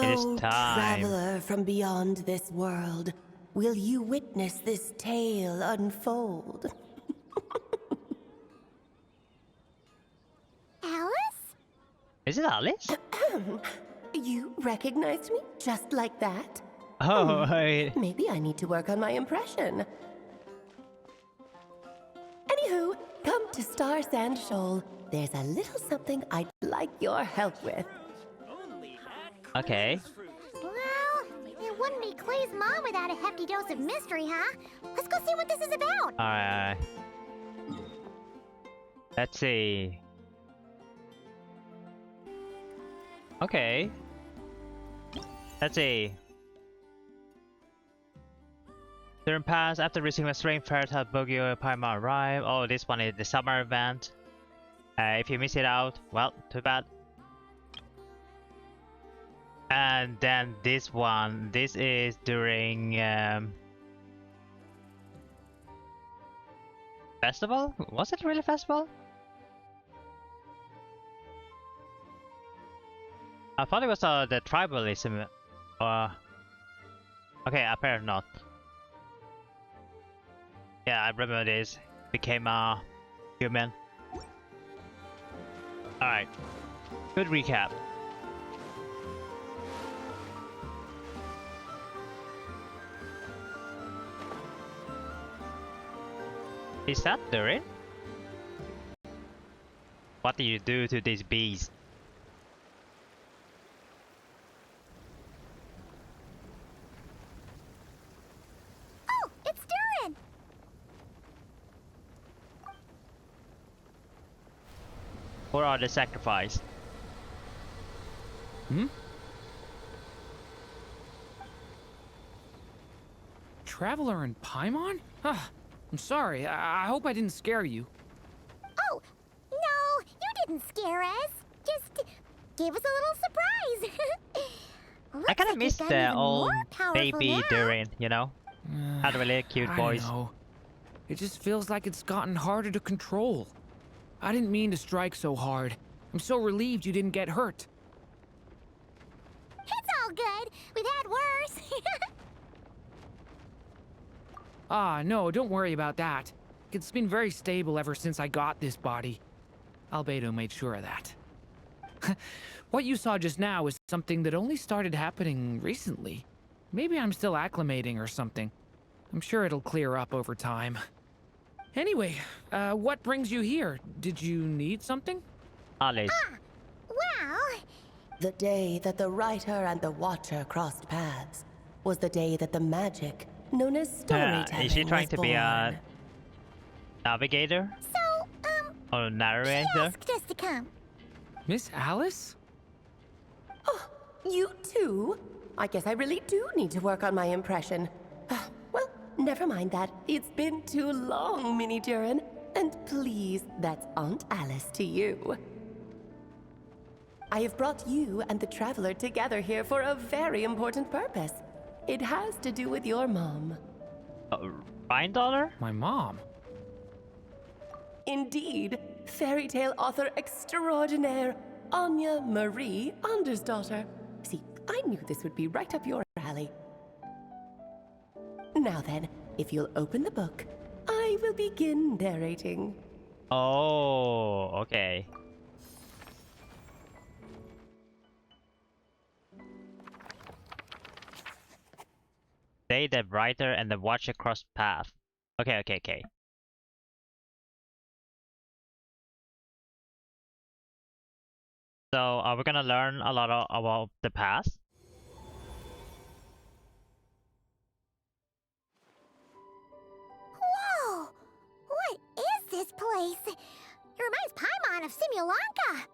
It is Oh, time. traveler from beyond this world, will you witness this tale unfold? Alice? Is it Alice? You recognized me just like that? Oh, wait. Maybe I need to work on my impression. Anywho, come to Star Sand Shoal. There's a little something I'd like your help with. Okay. Well, it wouldn't be Clay's mom without a hefty dose of mystery, huh? Let's go see what this is about. Alright. Let's see. Okay. Let's see. During pass after receiving a string first have Bogyo Paimon arrive. Oh, this one is the summer event. If you miss it out, well, too bad. And then this one, this is during festival? Was it really festival? I thought it was the tribalism. Okay, apparently not. Yeah, I remember this. Became a human. Alright. Good recap. Is that Durin? What do you do to these bees? Oh, it's Durin! Or are they sacrificed? Hmm? Traveler and Paimon? Ah, I'm sorry. I hope I didn't scare you. Oh, no, you didn't scare us. Just gave us a little surprise. I kinda Looks like miss you've the gotten even old more powerful baby now. Durin, you know? Had a really cute I voice. don't know. It just feels like it's gotten harder to control. I didn't mean to strike so hard. I'm so relieved you didn't get hurt. It's all good. We've had worse. Ah, no, don't worry about that. It's been very stable ever since I got this body. Albedo made sure of that. What you saw just now is something that only started happening recently. Maybe I'm still acclimating or something. I'm sure it'll clear up over time. Anyway, what brings you here? Did you need something? Alice. Well, The day that the writer and the watcher crossed paths was the day that the magic known as storytelling Is she trying was to be a born. navigator? so, Or she narrator? asked us to come. Miss Alice? Oh, you too? I guess I really do need to work on my impression. Well, never mind that. It's been too long, Mini Durin. And please, that's Aunt Alice to you. I have brought you and the Traveler together here for a very important purpose. It has to do with your mom. $9? My mom? Indeed, fairy tale author extraordinaire, Anya Marie Andersdottir. See, I knew this would be right up your alley. Now then, if you'll open the book, I will begin narrating. Oh, okay. They, the writer, and the watcher cross path. Okay. So, are we gonna learn a lot about the past? Whoa! What is this place? It reminds Paimon of Simulanka.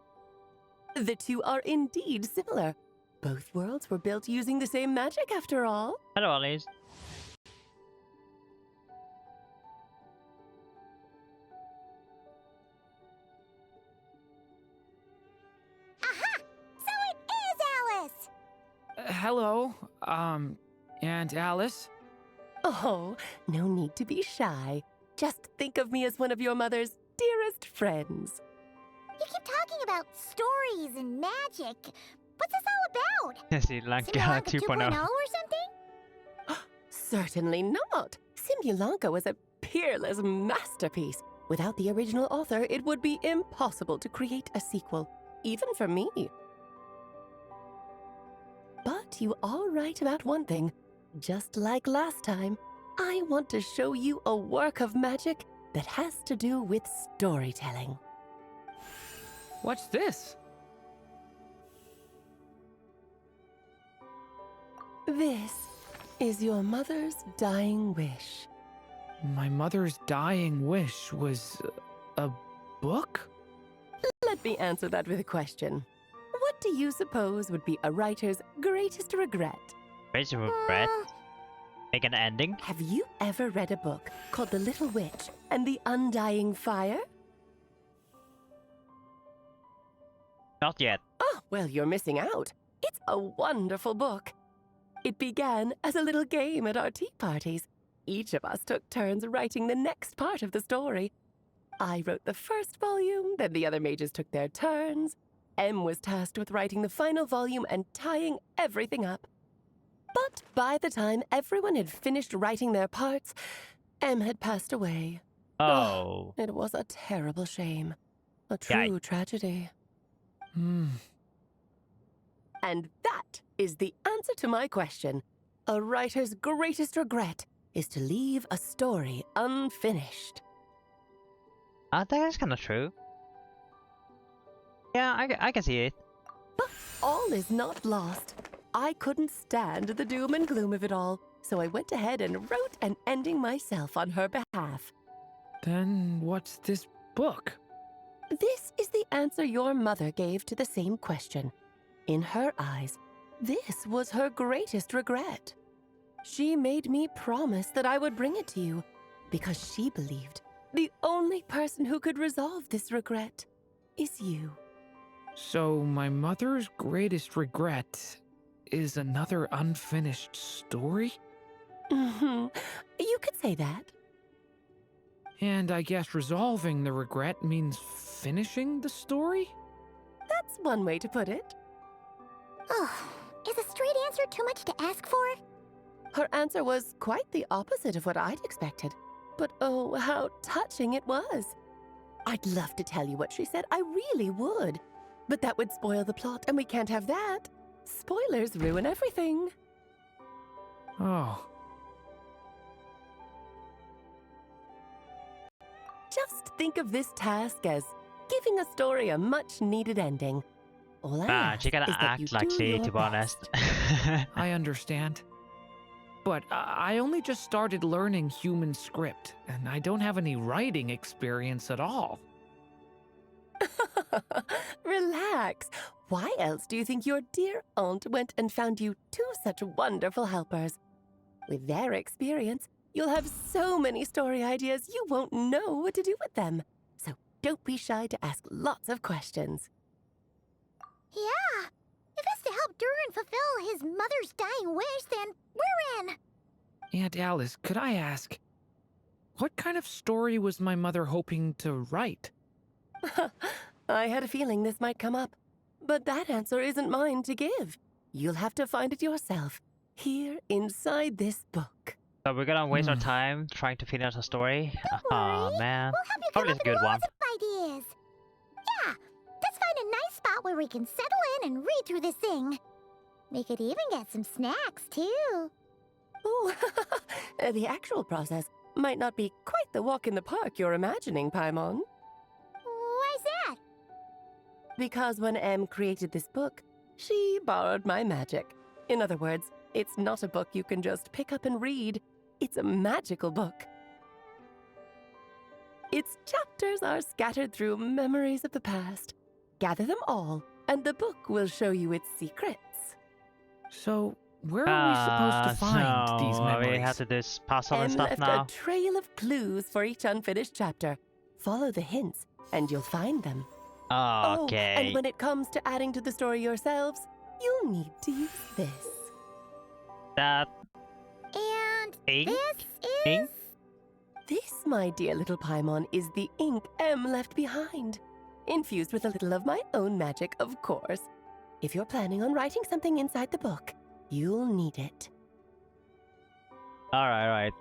The two are indeed similar. Both worlds were built using the same magic after all. Hello, Alice. Aha! So it is Alice! Hello, Aunt Alice? Oh, no need to be shy. Just think of me as one of your mother's dearest friends. You keep talking about stories and magic, What's this all about? Sri Lanka Sri Lanka 2.0 2.0. or something? Certainly not. Simulanka was a peerless masterpiece. Without the original author, it would be impossible to create a sequel, even for me. But you are right about one thing. Just like last time, I want to show you a work of magic that has to do with storytelling. What's this? This is your mother's dying wish. My mother's dying wish was a book? Let me answer that with a question. What do you suppose would be a writer's greatest regret? Where's your regret? Make an ending? Have you ever read a book called The Little Witch and the Undying Fire? Not yet. Oh, well, you're missing out. It's a wonderful book. It began as a little game at our tea parties. Each of us took turns writing the next part of the story. I wrote the first volume, then the other mages took their turns. Em was tasked with writing the final volume and tying everything up. But by the time everyone had finished writing their parts, Em had passed away. Oh. It was a terrible shame. A true Yikes. tragedy. Hmm. And that is the answer to my question. A writer's greatest regret is to leave a story unfinished. I think that's kind of true. Yeah, I can see it. But all is not lost. I couldn't stand the doom and gloom of it all, so I went ahead and wrote an ending myself on her behalf. Then what's this book? This is the answer your mother gave to the same question. In her eyes, this was her greatest regret. She made me promise that I would bring it to you because she believed the only person who could resolve this regret is you. So my mother's greatest regret is another unfinished story? You could say that. And I guess resolving the regret means finishing the story? That's one way to put it. Oh, is a straight answer too much to ask for? Her answer was quite the opposite of what I'd expected. But oh, how touching it was. I'd love to tell you what she said, I really would. But that would spoil the plot, and we can't have that. Spoilers ruin everything. Oh. Just think of this task as giving a story a much-needed ending. All I ask She gotta is that you act like do Lee, your to be honest. best. I understand. But I only just started learning human script, and I don't have any writing experience at all. Relax. Why else do you think your dear aunt went and found you two such wonderful helpers? With their experience, you'll have so many story ideas you won't know what to do with them. So don't be shy to ask lots of questions. Yeah. If it's to help Durin fulfill his mother's dying wish, then we're in. Aunt Alice, could I ask, what kind of story was my mother hoping to write? I had a feeling this might come up, but that answer isn't mine to give. You'll have to find it yourself, here inside this book. So we're gonna waste our time trying to finish the story. Don't Oh worry. man. We'll help you come Probably up a good with one. lots of ideas. Yeah, let's find a nice spot where we can settle in and read through this thing. We could even get some snacks, too. Oh, the actual process might not be quite the walk in the park you're imagining, Paimon. Why's that? Because when Em created this book, she borrowed my magic. In other words, it's not a book you can just pick up and read. It's a magical book. Its chapters are scattered through memories of the past. Gather them all, and the book will show you its secrets. So, where are we supposed to find these memories? We have to do this puzzle and Em stuff left now. a trail of clues for each unfinished chapter. Follow the hints, and you'll find them. Okay. Oh, and when it comes to adding to the story yourselves, you'll need to use this. That And ink? this is... Ink? This, my dear little Paimon, is the ink Em left behind. Infused with a little of my own magic, of course. If you're planning on writing something inside the book, you'll need it. Alright.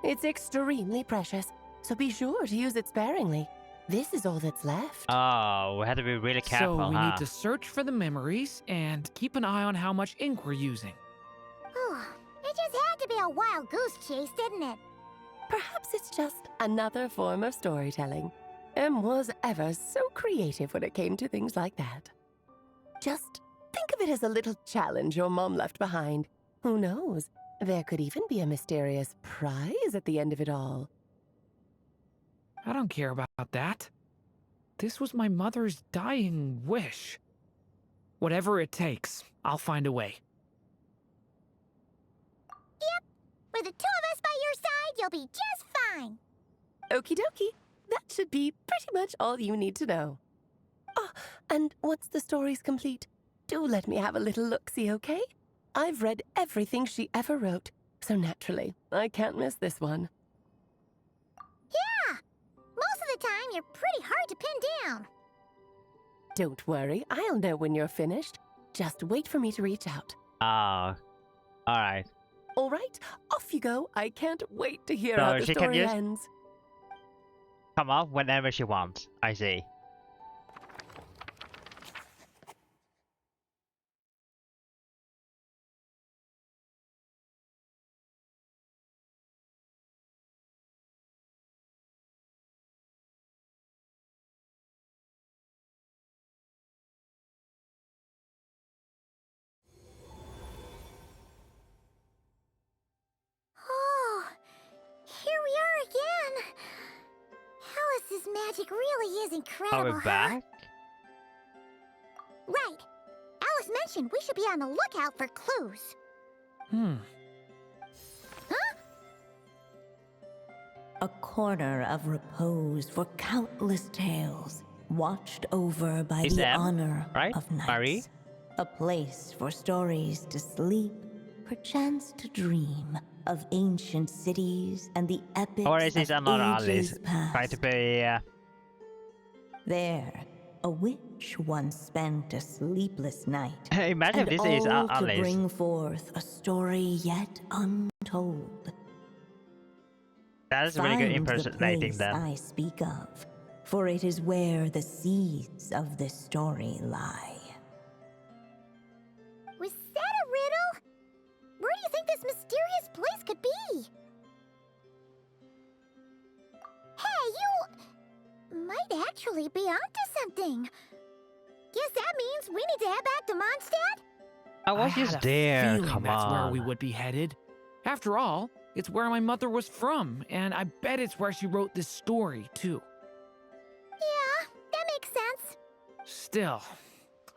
It's extremely precious, so be sure to use it sparingly. This is all that's left. Oh, we have to be really careful, So we huh? need to search for the memories and keep an eye on how much ink we're using. It just had to be a wild goose chase, didn't it? Perhaps it's just another form of storytelling. Em was ever so creative when it came to things like that. Just think of it as a little challenge your mom left behind. Who knows? There could even be a mysterious prize at the end of it all. I don't care about that. This was my mother's dying wish. Whatever it takes, I'll find a way. Yep. With the two of us by your side, you'll be just fine. Okie dokie. That should be pretty much all you need to know. Oh, and once the story's complete, do let me have a little look-see, okay? I've read everything she ever wrote, so naturally, I can't miss this one. Yeah. Most of the time, you're pretty hard to pin down. Don't worry, I'll know when you're finished. Just wait for me to reach out. Oh. Alright. All right, off you go. I can't wait to hear So how the she can story use- ends. Come up whenever she wants. I see. Oh, here we are again. Alice's magic really is incredible, Are we back? Right. Alice mentioned we should be on the lookout for clues. A corner of repose for countless tales, watched over by Is the M, honor right? of knights. Marie? A place for stories to sleep, perchance to dream of ancient cities and the epics Or is this of another Alice? ages past. Trying to be... There, a witch once spent a sleepless night. Imagine and if this is all to Alice. bring forth a story yet untold. That is really good Find the impersonating place them. I speak of, for it is where the seeds of this story lie. Was that a riddle? Where do you think this mysterious place could be? Hey, you might actually be onto something. Guess that means we need to head back to Mondstadt? I was had just a there, feeling come that's where we on. would be headed. After all, it's where my mother was from, and I bet it's where she wrote this story, too. Yeah, that makes sense. Still,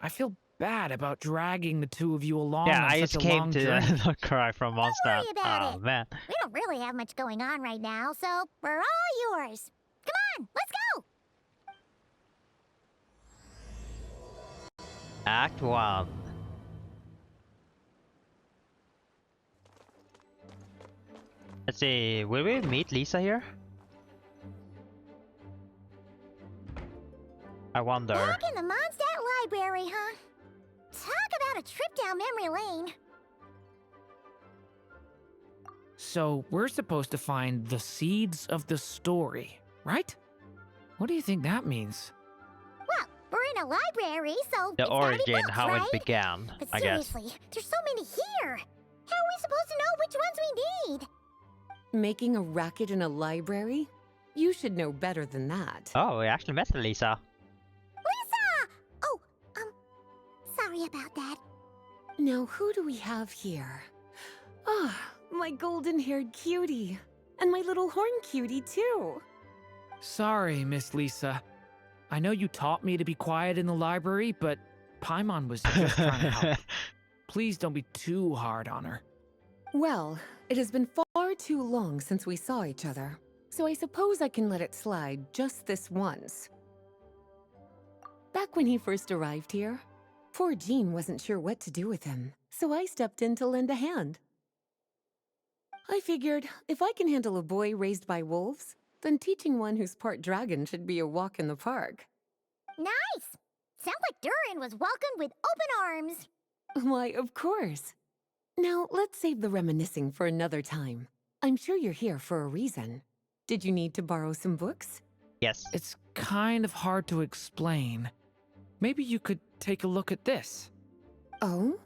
I feel bad about dragging the two of you along Yeah, on I such just a came long to journey. the cry from Mondstadt. worry about Oh it. man. We don't really have much going on right now, so we're all yours. Come on, let's go! Act 1. Let's see, will we meet Lisa here? I wonder. Back in the Mondstadt Library, huh? Talk about a trip down memory lane. So, we're supposed to find the seeds of the story, right? What do you think that means? Well, we're in a library, so The it's gotta be origin, books, how right? it began, But I guess. seriously, there's so many here. How are we supposed to know which ones we need? Making a racket in a library? You should know better than that. Oh, we actually met Lisa. Lisa! Oh, sorry about that. Now, who do we have here? Ah, my golden-haired cutie. And my little horn cutie, too. Sorry, Miss Lisa. I know you taught me to be quiet in the library, but Paimon was just trying to help. Please don't be too hard on her. Well, it has been far too long since we saw each other, so I suppose I can let it slide just this once. Back when he first arrived here, poor Jean wasn't sure what to do with him, so I stepped in to lend a hand. I figured if I can handle a boy raised by wolves, then teaching one who's part dragon should be a walk in the park. Nice! sounds like Durin was welcomed with open arms. Why, of course. Now, let's save the reminiscing for another time. I'm sure you're here for a reason. Did you need to borrow some books? Yes. It's kind of hard to explain. Maybe you could take a look at this. Oh?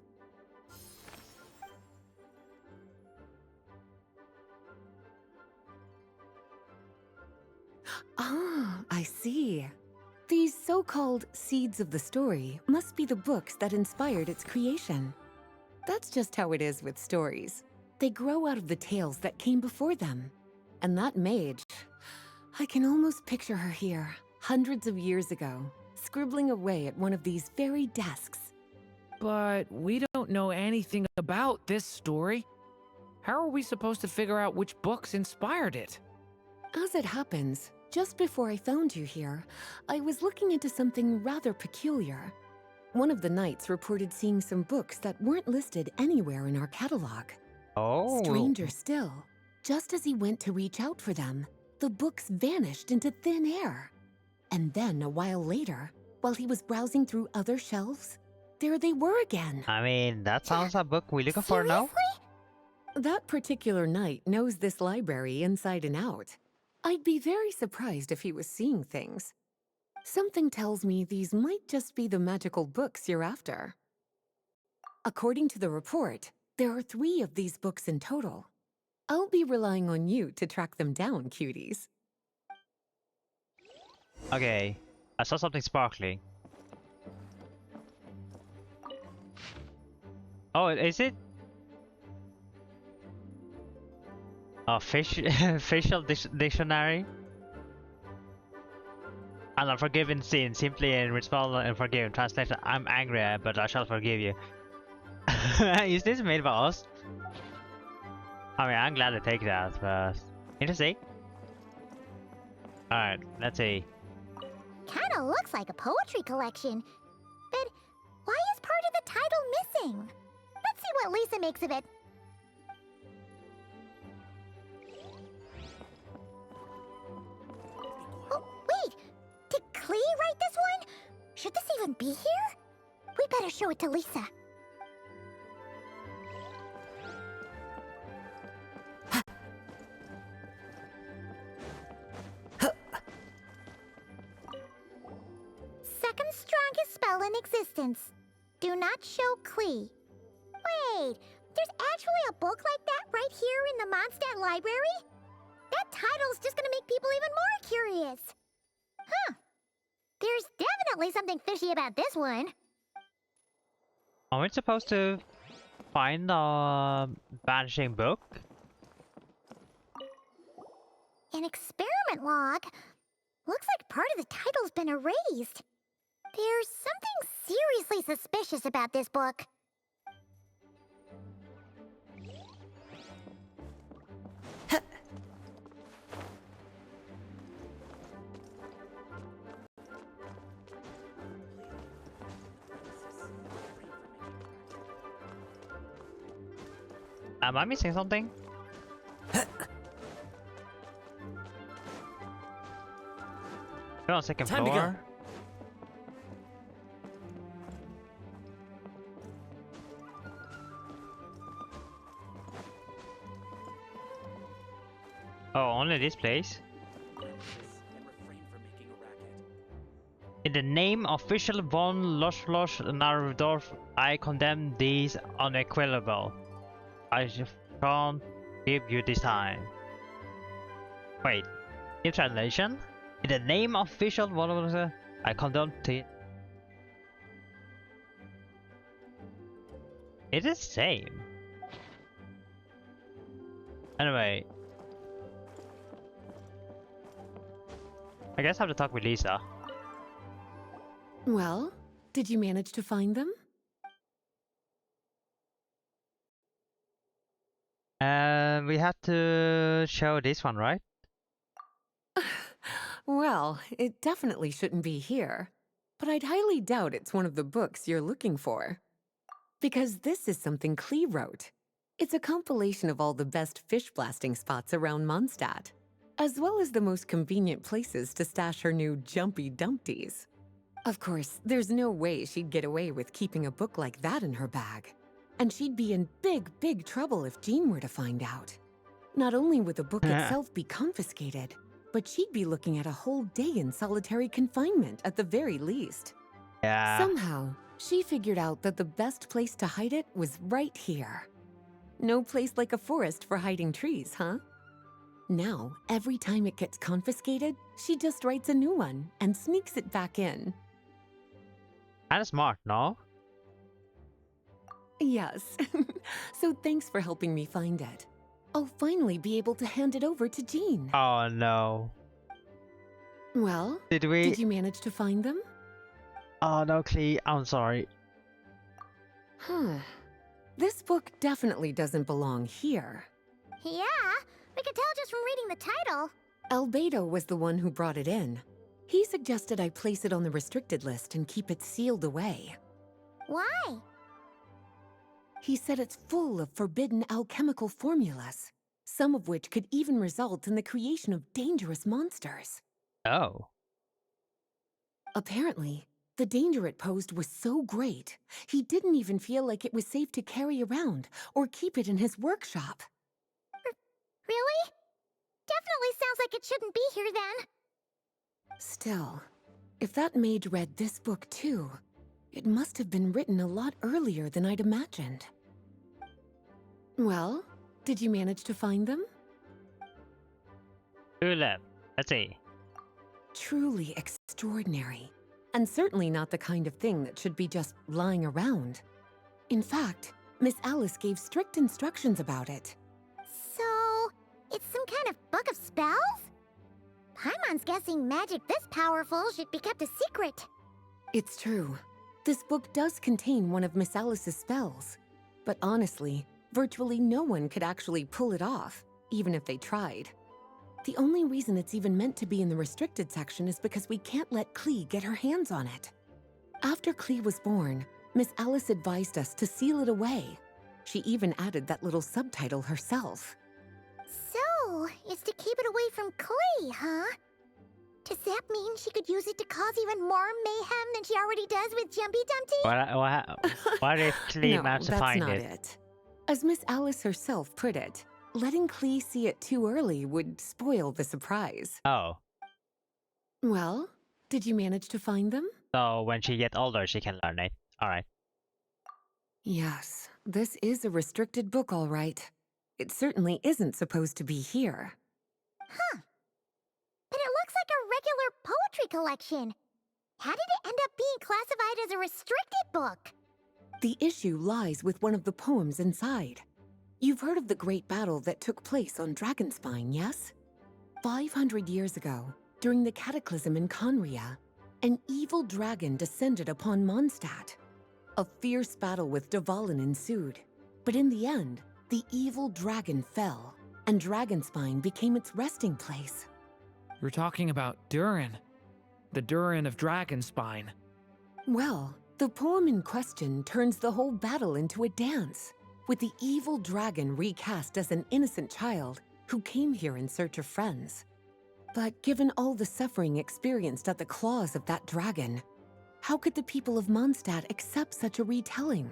Ah, I see. These so-called seeds of the story must be the books that inspired its creation. That's just how it is with stories. They grow out of the tales that came before them. And that mage, I can almost picture her here, hundreds of years ago, scribbling away at one of these very desks. But we don't know anything about this story. How are we supposed to figure out which books inspired it? As it happens, just before I found you here, I was looking into something rather peculiar. One of the knights reported seeing some books that weren't listed anywhere in our catalog. Oh. Stranger still, just as he went to reach out for them, the books vanished into thin air. And then a while later, while he was browsing through other shelves, there they were again. I mean, that sounds a book we're looking for now. That particular knight knows this library inside and out. I'd be very surprised if he was seeing things. Something tells me these might just be the magical books you're after. According to the report, there are 3 of these books in total. I'll be relying on you to track them down, cuties. Okay, I saw something sparkling. Oh, is it? Oh, facial dictionary. An unforgiven sin, simply in response and forgiven. Translation: I'm angry, but I shall forgive you. Is this made by us? I mean, I'm glad to take that, but interesting. Alright, let's see. Kinda looks like a poetry collection. But why is part of the title missing? Let's see what Lisa makes of it. Oh, wait! Did Klee write this one? Should this even be here? We better show it to Lisa. Second strongest spell in existence. Do not show Klee. Wait, there's actually a book like that right here in the Mondstadt library? That title's just gonna make people even more curious. Huh. There's definitely something fishy about this one. Are we supposed to find the vanishing book? An experiment log. Looks like part of the title's been erased. There's something seriously suspicious about this book. Am I missing something? We're on second Time to floor. go. Oh, only this place? In the name of official von Loschlosch Narudorf, I condemn these unequivocal. I can't give you this time. Wait, in translation? In the name of official von I condemn it. It is the same. Anyway. I guess I have to talk with Lisa. Well, did you manage to find them? We have to show this one, right? Well, it definitely shouldn't be here. But I'd highly doubt it's one of the books you're looking for. Because this is something Klee wrote. It's a compilation of all the best fish blasting spots around Mondstadt, as well as the most convenient places to stash her new jumpy dumpties. Of course, there's no way she'd get away with keeping a book like that in her bag. And she'd be in big, big trouble if Jean were to find out. Not only would the book itself be confiscated, but she'd be looking at a whole day in solitary confinement at the very least. Yeah. Somehow, she figured out that the best place to hide it was right here. No place like a forest for hiding trees, huh? Now, every time it gets confiscated, she just writes a new one and sneaks it back in. Kinda smart, no? Yes. So thanks for helping me find it. I'll finally be able to hand it over to Jean. Oh no. Well, Did we? did you manage to find them? Oh no, Clee, I'm sorry. Huh. This book definitely doesn't belong here. Yeah, we could tell just from reading the title. Albedo was the one who brought it in. He suggested I place it on the restricted list and keep it sealed away. Why? He said it's full of forbidden alchemical formulas, some of which could even result in the creation of dangerous monsters. Oh. Apparently, the danger it posed was so great, he didn't even feel like it was safe to carry around or keep it in his workshop. Really? Definitely sounds like it shouldn't be here then. Still, if that mage read this book too, it must have been written a lot earlier than I'd imagined. Well, did you manage to find them? Tulip. Let's see. Truly extraordinary, and certainly not the kind of thing that should be just lying around. In fact, Miss Alice gave strict instructions about it. So, it's some kind of book of spells? Paimon's guessing magic this powerful should be kept a secret. It's true. This book does contain one of Miss Alice's spells. But honestly, virtually no one could actually pull it off, even if they tried. The only reason it's even meant to be in the restricted section is because we can't let Clee get her hands on it. After Clee was born, Miss Alice advised us to seal it away. She even added that little subtitle herself. So, it's to keep it away from Clee, huh? Does that mean she could use it to cause even more mayhem than she already does with Jumpy Dumpty? What if Clee No, managed to that's find not it? it. As Miss Alice herself put it, letting Clee see it too early would spoil the surprise. Oh. Well, did you manage to find them? So when she gets older, she can learn it. Alright. Yes, this is a restricted book, all right. It certainly isn't supposed to be here. Huh. But it looks like a regular poetry collection. How did it end up being classified as a restricted book? The issue lies with one of the poems inside. You've heard of the great battle that took place on Dragonspine, yes? 500 years ago, during the cataclysm in Conria, an evil dragon descended upon Mondstadt. A fierce battle with Dvalin ensued, but in the end, the evil dragon fell, and Dragonspine became its resting place. We're talking about Durin. The Durin of Dragonspine. Well, the poem in question turns the whole battle into a dance, with the evil dragon recast as an innocent child who came here in search of friends. But given all the suffering experienced at the claws of that dragon, how could the people of Mondstadt accept such a retelling?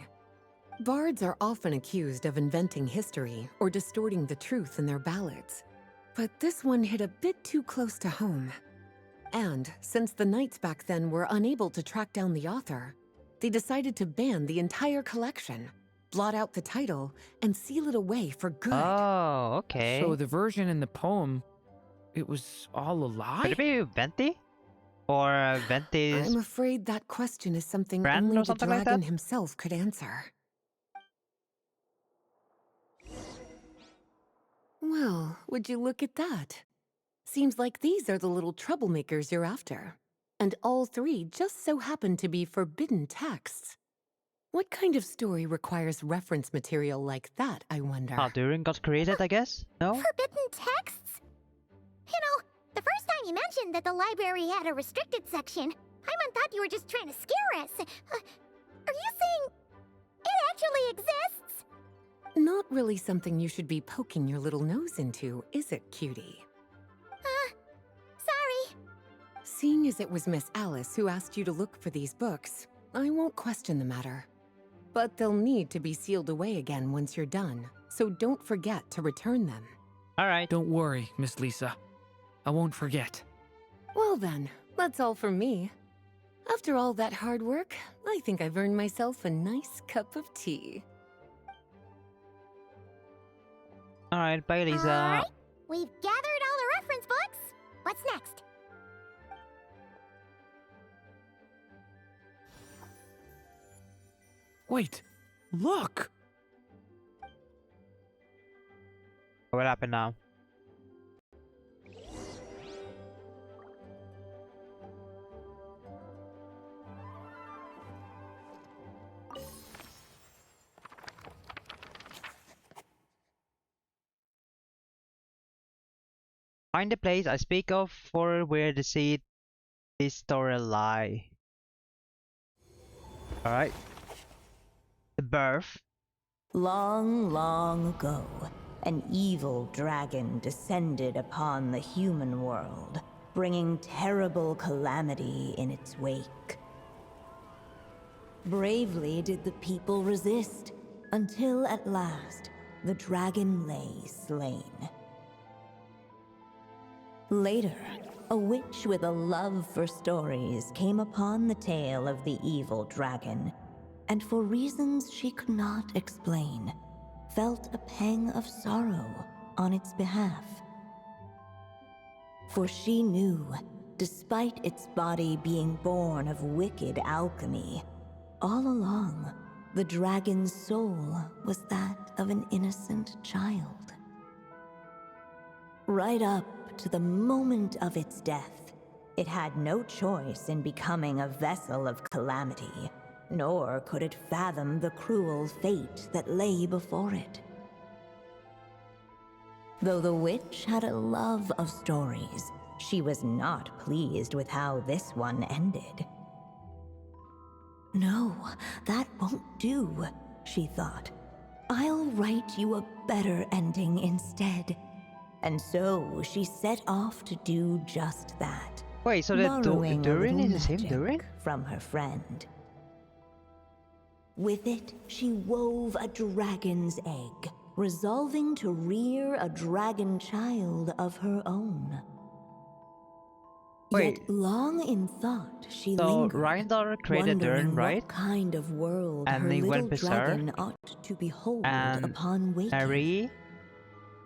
Bards are often accused of inventing history or distorting the truth in their ballads. But this one hit a bit too close to home. And since the knights back then were unable to track down the author, they decided to ban the entire collection, blot out the title, and seal it away for good. Oh, okay. So the version in the poem, it was all a lie? Could it be Venti? Or Venti's... I'm afraid that question is something friend only or the something like dragon that? himself could answer. Well, would you look at that? Seems like these are the little troublemakers you're after. And all three just so happen to be forbidden texts. What kind of story requires reference material like that, I wonder? How Durin got created, I guess? No? Forbidden texts? You know, the first time you mentioned that the library had a restricted section, Paimon thought you were just trying to scare us. Are you saying it actually exists? Not really something you should be poking your little nose into, is it, cutie? Sorry. Seeing as it was Miss Alice who asked you to look for these books, I won't question the matter. But they'll need to be sealed away again once you're done, so don't forget to return them. Alright. Don't worry, Miss Lisa. I won't forget. Well then, that's all from me. After all that hard work, I think I've earned myself a nice cup of tea. Alright, bye Lisa. Alright, we've gathered all the reference books. What's next? Wait, look! What happened now? Find the place I speak of for where the seed this story lie. Alright. The birth. Long, long ago, an evil dragon descended upon the human world, bringing terrible calamity in its wake. Bravely did the people resist, until at last, the dragon lay slain. Later, a witch with a love for stories came upon the tale of the evil dragon, and for reasons she could not explain, felt a pang of sorrow on its behalf. For she knew, despite its body being born of wicked alchemy, all along, the dragon's soul was that of an innocent child. Right up to the moment of its death, it had no choice in becoming a vessel of calamity, nor could it fathom the cruel fate that lay before it. Though the witch had a love of stories, she was not pleased with how this one ended. No, that won't do, she thought. I'll write you a better ending instead. And so she set off to do just that. Wait, so the borrowing a Durin little is the same magic Durin? from her friend. With it, she wove a dragon's egg, resolving to rear a dragon child of her own. Wait. Yet long in thought she So lingered, Reindar created Durin, wondering right? what kind of world And her he little went berserk, dragon ought to behold and upon waking. Marie.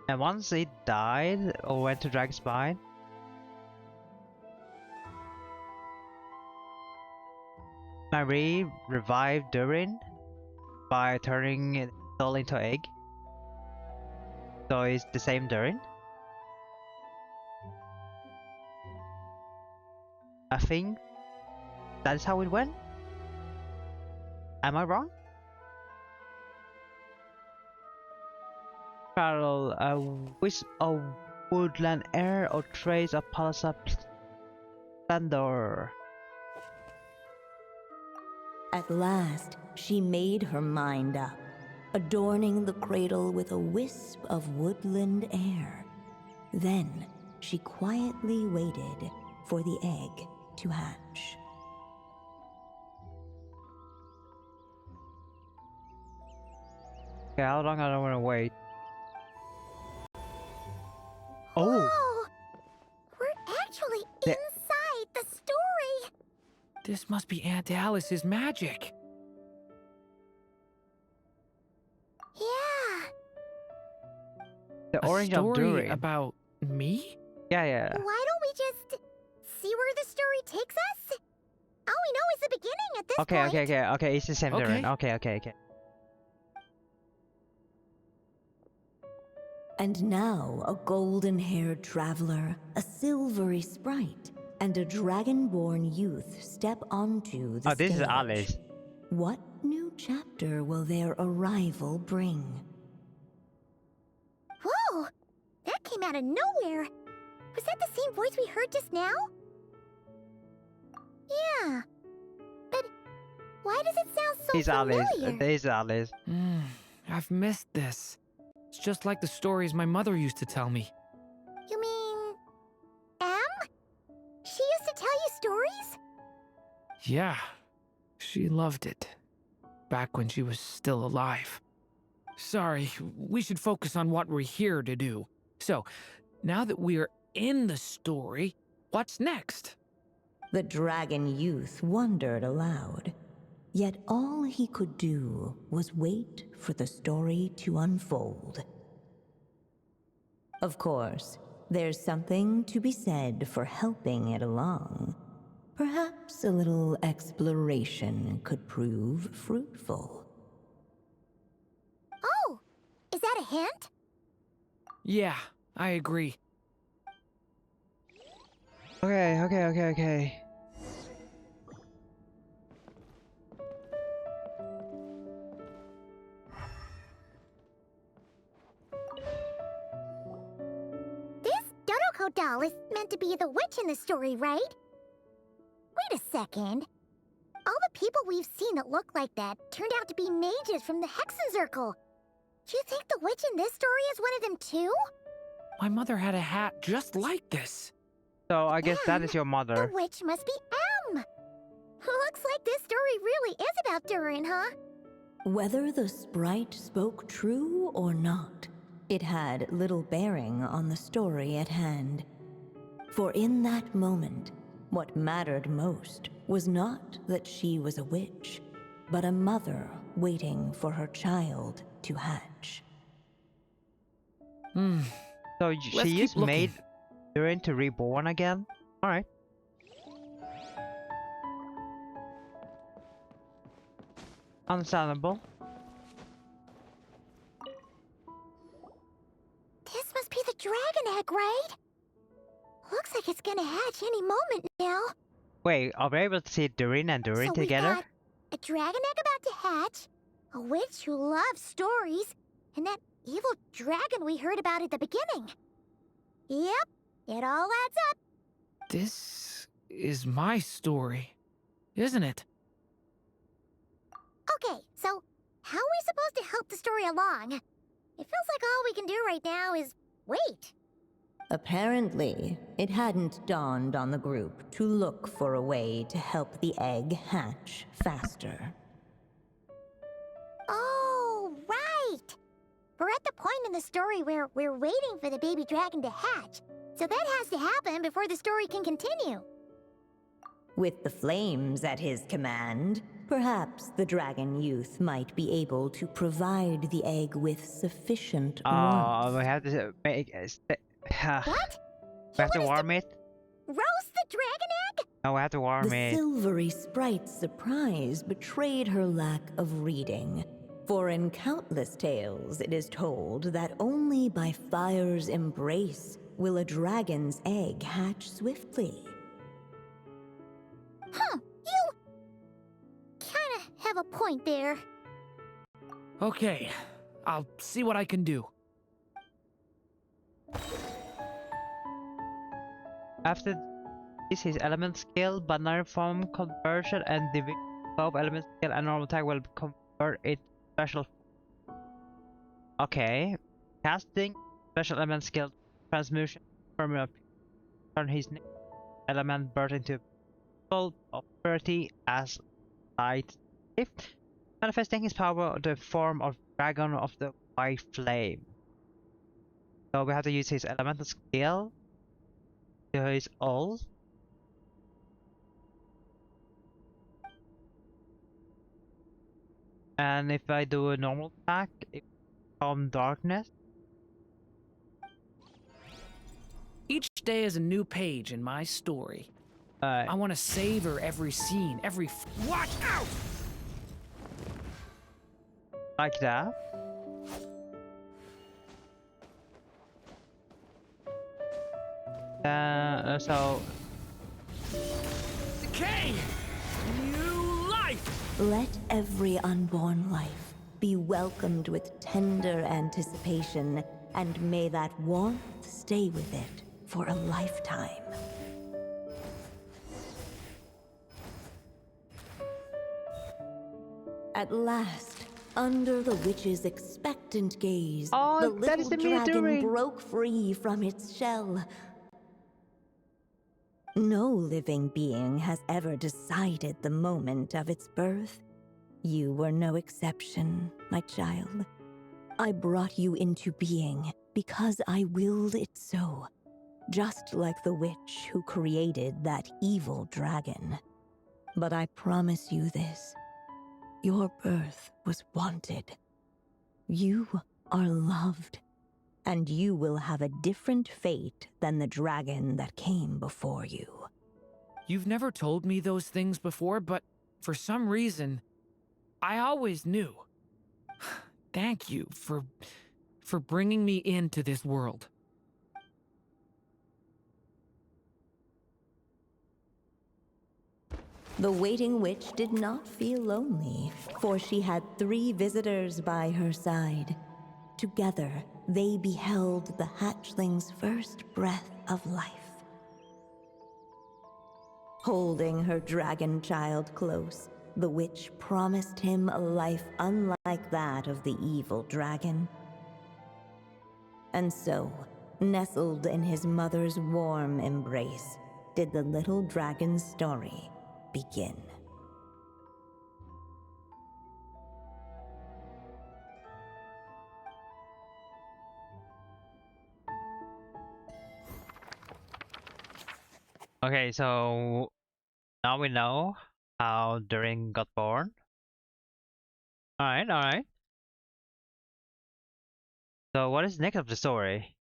And once he died or went to Dragonspine, Marie revived Durin by turning it all into egg. So it's the same Durin. I think that is how it went. Am I wrong? Parallel, with a woodland air or trace of palasa splendor. At last, she made her mind up, adorning the cradle with a wisp of woodland air. Then, she quietly waited for the egg to hatch. Okay, how long I don't want to wait? Oh! Whoa! We're actually The- inside the story! This must be Aunt Alice's magic. Yeah. The A orange of story Durin. about me? Yeah, yeah. Why don't we just see where the story takes us? All we know is the beginning at this Okay, point. okay, it's the same Okay. Durin. Okay. And now, a golden-haired traveler, a silvery sprite, and a dragon-born youth step onto the Oh, this is stage. Alice. What new chapter will their arrival bring? Whoa! That came out of nowhere! Was that the same voice we heard just now? Yeah. But why does it sound so It's Alice. familiar? This is Alice. I've missed this. It's just like the stories my mother used to tell me. You mean... Em? She used to tell you Yeah, she loved it. Back when she was still alive. Sorry, we should focus on what we're here to do. So, now that we're in the story, what's next? The dragon youth wondered aloud. Yet all he could do was wait for the story to unfold. Of course, there's something to be said for helping it along. Perhaps a little exploration could prove fruitful. Oh, is that a hint? Yeah, I agree. Okay. This Dodoko doll is meant to be the witch in the story, right? Wait a second. All the people we've seen that look like that turned out to be mages from the Hexen Circle. Do you think the witch in this story is one of them too? My mother had a hat just like this. So I guess that is your The mother. witch must be M. Looks like this story really is about Durin, huh? Whether the sprite spoke true or not, it had little bearing on the story at hand. For in that moment, what mattered most was not that she was a witch, but a mother waiting for her child to hatch. So Let's she keep used looking. made Durin to reborn again? Alright. Understandable. This must be the dragon egg, right? Looks like it's gonna hatch any moment now. Wait, are we able to see Durin and Durin So together? we've got a dragon egg about to hatch, a witch who loves stories, and that evil dragon we heard about at the beginning. Yep, it all adds up. This is my story, isn't it? Okay, so how are we supposed to help the story along? It feels like all we can do right now is wait. Apparently, it hadn't dawned on the group to look for a way to help the egg hatch faster. Oh, right! We're at the point in the story where we're waiting for the baby dragon to hatch. So that has to happen before the story can continue. With the flames at his command, perhaps the dragon youth might be able to provide the egg with sufficient warmth. We have to make What? we have to You want us warm it? roast the dragon egg? No, we have to warm The it. silvery sprite's surprise betrayed her lack of reading. For in countless tales, it is told that only by fire's embrace will a dragon's egg hatch swiftly. You kinda have a point there. Okay, I'll see what I can do. After this, his element skill, binary form conversion, and division above element skill and normal attack will convert it special. Okay. Casting special element skill transmutation from a turn his element birth into full of 30 as light. If manifesting his power the form of dragon of the white flame. So we have to use his elemental skill to his ult. And if I do a normal attack, it becomes darkness. Each day is a new page in my story. I want to savor every scene, watch out! Like that. So Decay! New life! Let every unborn life be welcomed with tender anticipation, and may that warmth stay with it for a lifetime. At last, under the witch's expectant gaze, Oh, the that is little the dragon Durin. broke free from its shell. No living being has ever decided the moment of its birth. You were no exception, my child. I brought you into being because I willed it so, just like the witch who created that evil dragon. But I promise you this, your birth was wanted. You are loved, and you will have a different fate than the dragon that came before you. You've never told me those things before, but for some reason, I always knew. Thank you for bringing me into this world. The waiting witch did not feel lonely, for she had 3 visitors by her side. Together, they beheld the hatchling's first breath of life. Holding her dragon child close, the witch promised him a life unlike that of the evil dragon. And so, nestled in his mother's warm embrace, did the little dragon's story begin. Okay, so now we know how Durin got born. Alright, alright. So what is next of the story?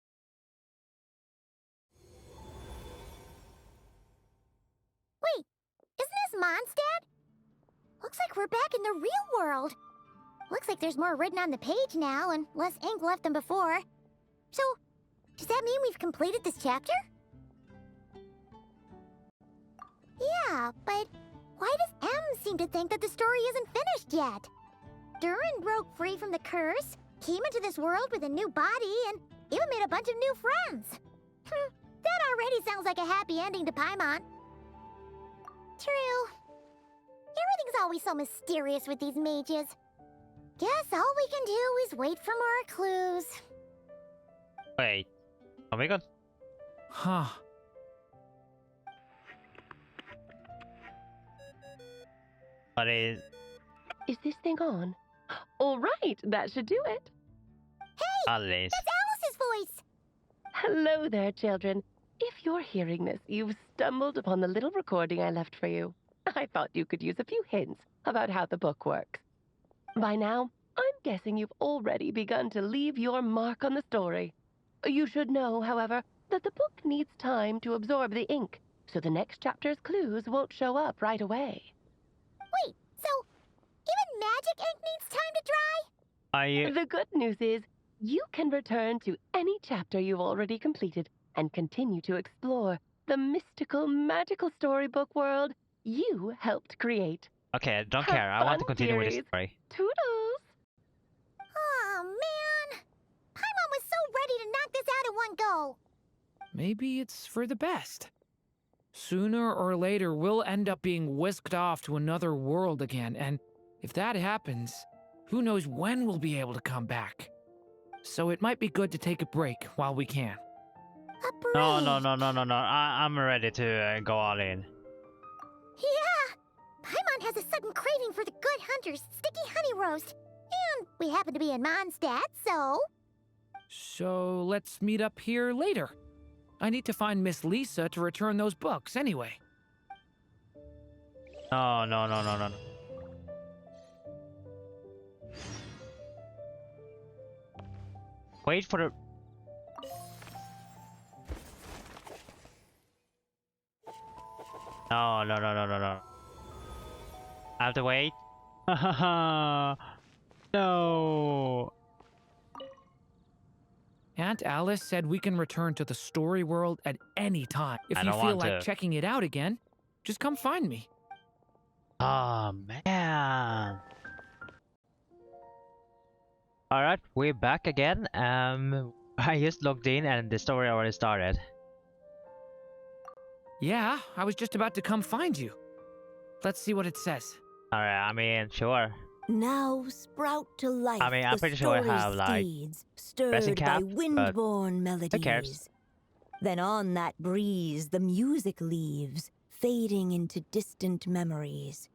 Wait, isn't this Mondstadt? Looks like we're back in the real world. Looks like there's more written on the page now and less ink left than before. So, does that mean we've completed this chapter? Yeah, but why does M seem to think that the story isn't finished yet? Durin broke free from the curse, came into this world with a new body, and even made a bunch of new friends. That already sounds like a happy ending to Paimon. True. Everything's always so mysterious with these mages. Guess all we can do is wait for more clues. Wait. Oh my god. Huh. But is Is this thing on? All right, that should do it. Alice. That's Alice's voice! Hello there, children. If you're hearing this, you've stumbled upon the little recording I left for you. I thought you could use a few hints about how the book works. By now, I'm guessing you've already begun to leave your mark on the story. You should know, however, that the book needs time to absorb the ink, so the next chapter's clues won't show up right away. Wait, so even magic ink needs time to dry? Are you The good news is, you can return to any chapter you've already completed and continue to explore the mystical, magical storybook world you helped create. okay, I don't Have care. I want to fun, continue with the dearies. story. Toodles! Oh, man. Paimon was so ready to knock this out in one go. Maybe it's for the best. Sooner or later, we'll end up being whisked off to another world again, and if that happens, who knows when we'll be able to come back. So it might be good to take a break while we can. A break. No. I'm ready to go all in. Yeah. Paimon has a sudden craving for the good hunter's sticky honey roast. And we happen to be in Mondstadt, so... So let's meet up here later. I need to find Miss Lisa to return those books anyway. No. Wait for the... No. I have to wait. No. Aunt Alice said we can return to the story world at any time. If I you don't feel want like to. checking it out again, just come find me. Oh man. Alright, we're back again. I just logged in and the story already started. Yeah, I was just about to come find you. Let's see what it says. Alright, I mean, sure. Now sprout to life. I mean, I'm the pretty sure I story's have, like, steeds, resin stirred by cap, but windborne melodies. cares? Then on that breeze the music leaves, fading into distant memories.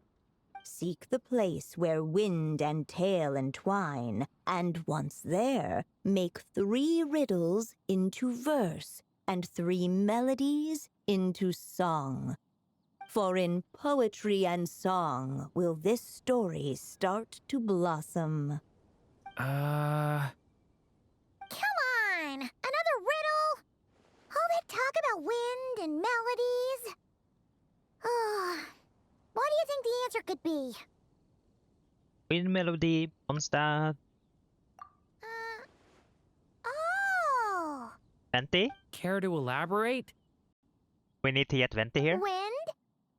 Seek the place where wind and tale entwine, and once there, make 3 riddles into verse, and 3 melodies into song. For in poetry and song will this story start to blossom. Come on! Another riddle? All that talk about wind and melodies? What do you think the answer could be? Wind melody, Mondstadt. Oh! Venti? Care to elaborate? We need to get Venti here. Wind?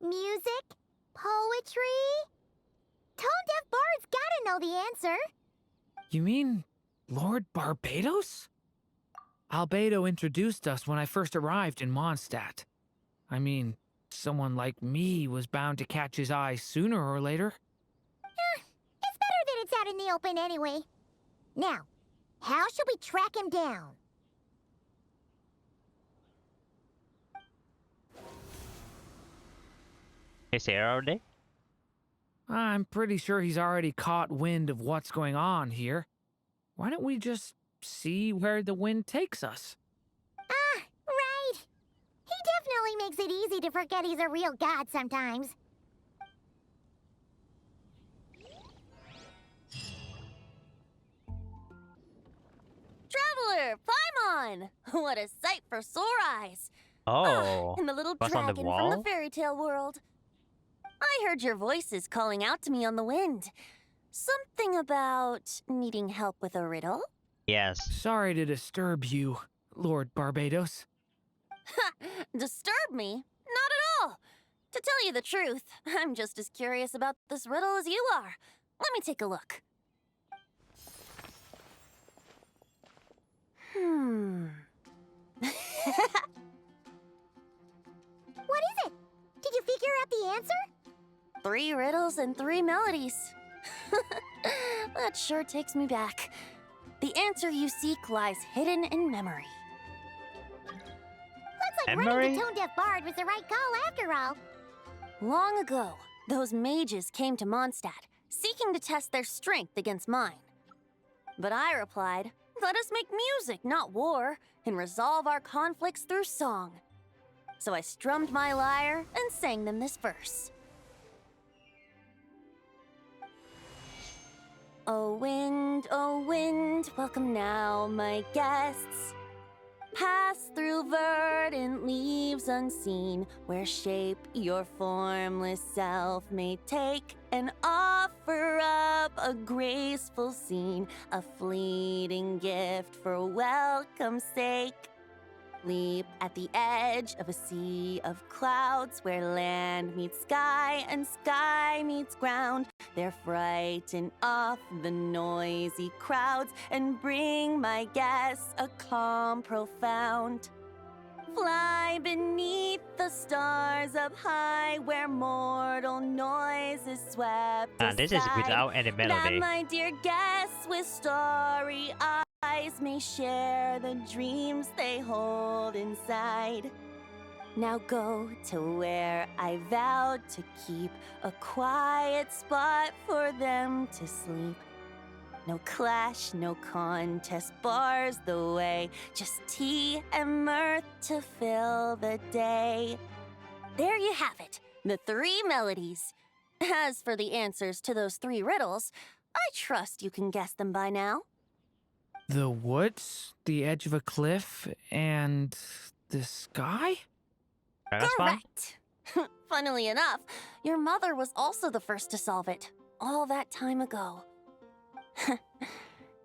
Music? Poetry? Tone-deaf bards gotta know the answer. You mean Lord Barbados? Albedo introduced us when I first arrived in Mondstadt. I mean, someone like me was bound to catch his eye sooner or later. It's better that it's out in the open anyway. Now, how should we track him down? Is here already? I'm pretty sure he's already caught wind of what's going on here. Why don't we just see where the wind takes us? Right. He definitely makes it easy to forget he's a real god sometimes. Traveler, Paimon! What a sight for sore eyes! Oh. And the little what's on the dragon from wall? the fairy tale world. I heard your voices calling out to me on the wind. Something about needing help with a riddle? Yes. Sorry to disturb you, Lord Barbados. Disturb me? Not at all! To tell you the truth, I'm just as curious about this riddle as you are. Let me take a look. What is it? Did you figure out the answer? 3 riddles and 3 melodies. That sure takes me back. The answer you seek lies hidden in memory. Looks like Memory? running to Tone-deaf Bard was the right call after all. Long ago, those mages came to Mondstadt, seeking to test their strength against mine. But I replied, let us make music, not war, and resolve our conflicts through song. So I strummed my lyre and sang them this verse. Oh wind, welcome now, my guests. Pass through verdant leaves unseen, where shape your formless self may take, and offer up a graceful scene, a fleeting gift for welcome's sake. Leap at the edge of a sea of clouds, where land meets sky and sky meets ground. There frighten off the noisy crowds and bring my guests a calm profound. Fly beneath the stars up high, where mortal noise is swept And this is aside, without any that melody. my dear guests with starry eyes may share the dreams they hold inside. Now go to where I vowed to keep a quiet spot for them to sleep. No clash, no contest bars the way, just tea and mirth to fill the day. There you have it, the 3 melodies. As for the answers to those 3 riddles, I trust you can guess them by now. The woods, the edge of a cliff, and the sky? That's fine. Correct. Funnily enough, your mother was also the first to solve it, all that time ago.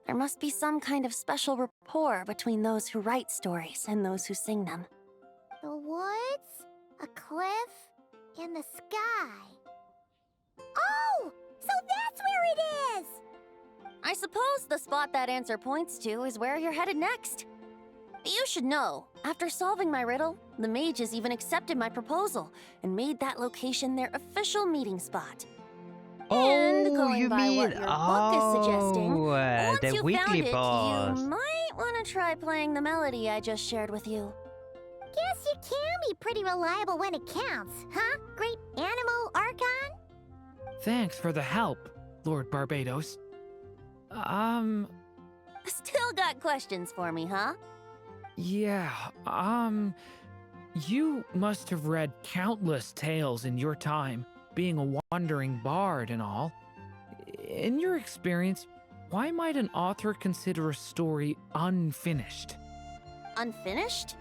There must be some kind of special rapport between those who write stories and those who sing them. The woods, a cliff, and the sky. Oh! So that's where it is! I suppose the spot that answer points to is where you're headed next. You should know, after solving my riddle, the mages even accepted my proposal and made that location their official meeting spot. And going you by mean what your book is suggesting, once the you weekly found it, boss. you might want to try playing the melody I just shared with you. Guess you can be pretty reliable when it counts, huh? Great Animal Archon? Thanks for the help, Lord Barbados. Still got questions for me, huh? Yeah, you must have read countless tales in your time, being a wandering bard and all. In your experience, why might an author consider a story unfinished? Unfinished?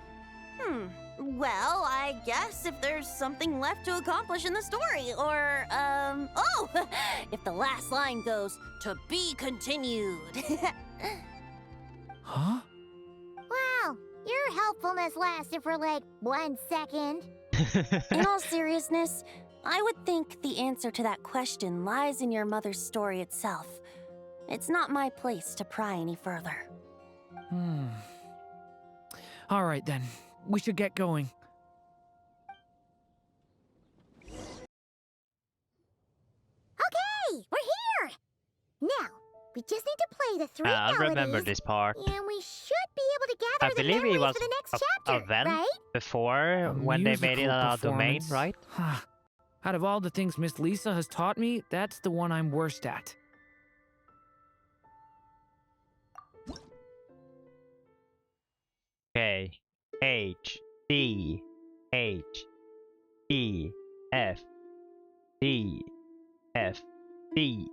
Well, I guess if there's something left to accomplish in the story, or, oh! If the last line goes, "To be continued." Huh? Wow, your helpfulness lasted for like 1 second. In all seriousness, I would think the answer to that question lies in your mother's story itself. It's not my place to pry any further. All right then, we should get going. Okay, we're here! Now, we just need to play the 3 I melodies, remember this part. and we should be able to I gather the believe memories it was for the next a chapter, event right? before when they made it Musical a domain, performance. right? Out of all the things Miss Lisa has taught me, that's the one I'm worst at. Okay. H D H E F D F D.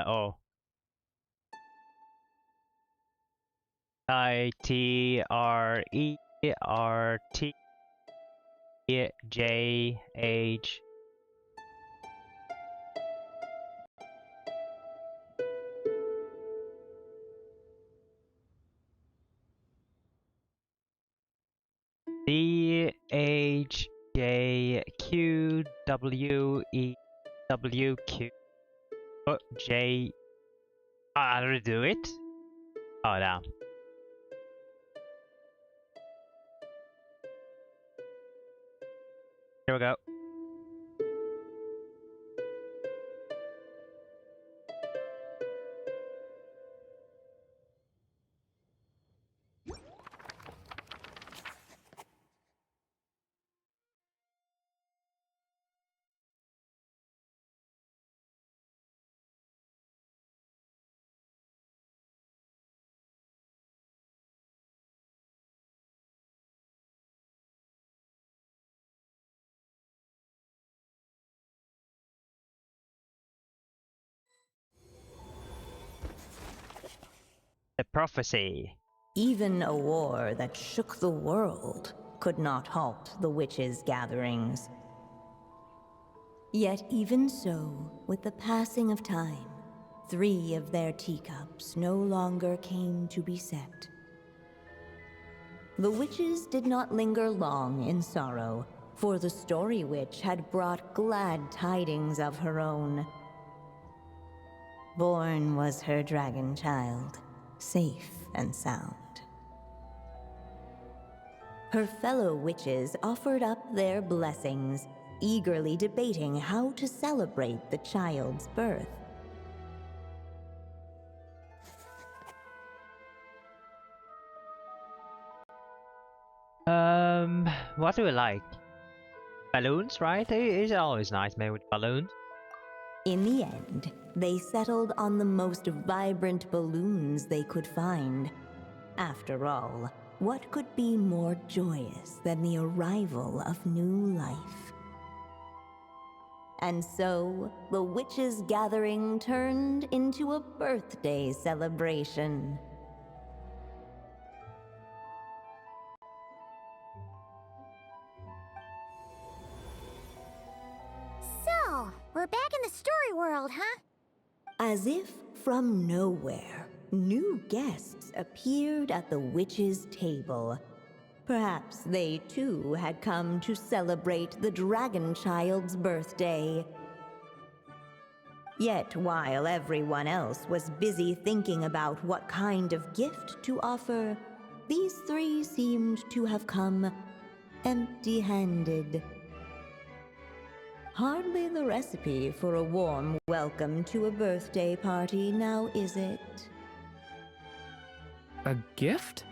Oh. I T R E R T J H. D H J Q W E W Q J. I already do it. Oh damn. Here we go. The prophecy. Even a war that shook the world could not halt the witches' gatherings. Yet even so, with the passing of time, 3 of their teacups no longer came to be set. The witches did not linger long in sorrow, for the Story Witch had brought glad tidings of her own. Born was her dragon child, safe and sound. Her fellow witches offered up their blessings, eagerly debating how to celebrate the child's birth. What do we like? Balloons, right? It's always nice made with balloons. In the end, they settled on the most vibrant balloons they could find. After all, what could be more joyous than the arrival of new life? And so, the witches' gathering turned into a birthday celebration. So, we're back in the story world, huh? As if from nowhere, new guests appeared at the witches' table. Perhaps they too had come to celebrate the dragon child's birthday. Yet while everyone else was busy thinking about what kind of gift to offer, these 3 seemed to have come empty-handed. Hardly the recipe for a warm welcome to a birthday party, now is it? A gift?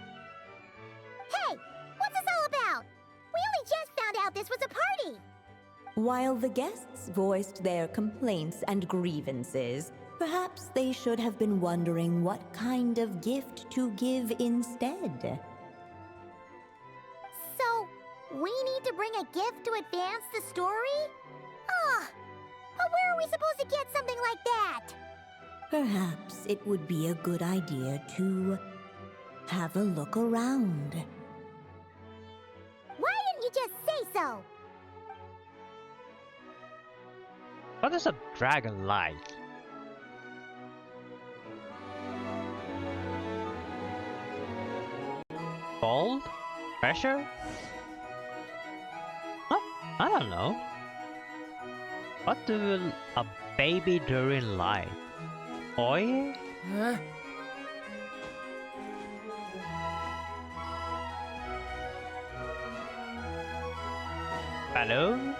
Hey, what's this all about? We only just found out this was a party. While the guests voiced their complaints and grievances, perhaps they should have been wondering what kind of gift to give instead. So, we need to bring a gift to advance the story? Ah, but where are we supposed to get something like that? Perhaps it would be a good idea to have a look around. Why didn't you just say so? What is a dragon like? Bold? Pressure? Huh? I don't know. What do a baby Durin like? Oil? Balloons?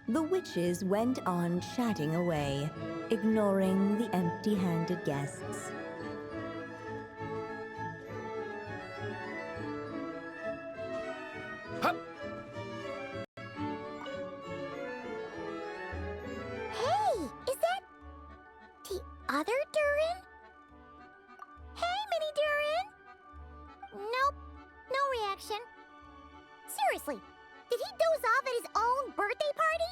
The witches went on chatting away, ignoring the empty-handed guests. Hey, is that the other Durin? Hey, Mini Durin! Nope, no reaction. Seriously, did he doze off at his own birthday party?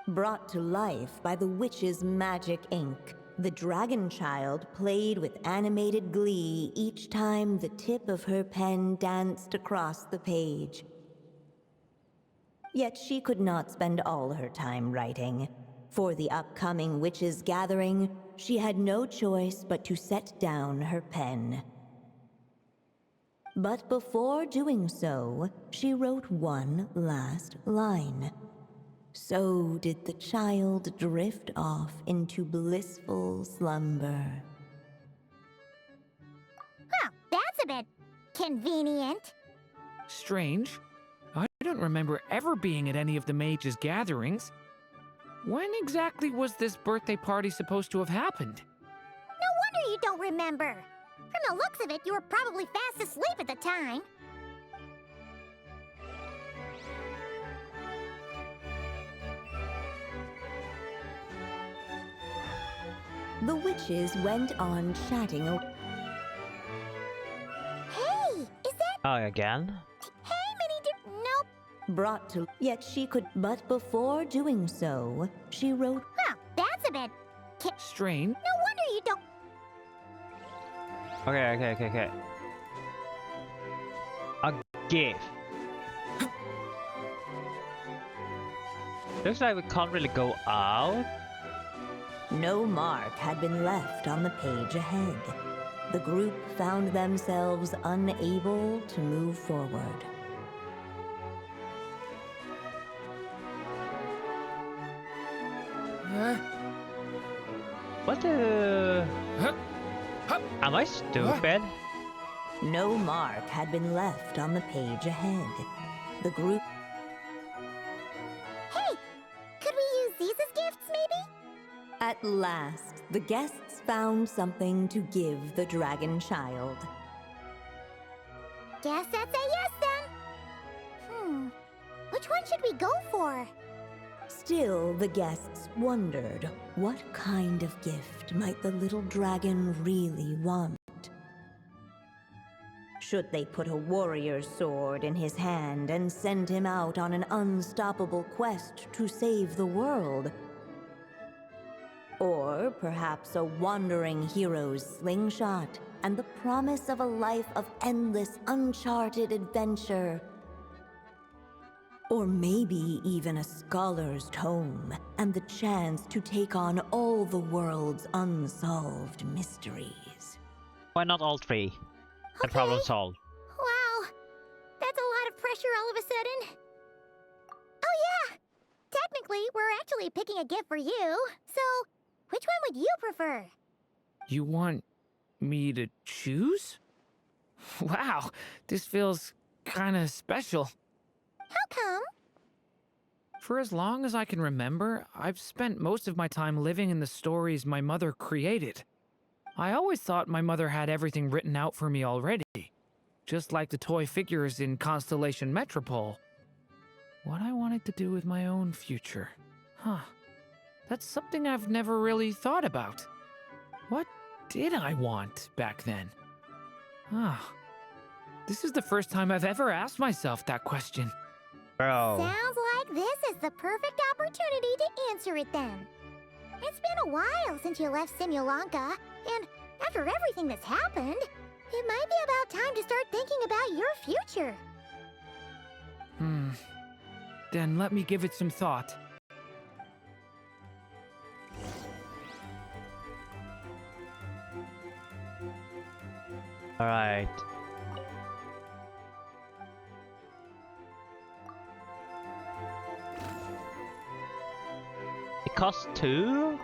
Brought to life by the witch's magic ink, the dragon child played with animated glee each time the tip of her pen danced across the page. Yet she could not spend all her time writing. For the upcoming witches' gathering, she had no choice but to set down her pen. But before doing so, she wrote one last line. So did the child drift off into blissful slumber. Well, that's a bit convenient. Strange. I don't remember ever being at any of the mages' gatherings. When exactly was this birthday party supposed to have happened? No wonder you don't remember. From the looks of it, you were probably fast asleep at the time. The witches went on chatting. Hey, is that... Oh, again? Hey, Nope. Brought to... Yet she could... But before doing so, she wrote... Well, that's a bit... Strange. No wonder you don't... Okay. A gift. Looks like we can't really go out. No mark had been left on the page ahead. The group found themselves unable to move forward. What the... Am I stupid? No mark had been left on the page ahead. The group... Hey, could we use these as gifts, maybe? At last, the guests found something to give the dragon child. Guess that's a yes, then. Which one should we go for? Still, the guests wondered, what kind of gift might the little dragon really want? Should they put a warrior's sword in his hand and send him out on an unstoppable quest to save the world? Or perhaps a wandering hero's slingshot and the promise of a life of endless, uncharted adventure? Or maybe even a scholar's tome and the chance to take on all the world's unsolved mysteries. Why not all three? The problem solved. Wow, that's a lot of pressure all of a sudden. Oh yeah, technically we're actually picking a gift for you, so which one would you prefer? You want me to choose? Wow, this feels kinda special. How come? For as long as I can remember, I've spent most of my time living in the stories my mother created. I always thought my mother had everything written out for me already, just like the toy figures in Constellation Metropole. What I wanted to do with my own future. Huh. That's something I've never really thought about. What did I want back then? This is the first time I've ever asked myself that question. Bro. Sounds like this is the perfect opportunity to answer it then. It's been a while since you left Simulanka, and after everything that's happened, it might be about time to start thinking about your future. Then let me give it some thought. Alright. It costs 2?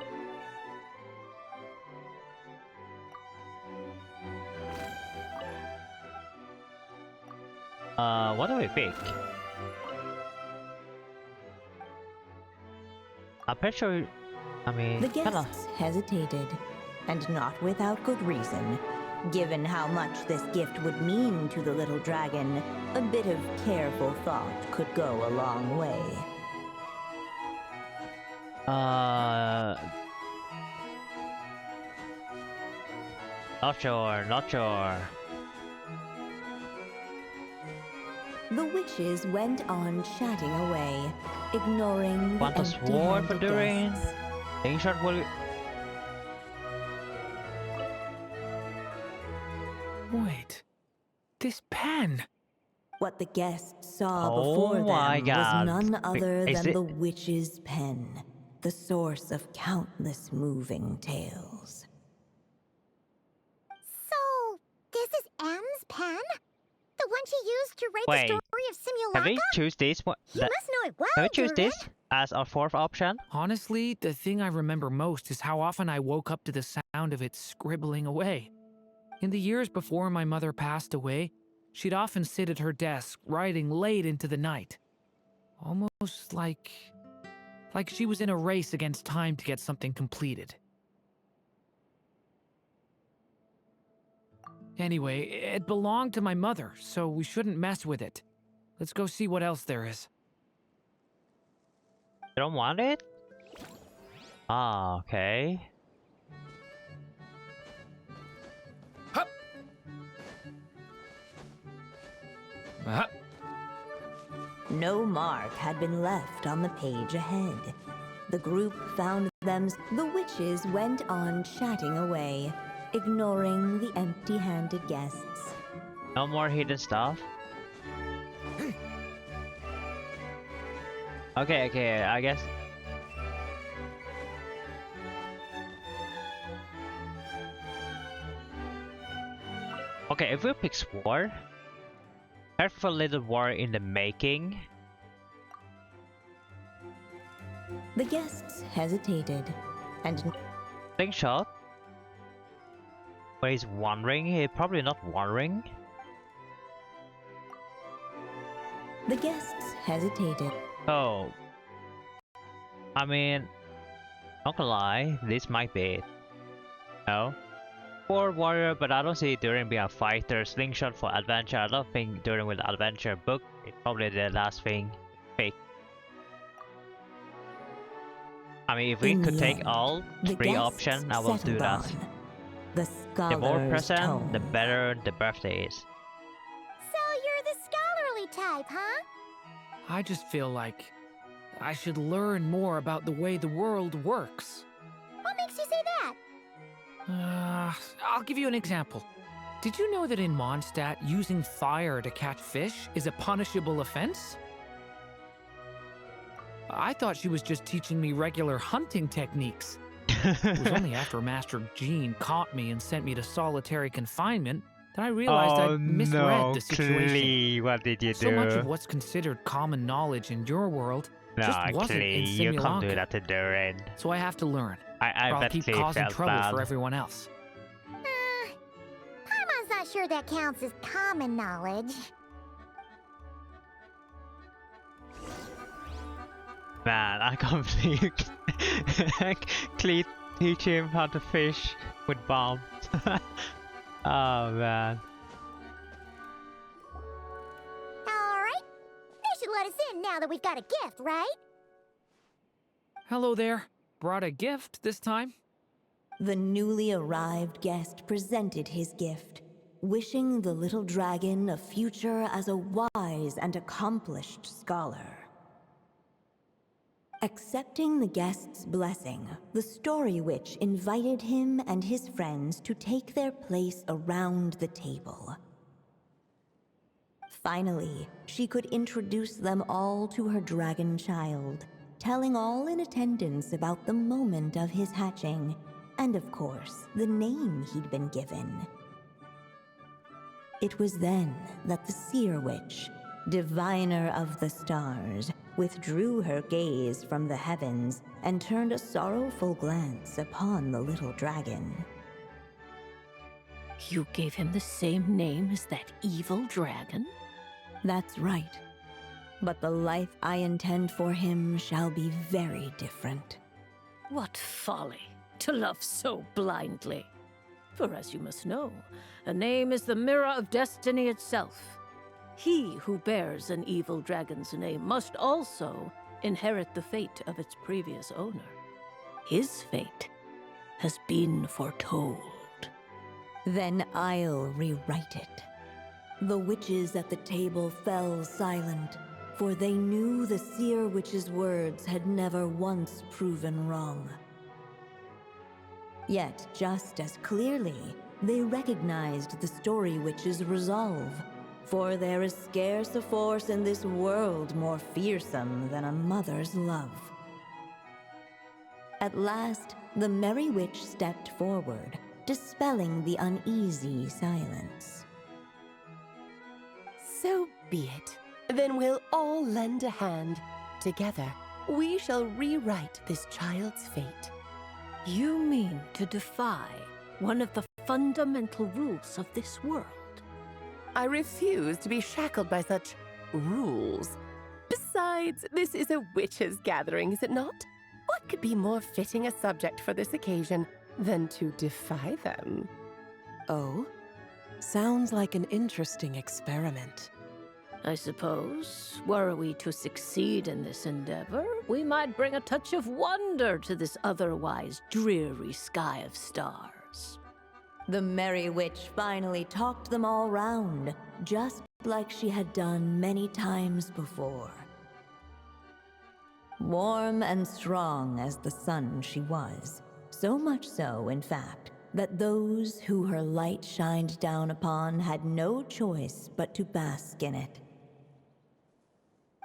What do we pick? I'm pretty sure, I mean, The guests hesitated, and not without good reason. Given how much this gift would mean to the little dragon, a bit of careful thought could go a long way. Not sure, not sure. The witches went on chatting away, ignoring the Want a sword for empty-handed Durin? guests. Slingshot will. Wait, this pen! What the guests saw Oh before my them God. was none other Is than it- the witch's pen, the source of countless moving tales. So, this is M's pen? The one she used to write Wait, the story of Simulanka? Can we choose this one? He must know it well, Can we choose Durin. this as our fourth option? Honestly, the thing I remember most is how often I woke up to the sound of it scribbling away. In the years before my mother passed away, she'd often sit at her desk, writing late into the night. Almost like she was in a race against time to get something completed. Anyway, it belonged to my mother, so we shouldn't mess with it. Let's go see what else there is. You don't want it? Ah, okay. No mark had been left on the page ahead. The group found them. The witches went on chatting away, ignoring the empty-handed guests. No more hidden stuff? Okay, I guess. Okay, if we pick sword, careful little war in the making. The guests hesitated, and Slingshot. But he's wandering. He's probably not wandering. the guests hesitated. Oh. I mean, not gonna lie, this might be it. No? For warrior, but I don't see Durin being a fighter. Slingshot for adventure. I don't think Durin with adventure book is probably the last thing. Pick. I mean, if we In could the take end, all The three guests options, I will do settled that. on The The more scholar's present, tone. the better the birthday is. So you're the scholarly type, huh? I just feel like I should learn more about the way the world works. What makes you say that? I'll give you an example. Did you know that in Mondstadt, using fire to catch fish is a punishable offense? I thought she was just teaching me regular hunting techniques. It was only after Master Jean caught me and sent me to solitary confinement that I realized I'd misread the situation. Klee, what did you So much of what's considered common knowledge in your world just wasn't in Klee, you can't do Simulanka. that to Durin. So I have to learn, I or I'll bet keep Klee causing felt trouble bad. for everyone else. not sure that counts as common knowledge. Man, I completely teach him how to fish with bombs. Oh man. Alright. They should let us in now that we've got a gift, right? Hello there. Brought a gift this time? The newly arrived guest presented his gift, wishing the little dragon a future as a wise and accomplished scholar. Accepting the guest's blessing, the Story Witch invited him and his friends to take their place around the table. Finally, she could introduce them all to her dragon child, telling all in attendance about the moment of his hatching, and of course, the name he'd been given. It was then that the Seer Witch, diviner of the stars, withdrew her gaze from the heavens and turned a sorrowful glance upon the little dragon. You gave him the same name as that evil dragon? That's right. But the life I intend for him shall be very different. What folly to love so blindly. For as you must know, a name is the mirror of destiny itself. He who bears an evil dragon's name must also inherit the fate of its previous owner. His fate has been foretold. Then I'll rewrite it. The witches at the table fell silent, for they knew the Seer Witch's words had never once proven wrong. Yet, just as clearly, they recognized the Story Witch's resolve. For there is scarce a force in this world more fearsome than a mother's love. At last, the Merry Witch stepped forward, dispelling the uneasy silence. So be it. Then we'll all lend a hand. Together, we shall rewrite this child's fate. You mean to defy one of the fundamental rules of this world? I refuse to be shackled by such rules. Besides, this is a witches' gathering, is it not? What could be more fitting a subject for this occasion than to defy them? Oh? Sounds like an interesting experiment. I suppose, were we to succeed in this endeavor, we might bring a touch of wonder to this otherwise dreary sky of stars. The Merry Witch finally talked them all round, just like she had done many times before. Warm and strong as the sun she was, so much so, in fact, that those who her light shined down upon had no choice but to bask in it.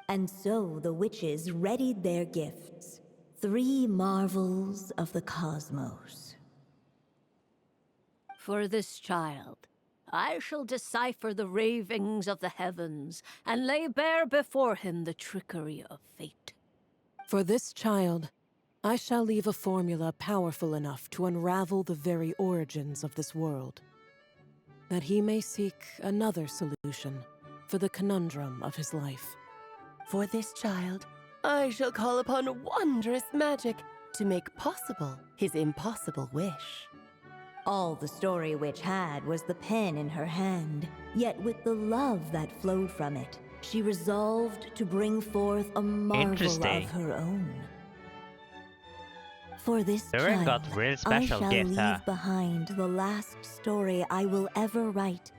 And so the witches readied their gifts, 3 marvels of the cosmos. For this child, I shall decipher the ravings of the heavens and lay bare before him the trickery of fate. For this child, I shall leave a formula powerful enough to unravel the very origins of this world, that he may seek another solution for the conundrum of his life. For this child, I shall call upon wondrous magic to make possible his impossible wish. All the Story Witch had was the pen in her hand, yet with the love that flowed from it, she resolved to bring forth a marvel of her own. For this Durin child, got real I special shall gift, leave behind the last story I will ever write,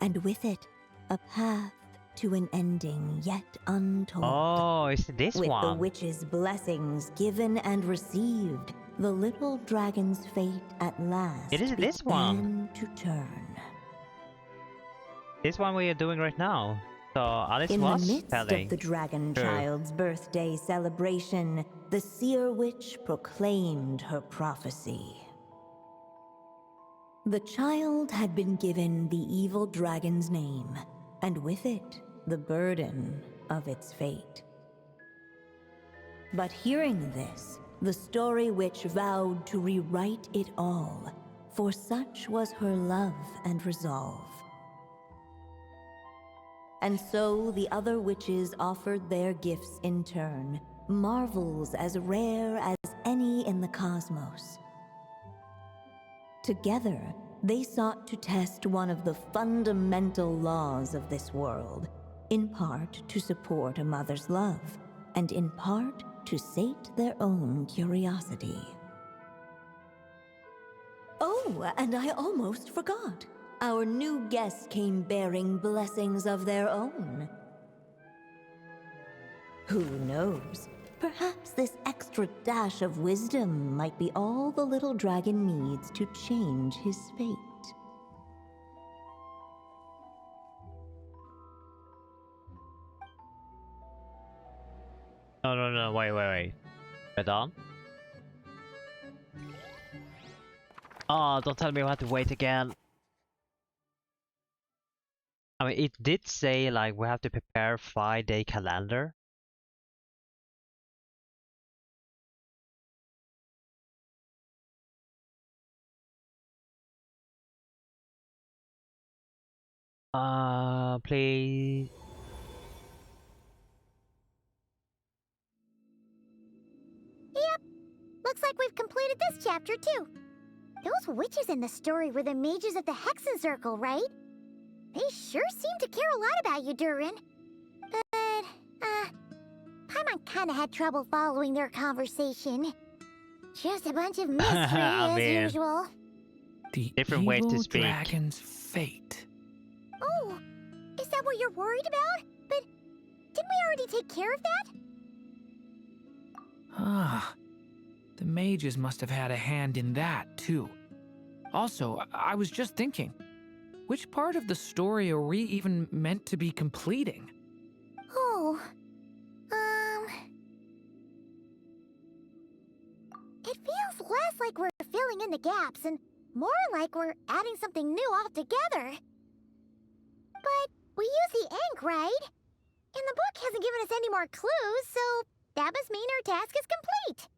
and with it, a path to an ending yet untold. Oh, it's this With one. the witch's blessings given and received, the little dragon's fate at last It is this one. began to turn. This one we are doing right now. So Alice In the was midst telling. of the dragon True. child's birthday celebration, the Seer Witch proclaimed her prophecy. The child had been given the evil dragon's name, and with it, the burden of its fate. But hearing this, the Story Witch vowed to rewrite it all, for such was her love and resolve. and so the other witches offered their gifts in turn, marvels as rare as any in the cosmos. Together, they sought to test one of the fundamental laws of this world, in part to support a mother's love, and in part to sate their own curiosity. Oh, and I almost forgot. Our new guests came bearing blessings of their own. Who knows? Perhaps this extra dash of wisdom might be all the little dragon needs to change his fate. No, wait. We're done? Oh, don't tell me we have to wait again. I mean, it did say, like, we have to prepare 5-day calendar. Please. Yep. Looks like we've completed this chapter, too. Those witches in the story were the mages of the Hexen Circle, right? They sure seem to care a lot about you, Durin. But, Paimon kinda had trouble following their conversation. Just a bunch of mystery as usual. The Different way to evil speak. dragon's fate. Oh, is that what you're worried about? But didn't we already take care of that? Ah, the mages must have had a hand in that, too. Also, I was just thinking, which part of the story are we even meant to be completing? Oh, it feels less like we're filling in the gaps and more like we're adding something new altogether. But we use the ink, right? And the book hasn't given us any more clues, so that must mean our task is complete.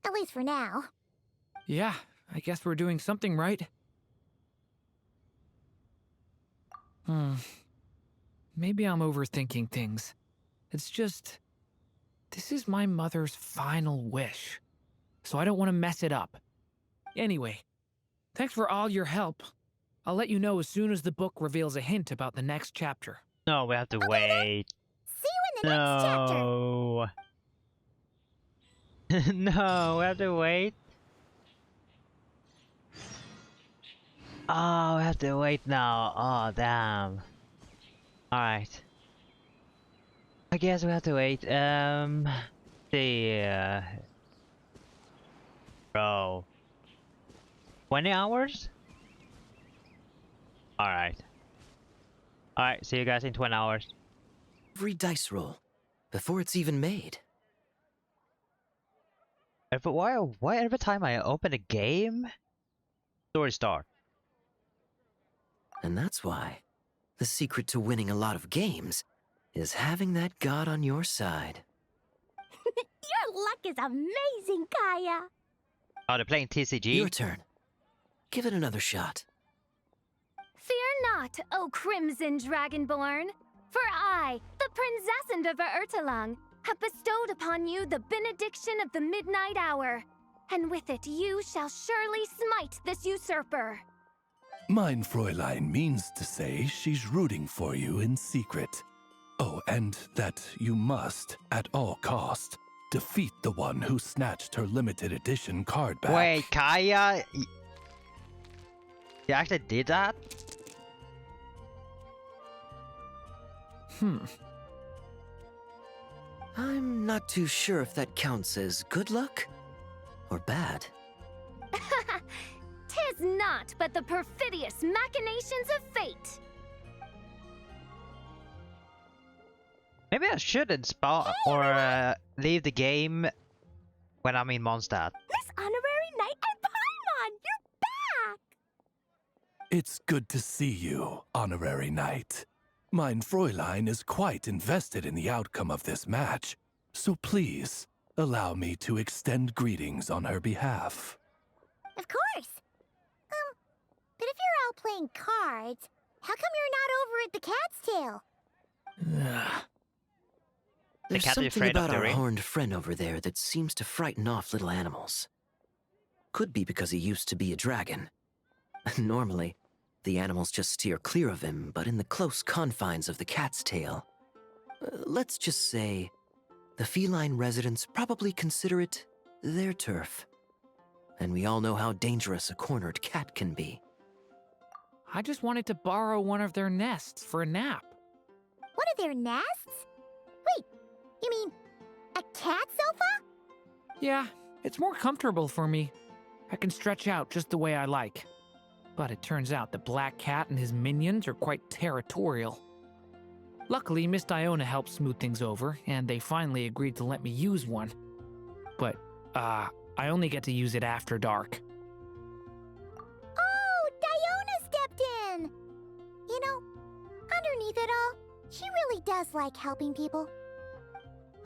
At least for now. Yeah, I guess we're doing something right. Maybe I'm overthinking things. It's just, this is my mother's final wish, so I don't want to mess it up. Anyway, thanks for all your help. I'll let you know as soon as the book reveals a hint about the next chapter. No, we have to wait. See you in the next chapter. No. No, we have to wait. Oh, we have to wait now. Oh, damn. Alright. I guess we have to wait. Bro. 20 hours? Alright. Alright, see you guys in 20 hours. Every dice roll, before it's even made. Why every time I open a game? Story start. And that's why the secret to winning a lot of games is having that god on your side. Your luck is amazing, Kaya. Oh, they're playing TCG? Your turn. Give it another shot. Fear not, O Crimson Dragonborn, for I, the Princess of Ertalang, have bestowed upon you the benediction of the midnight hour, and with it you shall surely smite this usurper. Mein Fräulein means to say she's rooting for you in secret. Oh, and that you must, at all cost, defeat the one who snatched her limited edition card back. Wait, Kaya? You actually did that? I'm not too sure if that counts as good luck or bad. Tis not but the perfidious machinations of fate. Maybe I shouldn't spawn or leave the game when I'm in Mondstadt. Miss Honorary Knight and Paimon, you're back! It's good to see you, Honorary Knight. Mein Fräulein is quite invested in the outcome of this match, so please, allow me to extend greetings on her behalf. Of course. But if you're out playing cards, how come you're not over at the Cat's Tail? There's cat is something afraid of about our Durin. horned friend over there that seems to frighten off little animals. Could be because he used to be a dragon. Normally, the animals just steer clear of him, but in the close confines of the cat's tail, let's just say, the feline residents probably consider it their turf. And we all know how dangerous a cornered cat can be. I just wanted to borrow one of their nests for a nap. One of their nests? Wait, you mean a cat sofa? Yeah, it's more comfortable for me. I can stretch out just the way I like. But it turns out the Black Cat and his minions are quite territorial. Luckily, Miss Diona helped smooth things over, and they finally agreed to let me use one. But, I only get to use it after dark. Oh, Diona stepped in! You know, underneath it all, she really does like helping people.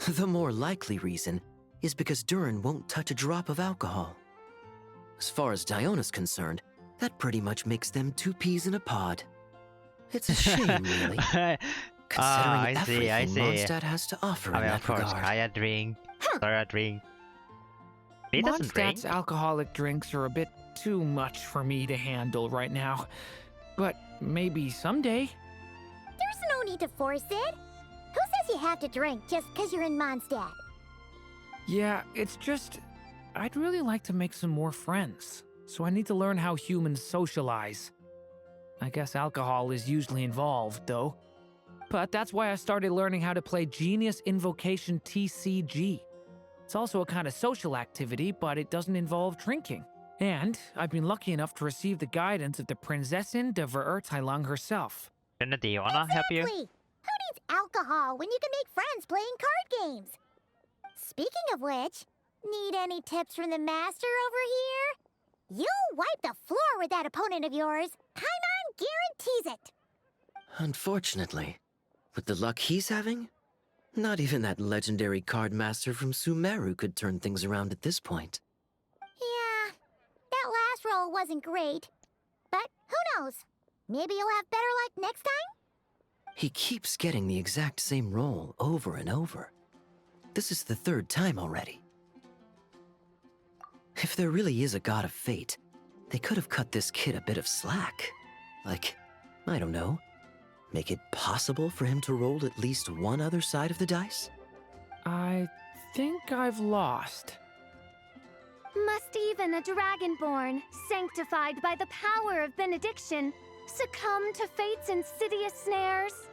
The more likely reason is because Durin won't touch a drop of alcohol. As far as Diona's concerned, that pretty much makes them two peas in a pod. It's a shame, really. Considering everything Mondstadt has to offer in that of course, regard. Kaya drink, Sora drink. He doesn't drink. Mondstadt's alcoholic drinks are a bit too much for me to handle right now. But maybe someday. There's no need to force it. Who says you have to drink just because you're in Mondstadt? Yeah, it's just... I'd really like to make some more friends. So I need to learn how humans socialize. I guess alcohol is usually involved, though. But that's why I started learning how to play Genius Invocation TCG. It's also a kind of social activity, but it doesn't involve drinking. And I've been lucky enough to receive the guidance of the Prinzessin de Verurteilung herself. Shouldn't Diona help you? Exactly. Who needs alcohol when you can make friends playing card games? Speaking of which, need any tips from the master over here? You'll wipe the floor with that opponent of yours. Paimon guarantees it. Unfortunately, with the luck he's having, not even that legendary card master from Sumeru could turn things around at this point. Yeah, that last roll wasn't great. But who knows? Maybe you'll have better luck next time? He keeps getting the exact same roll over and over. This is the third time already. If there really is a god of fate, they could have cut this kid a bit of slack. Like, I don't know, make it possible for him to roll at least one other side of the dice? I think I've lost. Must even a dragonborn, sanctified by the power of benediction, succumb to fate's insidious snares?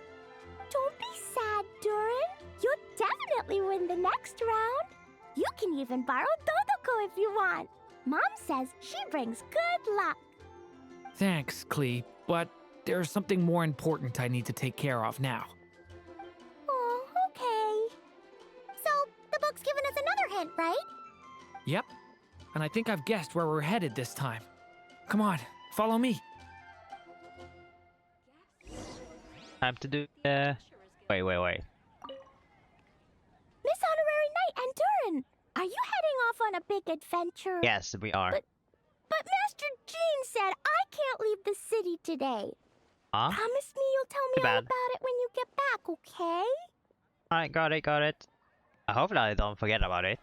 Don't be sad, Durin. You'll definitely win the next round. You can even borrow Dodoko if you want. Mom says she brings good luck. Thanks, Klee, but there's something more important I need to take care of now. Oh, okay. So, the book's given us another hint, right? Yep, and I think I've guessed where we're headed this time. Come on, follow me. Time to do. Wait. Miss Honorary Knight and Durin, are you heading off on a big adventure? Yes, we are. But Master Jean said I can't leave the city today. Huh? Promise me you'll tell me Too all bad. about it when you get back, okay? Alright, got it. I hope that I don't forget about it.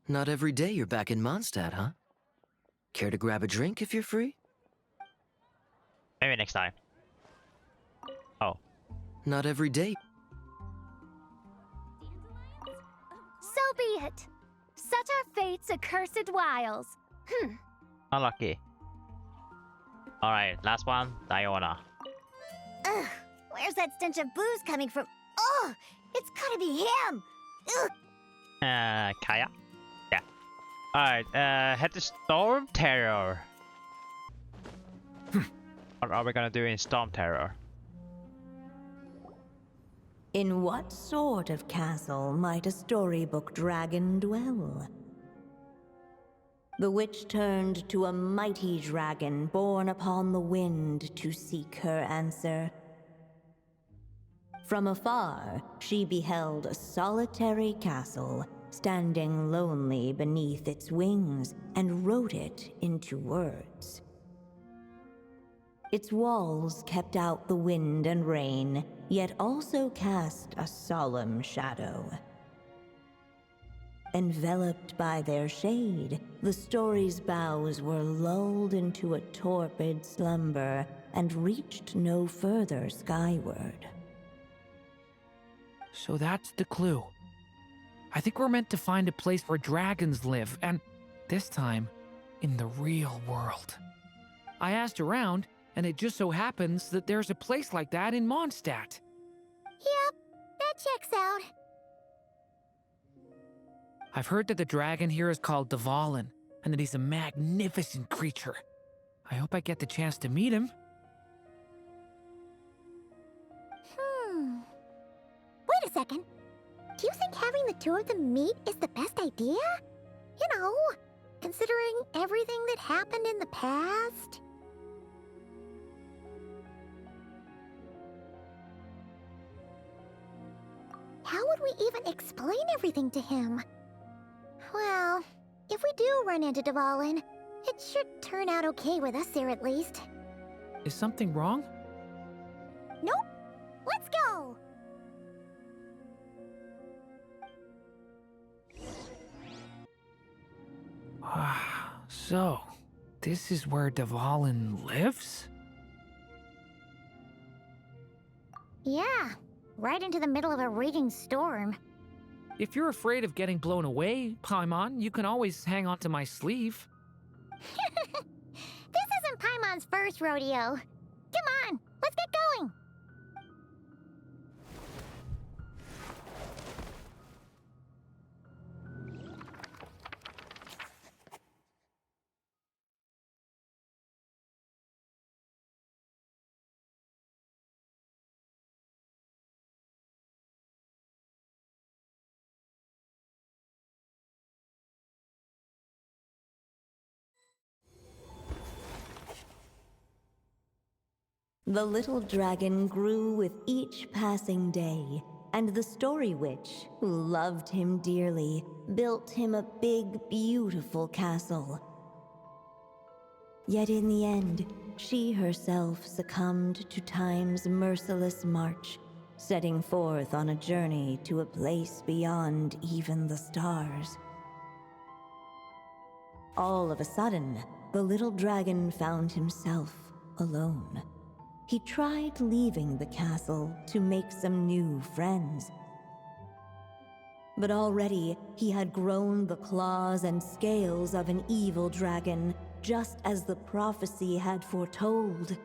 Not every day you're back in Mondstadt, huh? Care to grab a drink if you're free? Maybe next time. Oh. Not every day. So be it. Such are fate's accursed wiles. Unlucky. Alright, last one, Diona. Ugh, where's that stench of booze coming from? Ugh, it's gotta be him! Ugh. Kaya? Yeah. Alright, head to Storm Terror. What are we gonna do in Storm Terror? In what sort of castle might a storybook dragon dwell? The witch turned to a mighty dragon born upon the wind to seek her answer. From afar, she beheld a solitary castle, standing lonely beneath its wings, and wrote it into words. Its walls kept out the wind and rain, yet also cast a solemn shadow. Enveloped by their shade, the story's boughs were lulled into a torpid slumber and reached no further skyward. So that's the clue. I think we're meant to find a place where dragons live, and this time, in the real world. I asked around, and it just so happens that there's a place like that in Mondstadt. Yep, that checks out. I've heard that the dragon here is called Dvalin, and that he's a magnificent creature. I hope I get the chance to meet him. Wait a second. Do you think having the two of them meet is the best idea? You know, considering everything that happened in the past? How would we even explain everything to him? Well, if we do run into Dvalin, it should turn out okay with us here at least. Is something wrong? Nope. Let's go! So, this is where Dvalin lives? Yeah, right into the middle of a raging storm. If you're afraid of getting blown away, Paimon, you can always hang onto my sleeve. This isn't Paimon's first rodeo. Come on, let's get going! The little dragon grew with each passing day, and the Story Witch, who loved him dearly, built him a big, beautiful castle. Yet in the end, she herself succumbed to time's merciless march, setting forth on a journey to a place beyond even the stars. All of a sudden, the little dragon found himself alone. He tried leaving the castle to make some new friends. But already he had grown the claws and scales of an evil dragon, just as the prophecy had foretold.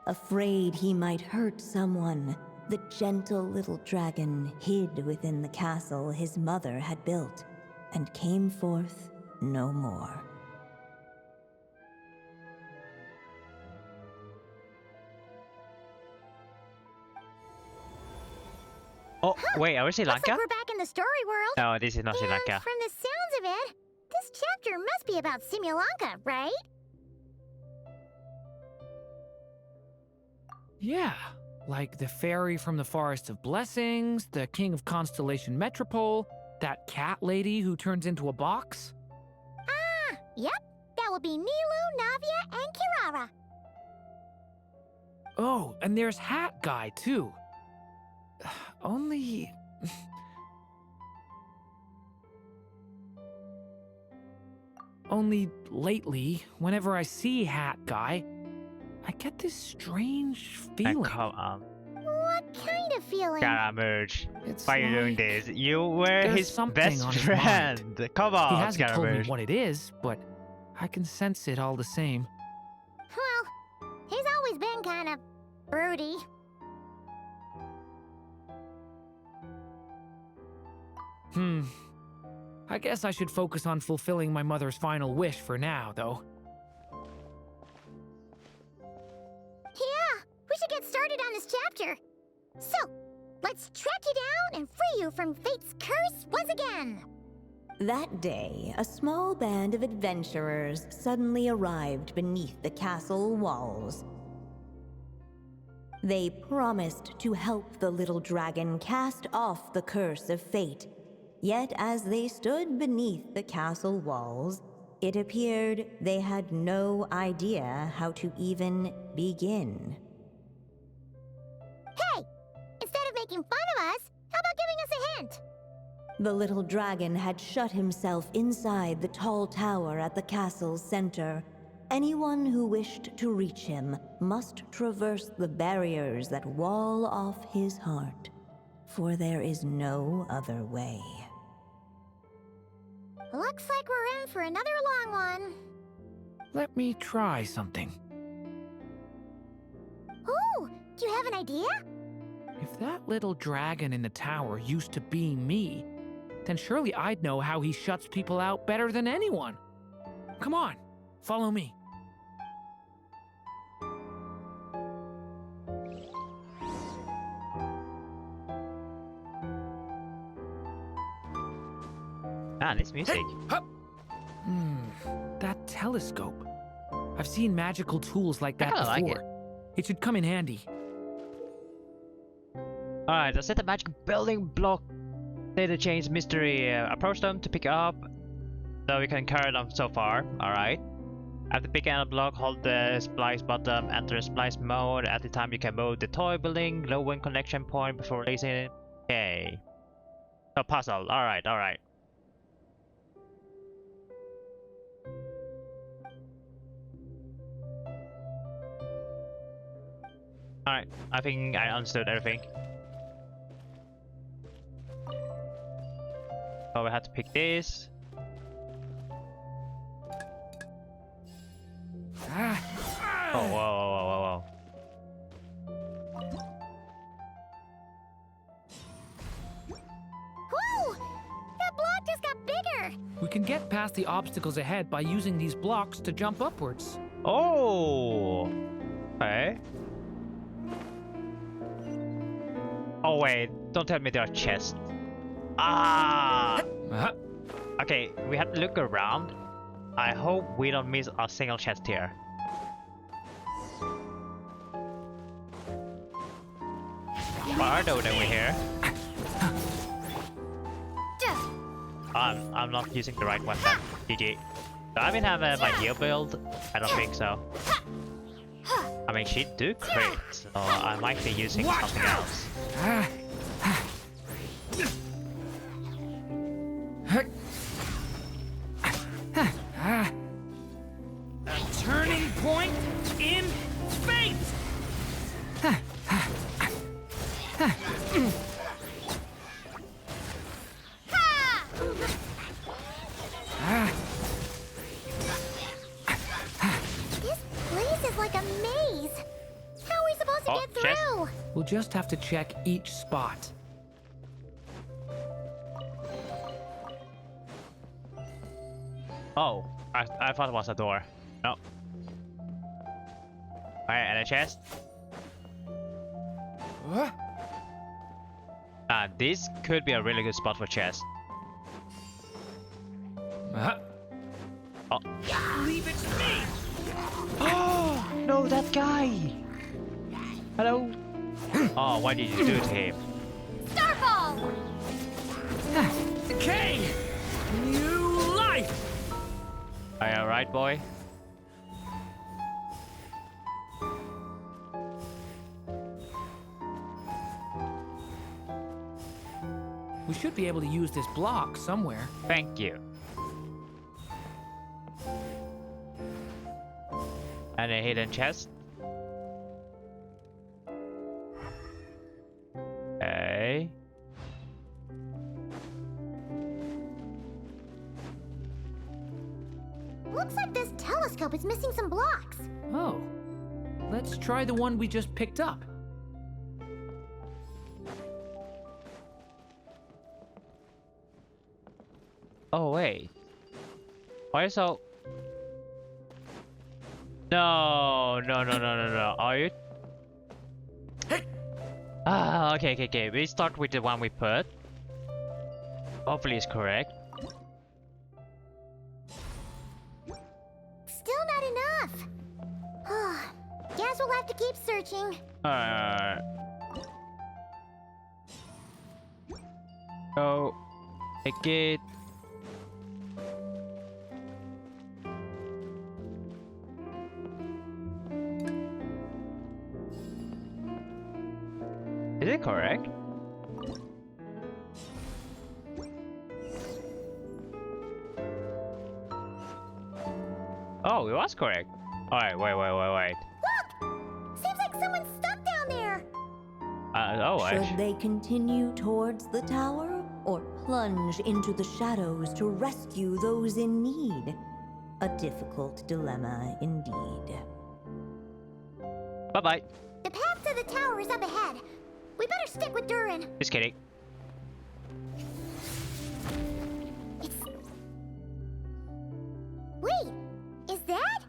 Afraid he might hurt someone, the gentle little dragon hid within the castle his mother had built, and came forth no more. Oh, wait, are we Sri Looks Lanka? like we're back in the story world. No, this is not Sri And Lanka. from the sounds of it, this chapter must be about Simulanka, right? Yeah, like the fairy from the Forest of Blessings, the king of Constellation Metropole, that cat lady who turns into a box. Ah, yep. That would be Nilu, Navia, and Kirara. Oh, and there's Hat Guy, too. Only... Only lately, whenever I see Hat Guy, I get this strange feeling. Come on. What kind of feeling? Scaramouche. It's Why are you doing like this? You were there's his something best on his friend. mind. Come on, He hasn't told me Scaramouche. what it is, but I can sense it all the same. Well, he's always been kind of broody. I guess I should focus on fulfilling my mother's final wish for now, though. Yeah, we should get started on this chapter. So, let's track you down and free you from fate's curse once again. That day, a small band of adventurers suddenly arrived beneath the castle walls. They promised to help the little dragon cast off the curse of fate. Yet as they stood beneath the castle walls, It appeared they had no idea how to even begin. Hey! Instead of making fun of us, how about giving us a hint? The little dragon had shut himself inside the tall tower at the castle's center. Anyone who wished to reach him must traverse the barriers that wall off his heart, for there is no other way. Looks like we're in for another long one. Let me try something. Ooh, do you have an idea? If that little dragon in the tower used to be me, then surely I'd know how he shuts people out better than anyone. Come on, follow me. Ah, this music. That telescope. I've seen magical tools like that I before. like it. It should come in handy. Alright, let's set the magic building block data change mystery. Approach them to pick up, so we can carry them so far. Alright. After picking up a block, hold the splice button, enter splice mode. At the time you can move the toy building, lowering connection point before releasing it. Okay. So puzzle. Alright, alright. Alright, I think I understood everything. So we have to pick this. Oh, whoa, whoa, whoa, whoa, Whoa! That block just got bigger! We can get past the obstacles ahead by using these blocks to jump upwards. whoa! Oh! Okay. Oh wait, don't tell me there are chests. Ah! Okay, we have to look around. I hope we don't miss a single chest here. What are they doing here? I'm not using the right weapon. GG. Do I even have my heal build? I don't think so. I mean, she do crit, so I might be using something else. A turning point in fate! This place is like a maze. How are we supposed to get through? We'll just have to check each spot. Oh, I thought it was a door. No. Alright, and a chest. This could be a really good spot for chest. Oh. Leave it to me! Oh no, that guy! Hello? Oh, what did you do to him? Starfall! Decay! New life! Are you alright, boy? We should be able to use this block somewhere. Thank you. And a hidden chest. Okay. Looks like this telescope is missing some blocks. Oh. Let's try the one we just picked up. Oh wait. Why so? No. Are you? Ah, okay. We start with the one we put. Hopefully it's correct. Still not enough. Guess we'll have to keep searching. So, take it. it correct? Oh, it was correct. Alright, wait. Look! Seems like someone's stuck down there. Should they continue towards the tower or plunge into the shadows to rescue those in need? A difficult dilemma indeed. Bye-bye. The path to the tower is up ahead. We better stick with Durin. Just kidding. Wait, is that?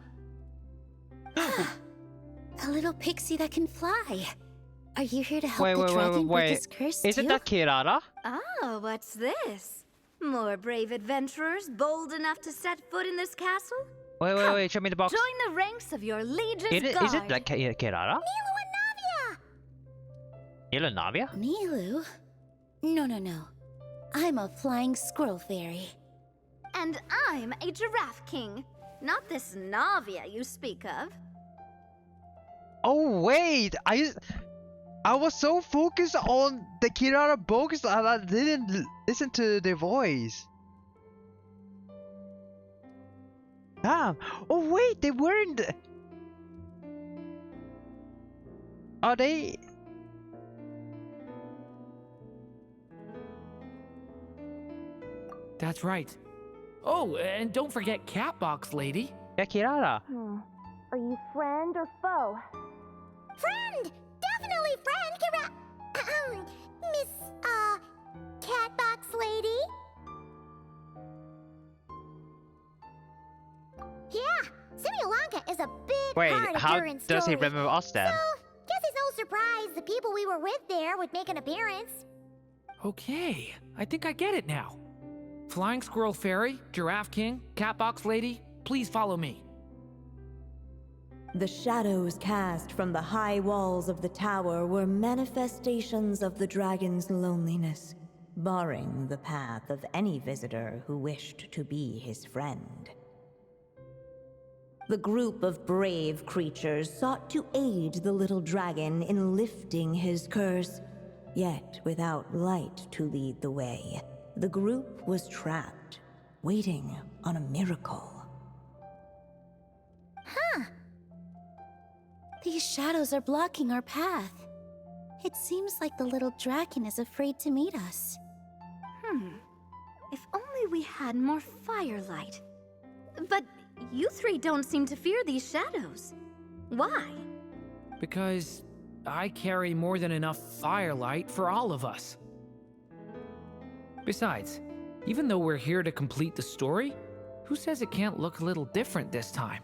A little pixie that can fly. Are you here to help the dragon break his curse Isn't too? that Kirara? Oh, what's this? More brave adventurers bold enough to set foot in this castle? Wait, show me the box. Join the ranks of your liege's guard. Is it like Kirara? Nilu and Navia! Navia? Nilu? No. I'm a flying squirrel fairy. And I'm a giraffe king. Not this Navia you speak of. Oh wait, I was so focused on the Kirara books that I didn't listen to their voice. Damn. Oh wait, they weren't. Are they? That's right. Oh, and don't forget Catbox Lady. Yeah, Kirara. Are you friend or foe? Friend! Definitely friend, Miss, Catbox Lady? Yeah, Simulonka is a big Wait, part of how Durin's does he story. remember us then? So, guess it's no surprise the people we were with there would make an appearance. Okay, I think I get it now. Flying Squirrel Fairy, Giraffe King, Catbox Lady, please follow me. The shadows cast from the high walls of the tower were manifestations of the dragon's loneliness, barring the path of any visitor who wished to be his friend. The group of brave creatures sought to aid the little dragon in lifting his curse, yet without light to lead the way. The group was trapped, waiting on a miracle. Huh. These shadows are blocking our path. It seems like the little dragon is afraid to meet us. If only we had more firelight. But you three don't seem to fear these shadows. Why? Because I carry more than enough firelight for all of us. Besides, even though we're here to complete the story, who says it can't look a little different this time?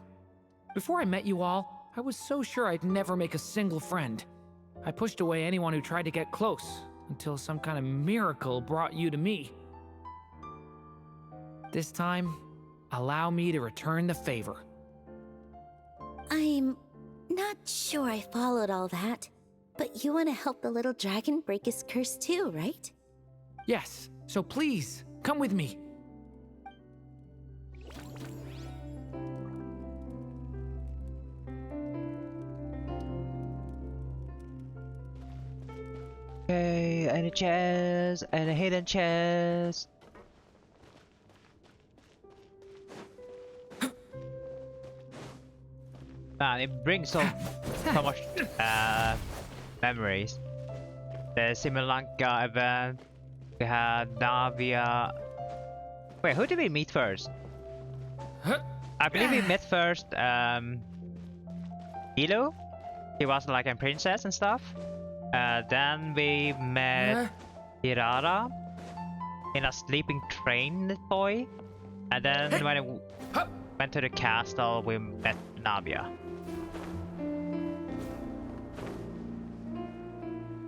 Before I met you all, I was so sure I'd never make a single friend. I pushed away anyone who tried to get close, until some kind of miracle brought you to me. This time, allow me to return the favor. I'm not sure I followed all that, but you want to help the little dragon break his curse too, right? Yes, so please, come with me. Okay, any chest, any hidden chest. Man, it brings so much memories. The Simulanka event, we had Navia. Wait, who did we meet first? I believe we met first Ilo. He was like a princess and stuff. Then we met Hirara in a sleeping train toy. And then when we went to the castle, we met Navia.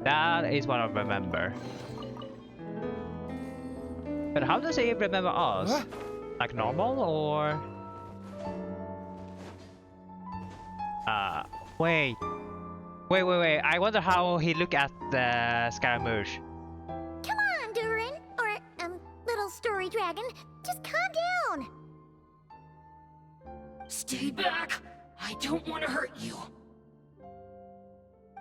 That is what I remember. But how does he remember us? Like normal or? Wait. I wonder how he look at the Scaramouche. Come on, Durin, or little story dragon, just calm down. Stay back! I don't want to hurt you.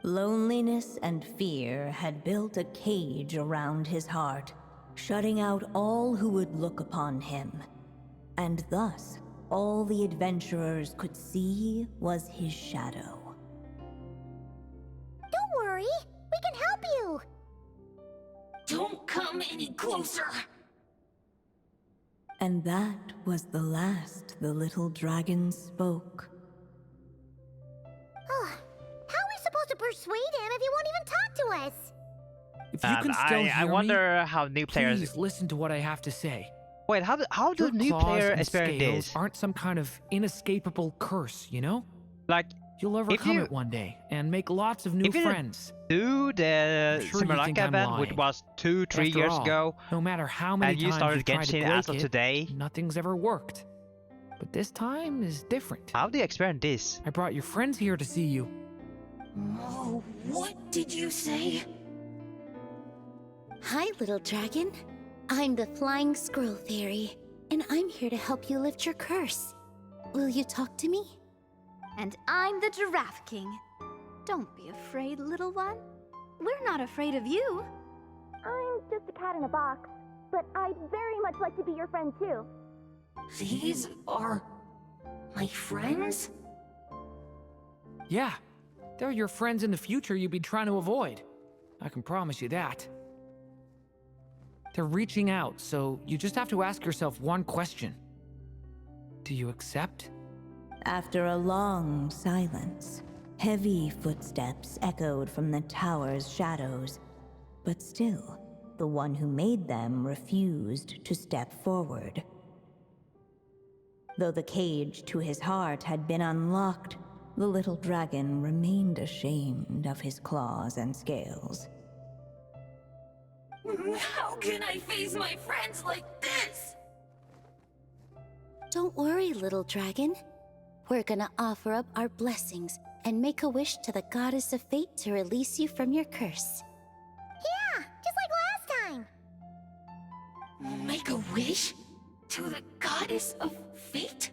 Loneliness and fear had built a cage around his heart, shutting out all who would look upon him. And thus, all the adventurers could see was his shadow. Don't worry, we can help you! Don't come any closer! And that was the last the little dragon spoke. Oh, how are we supposed to persuade him if he won't even talk to us? If you can still hear I wonder how new players. please listen to what I have to say. Wait, how do Your new claws players and experience scales this? aren't some kind of inescapable curse, you know? Like, You'll overcome it one day and make lots of new if you friends. do the I'm sure you think Simulacra I'm event, which lying. was 2-3 years all, ago, no matter how many and you times started you've tried to Genshin break as of it, today, nothing's ever worked. But this time is different. how do you experience this? I brought your friends here to see you. Oh, what did you say? Hi, little dragon. I'm the Flying Squirrel Fairy, and I'm here to help you lift your curse. Will you talk to me? And I'm the Giraffe King. Don't be afraid, little one. We're not afraid of you. I'm just a cat in a box, but I'd very much like to be your friend too. These are my friends? Yeah, they're your friends in the future you'd be trying to avoid. I can promise you that. They're reaching out, so you just have to ask yourself one question. Do you accept? After a long silence, heavy footsteps echoed from the tower's shadows, but still, the one who made them refused to step forward. Though the cage to his heart had been unlocked, the little dragon remained ashamed of his claws and scales. How can I face my friends like this? Don't worry, little dragon. We're gonna offer up our blessings and make a wish to the goddess of fate to release you from your curse. Yeah, just like last time. Make a wish? To the goddess of fate?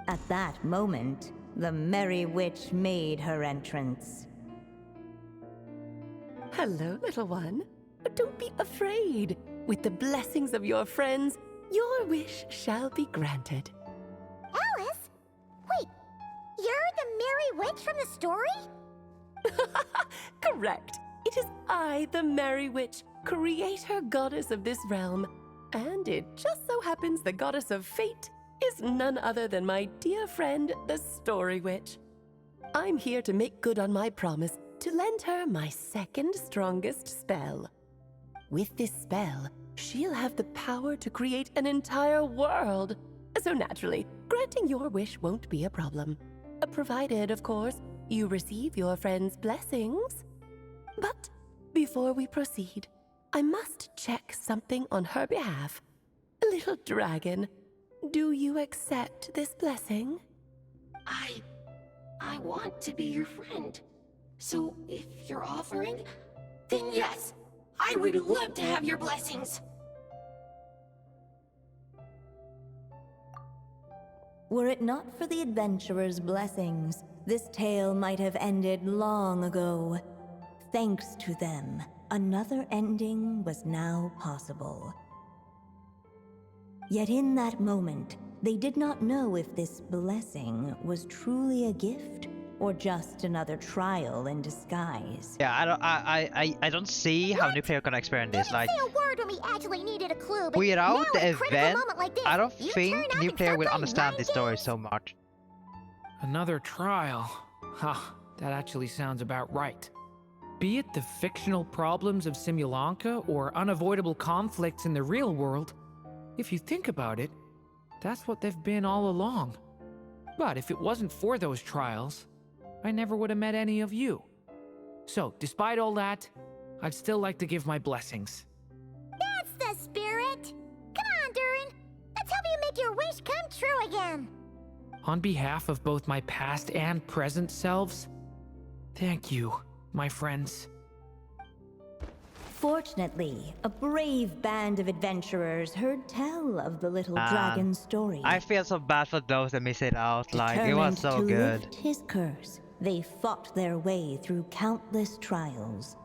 At that moment, the merry witch made her entrance. Hello, little one. Don't be afraid. With the blessings of your friends, your wish shall be granted. Alice? Wait, you're the Merry Witch from the story? Correct. It is I, the Merry Witch, creator goddess of this realm. And it just so happens the goddess of fate is none other than my dear friend, the Story Witch. I'm here to make good on my promise to lend her my second strongest spell. With this spell, she'll have the power to create an entire world. So naturally, granting your wish won't be a problem. Provided, of course, you receive your friend's blessings. But before we proceed, I must check something on her behalf. Little dragon, do you accept this blessing? I want to be your friend. So if you're offering, then yes, I would love to have your blessings. Were it not for the adventurer's blessings, this tale might have ended long ago. Thanks to them, another ending was now possible. Yet in that moment, they did not know if this blessing was truly a gift or just another trial in disguise. Yeah, I don't see how new player gonna experience this. Like, Say a word when we actually needed a clue, but without now the at a critical event, moment like this, I don't you think turn up new and player start will playing understand mind this story so much. Another trial. Ha, that actually sounds about right. Be it the fictional problems of Simulanka or unavoidable conflicts in the real world, if you think about it, that's what they've been all along. But if it wasn't for those trials, I never would have met any of you. So, despite all that, I'd still like to give my blessings. That's the spirit! Come on, Durin! Let's help you make your wish come true again! On behalf of both my past and present selves, thank you, my friends. Fortunately, a brave band of adventurers heard tell of the little dragon's story. I feel so bad for those that miss it out. Like, it was Determined so to good. lift his curse they fought their way through countless trials.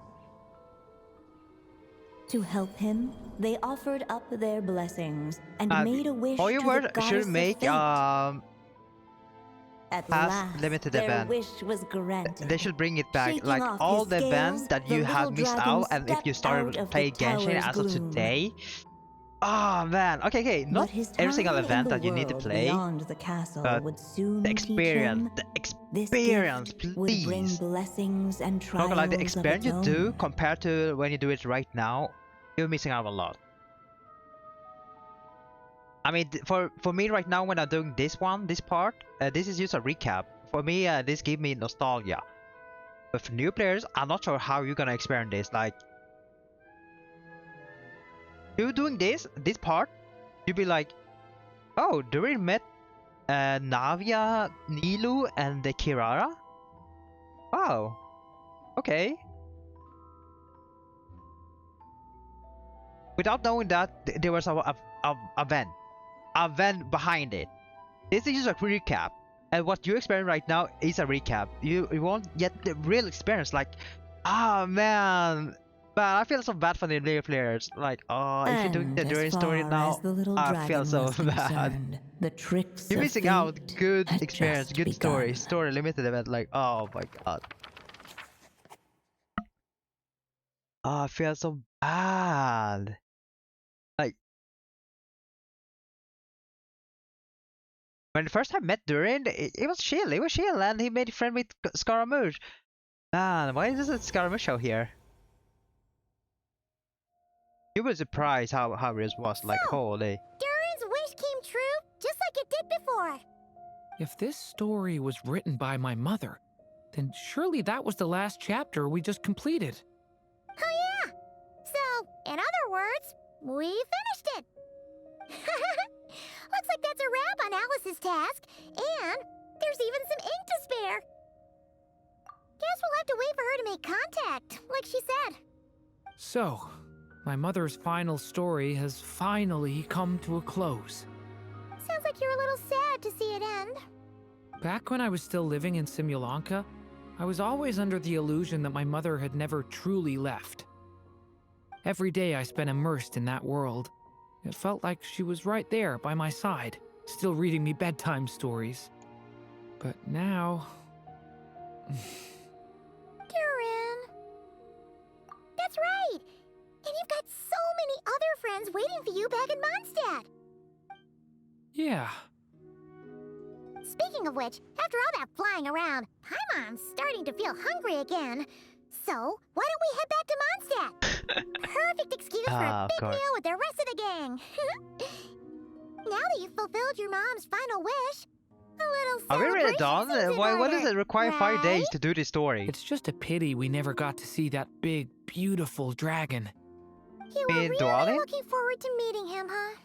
To help him, they offered up their blessings and made a wish to the Hoyoverse goddess should of make fate. At past last, limited their event. wish was granted. They should bring it back, Shaking like off all his the events scales, that the you little have missed dragon out, and if you stepped started out of playing the Genshin tower's as of gloom. today. Oh man, okay, not But his every single time in event the that you need to world play, beyond the castle but would soon the teach experience, him the this experience, gift would bring please. blessings and trials Talk like the of experience its you own. do compared to when you do it right now, you're missing out a lot. I mean, for me right now, when I'm doing this part, this is just a recap. For me, this gives me nostalgia. But for new players, I'm not sure how you're gonna experience this. Like, you doing this part, you'd be like, oh, Durin met Navia, Nilu, and the Kirara? Wow. Okay. Without knowing that there was a event behind it. This is just a recap, and what you experience right now is a recap. You won't get the real experience. Like, ah man, I feel so bad for the new players. Like, oh, if you're doing the Durin story now, I feel so bad. The tricks You're of missing out fate good had experience, just good begun. story limited event. Like, oh my god. Oh, I feel so bad. Like, when the first time I met Durin, it was chill. It was chill, and he made a friend with Scaramouche. Man, why is this a Scaramouche show here? You were surprised how it was. Like, holy. Durin's wish came true, just like it did before. If this story was written by my mother, then surely that was the last chapter we just completed. Oh yeah! So, in other words, we finished it. Looks like that's a wrap on Alice's task, and there's even some ink to spare. Guess we'll have to wait for her to make contact, like she said. So, my mother's final story has finally come to a close. Sounds like you're a little sad to see it end. Back when I was still living in Simulanka, I was always under the illusion that my mother had never truly left. Every day I spent immersed in that world. It felt like she was right there by my side, still reading me bedtime stories. But now... Durin. That's right. And you've got so many other friends waiting for you back in Mondstadt. Yeah. Speaking of which, after all that flying around, Paimon's starting to feel hungry again. So, why don't we head back to Mondstadt? Perfect excuse for a big meal with the rest of the gang. Now that you've fulfilled your mom's final wish, a little Are we really celebration done? seems in Why does order, it require 5 days right? to do this story? It's just a pity we never got to see that big, beautiful dragon. You were Mean really Dwali? looking forward to meeting him, huh?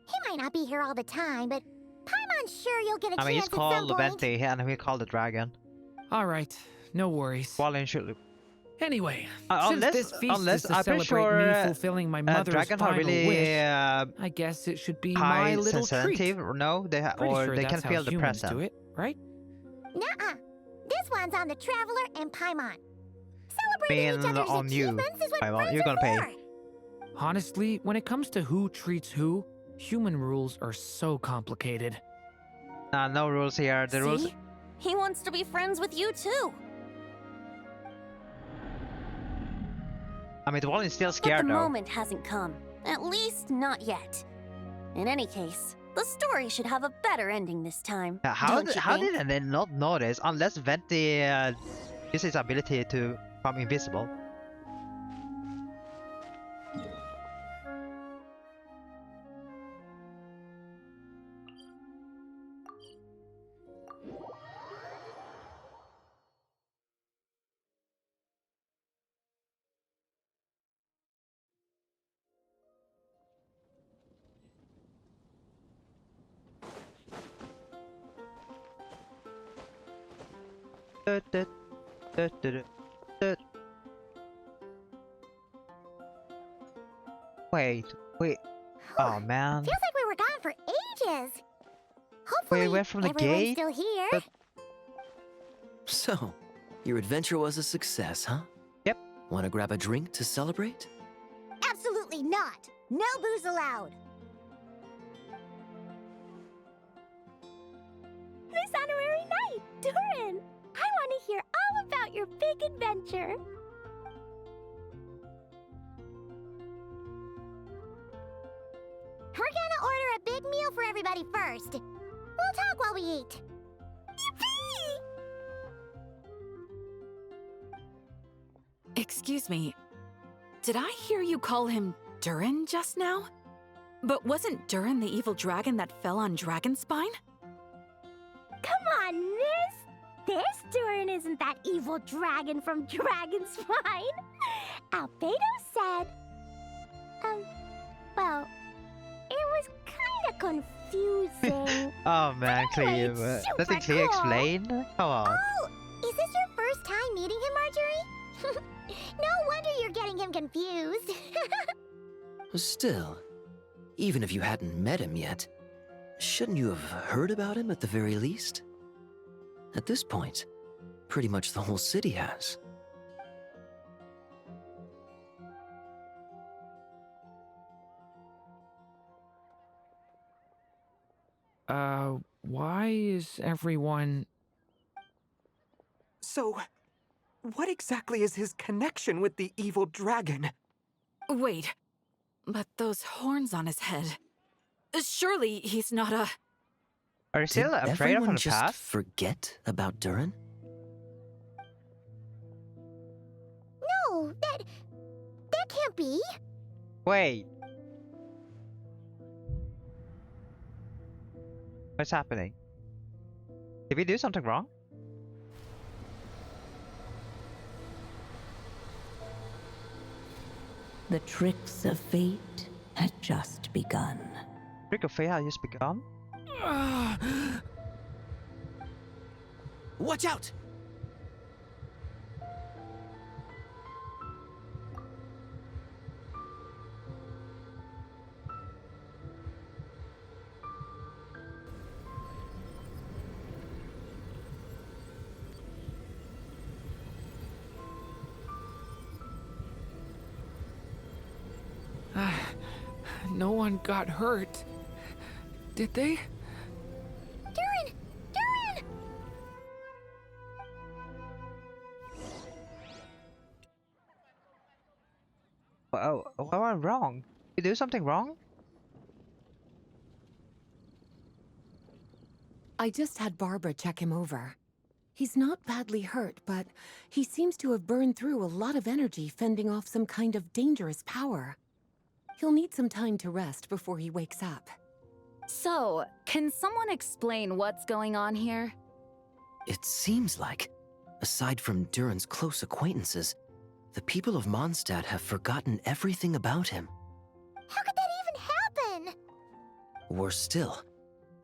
He might not be here all the time, but Paimon's sure you'll get a I mean, chance it's at some called point. Venti, and we call the dragon. Alright, no worries. Dwali should. Anyway, Unless since this feast is to I'm pretty celebrate sure me fulfilling my mother's dragons are final really wish, I guess it should be my high little sensitive. treat. No, they Pretty or sure they that's can how feel the humans presence. do it, right? Nuh-uh. This one's on the Traveler and Paimon. Celebrating each Being other's on you, achievements is what Paimon, friends you're are gonna pay. for. Honestly, when it comes to who treats who, human rules are so complicated. Nah, no rules here. The rules. See? He wants to be friends with you too. I mean, the one is still But scared the though. moment hasn't come. At least not yet. In any case, the story should have a better ending this time. How don't you how think? did they not notice unless Venti uses his ability to become invisible? Wait. Oh man. Feels like we were gone for ages. Hopefully, We went from the everyone's gate, still here. but- So, your adventure was a success, huh? Yep. Wanna grab a drink to celebrate? Absolutely not! No booze allowed! This honorary knight, Durin! I want to hear all about your big adventure. We're gonna order a big meal for everybody first. We'll talk while we eat. Yippee! Excuse me. Did I hear you call him Durin just now? But wasn't Durin the evil dragon that fell on Dragonspine? Come on, miss! This Durin isn't that evil dragon from Dragonspine. Albedo said... well, it was kinda confusing. Oh man, Anyway, Cleve. it's super Doesn't Cleve cool. explain? Come on. Oh, is this your first time meeting him, Marjorie? No wonder you're getting him confused. Still, even if you hadn't met him yet, shouldn't you have heard about him at the very least? At this point, pretty much the whole city has. Why is everyone... So, what exactly is his connection with the evil dragon? Wait, but those horns on his head... Surely he's not a... Are you still Did afraid of everyone him the just past? forget about Durin? No, that can't be. Wait. What's happening? Did we do something wrong? The tricks of fate had just begun. Trick of Fate has just begun? Watch out! No one got hurt. Did they? Durin! Durin! What went wrong? Did you do something wrong? I just had Barbara check him over. He's not badly hurt, but he seems to have burned through a lot of energy fending off some kind of dangerous power. He'll need some time to rest before he wakes up. So, can someone explain what's going on here? It seems like, aside from Durin's close acquaintances, the people of Mondstadt have forgotten everything about him. How could that even happen? Worse still,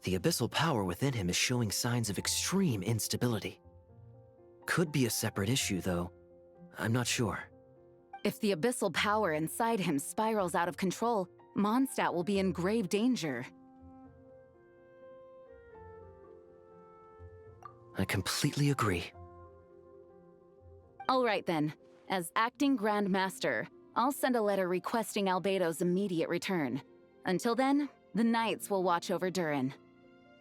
the abyssal power within him is showing signs of extreme instability. Could be a separate issue, though. I'm not sure. If the abyssal power inside him spirals out of control, Mondstadt will be in grave danger. I completely agree. All right then. As acting Grand Master, I'll send a letter requesting Albedo's immediate return. Until then, the Knights will watch over Durin.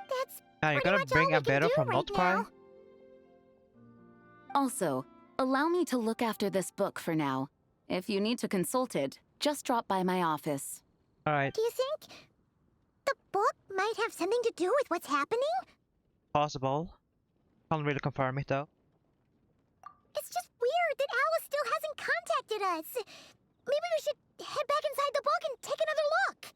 That's Now you're pretty gonna much bring all we can Albedo do from right Notquai? now. Also, allow me to look after this book for now. If you need to consult it, just drop by my office. Alright, Do you think the book might have something to do with what's happening? possible. Can't really confirm it though. It's just weird that Alice still hasn't contacted us. Maybe we should head back inside the book and take another look.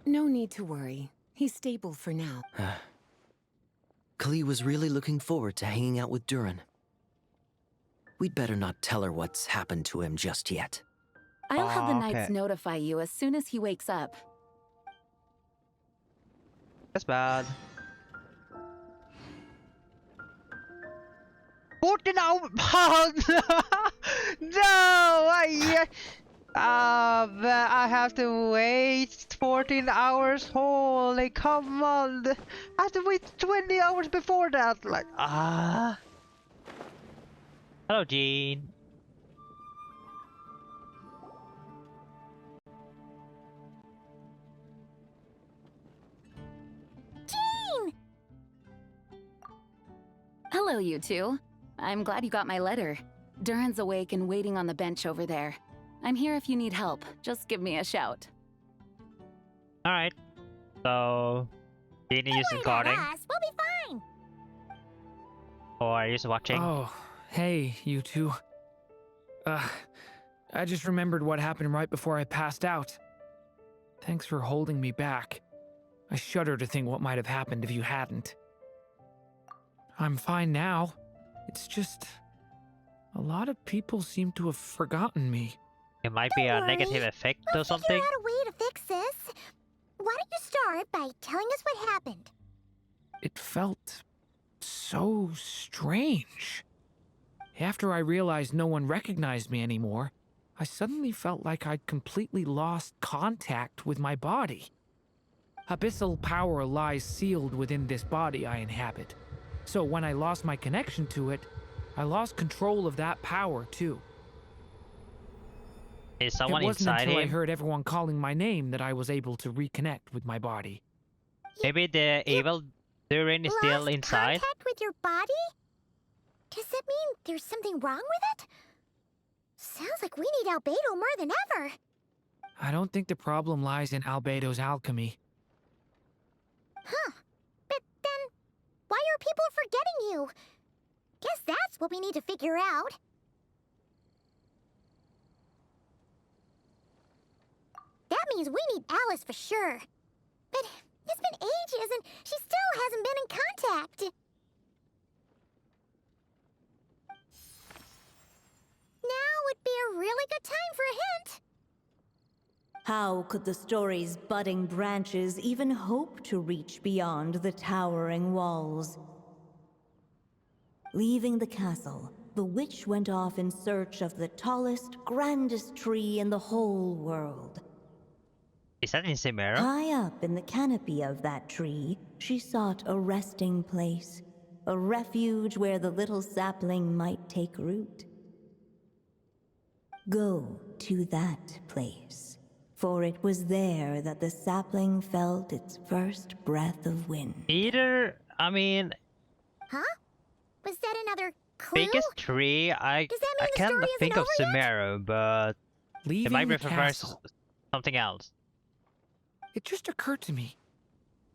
No need to worry. He's stable for now. Klee was really looking forward to hanging out with Durin. We'd better not tell her what's happened to him just yet. I'll have the Oh, Knights okay. notify you as soon as he wakes up. That's bad. What the no? No! But I have to wait 14 hours. Holy, come on. I have to wait 20 hours before that. Like, Hello, Jean. Jean! Hello, you two. I'm glad you got my letter. Durin's awake and waiting on the bench over there. I'm here if you need help. Just give me a shout. Alright. So, Jean is using coding. We'll be fine. Or are you just watching? Oh, hey, you two. I just remembered what happened right before I passed out. Thanks for holding me back. I shudder to think what might have happened if you hadn't. I'm fine now. It's just... a lot of people seem to have forgotten me. It might be a negative effect or something. Figure out a way to fix this. Why don't you start by telling us what happened? It felt so strange. After I realized no one recognized me anymore, I suddenly felt like I'd completely lost contact with my body. Abyssal power lies sealed within this body I inhabit. So when I lost my connection to it, I lost control of that power too. Is someone it wasn't inside until him? I heard everyone calling my name that I was able to reconnect with my body. Maybe the evil Durin is still inside? Contact with your body? Does that mean there's something wrong with it? Sounds like we need Albedo more than ever. I don't think the problem lies in Albedo's alchemy. Huh. But then, why are people forgetting you? Guess that's what we need to figure out. That means we need Alice for sure. But it's been ages and she still hasn't been in contact. Now would be a really good time for a hint. How could the story's budding branches even hope to reach beyond the towering walls? Leaving the castle, the witch went off in search of the tallest, grandest tree in the whole world. Is that in Cimero? High up in the canopy of that tree, she sought a resting place, a refuge where the little sapling might take root. Go to that place, for it was there that the sapling felt its first breath of wind. Huh? Was that another clue? Biggest tree, I can't think of Cimero, but it might refer to something else. It just occurred to me.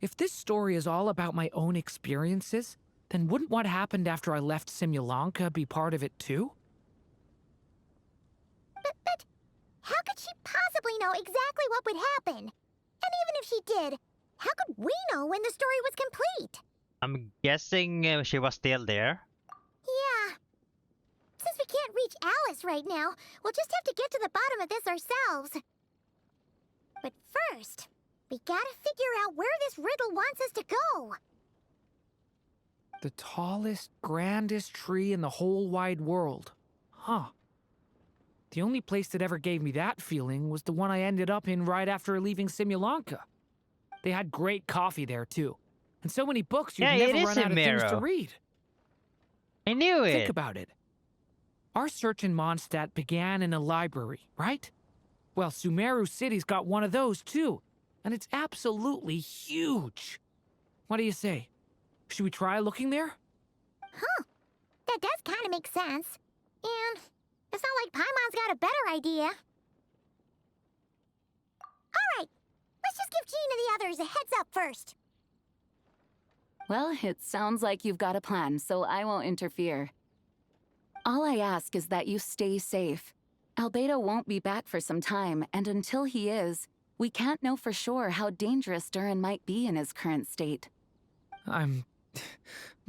If this story is all about my own experiences, then wouldn't what happened after I left Simulanka be part of it too? But how could she possibly know exactly what would happen? And even if she did, how could we know when the story was complete? I'm guessing she was still there. Yeah. Since we can't reach Alice right now, we'll just have to get to the bottom of this ourselves. But first, we gotta figure out where this riddle wants us to go. The tallest, grandest tree in the whole wide world. Huh. The only place that ever gave me that feeling was the one I ended up in right after leaving Simulanka. They had great coffee there, too. And so many books you'd never run out of things to read. I knew it! Think about it. Our search in Mondstadt began in a library, right? Well, Sumeru City's got one of those, too. And it's absolutely huge. What do you say? Should we try looking there? Huh. That does kind of make sense. And it's not like Paimon's got a better idea. Alright, let's just give Jean and the others a heads up first. Well, it sounds like you've got a plan, so I won't interfere. All I ask is that you stay safe. Albedo won't be back for some time, and until he is, we can't know for sure how dangerous Durin might be in his current state. I'm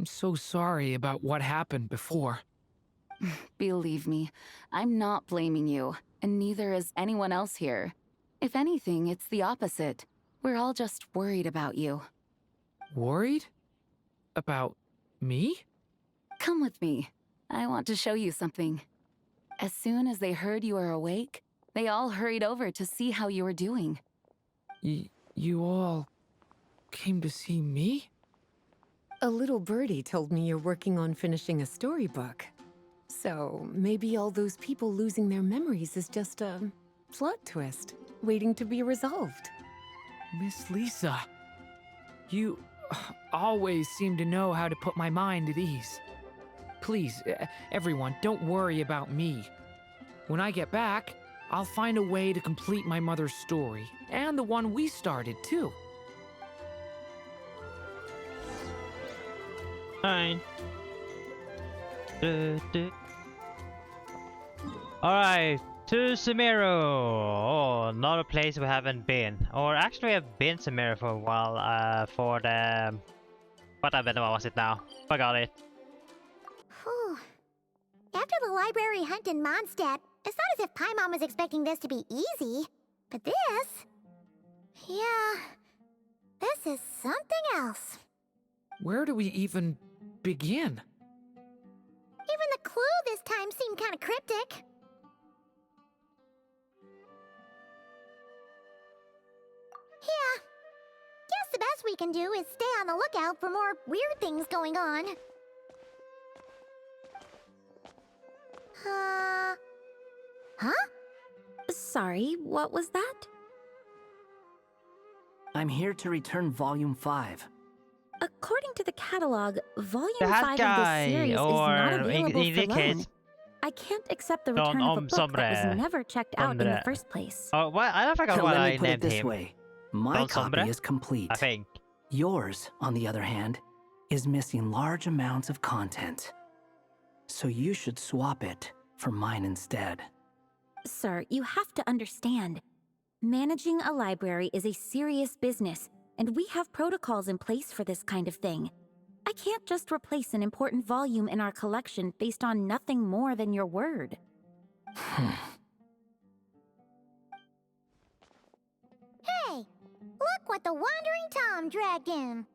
so sorry about what happened before. Believe me, I'm not blaming you, and neither is anyone else here. If anything, it's the opposite. We're all just worried about you. Worried? About me? Come with me. I want to show you something. As soon as they heard you were awake, They all hurried over to see how you were doing. You all came to see me? A little birdie told me you're working on finishing a storybook. So maybe all those people losing their memories is just a plot twist, waiting to be resolved. Miss Lisa, you always seem to know how to put my mind at ease. Please, everyone, don't worry about me. When I get back, I'll find a way to complete my mother's story, and the one we started, too. Fine. Alright, to Sumeru! Oh, another place we haven't been. Or actually we have been Sumeru for a while, for the... What was it now? Forgot it. Whew. After the library hunt in Mondstadt, it's not as if Paimon was expecting this to be easy. But this... Yeah... This is something else. Where do we even begin? Even the clue this time seemed kind of cryptic. Yeah. Guess the best we can do is stay on the lookout for more weird things going on. Huh? Sorry, what was that? I'm here to return Volume 5. According to the catalog, Volume That 5 of this series is not or available in for this loan. case, I can't accept the return of a book that was never checked out in the first place. Oh, what? I forgot what Let I me put it named this him. way. My Don copy Sombra? is complete. I think. Yours, on the other hand, is missing large amounts of content. So you should swap it for mine instead. Sir, you have to understand. Managing a library is a serious business, and we have protocols in place for this kind of thing. I can't just replace an important volume in our collection based on nothing more than your word. Hey! Look what the Wandering Tom dragged in!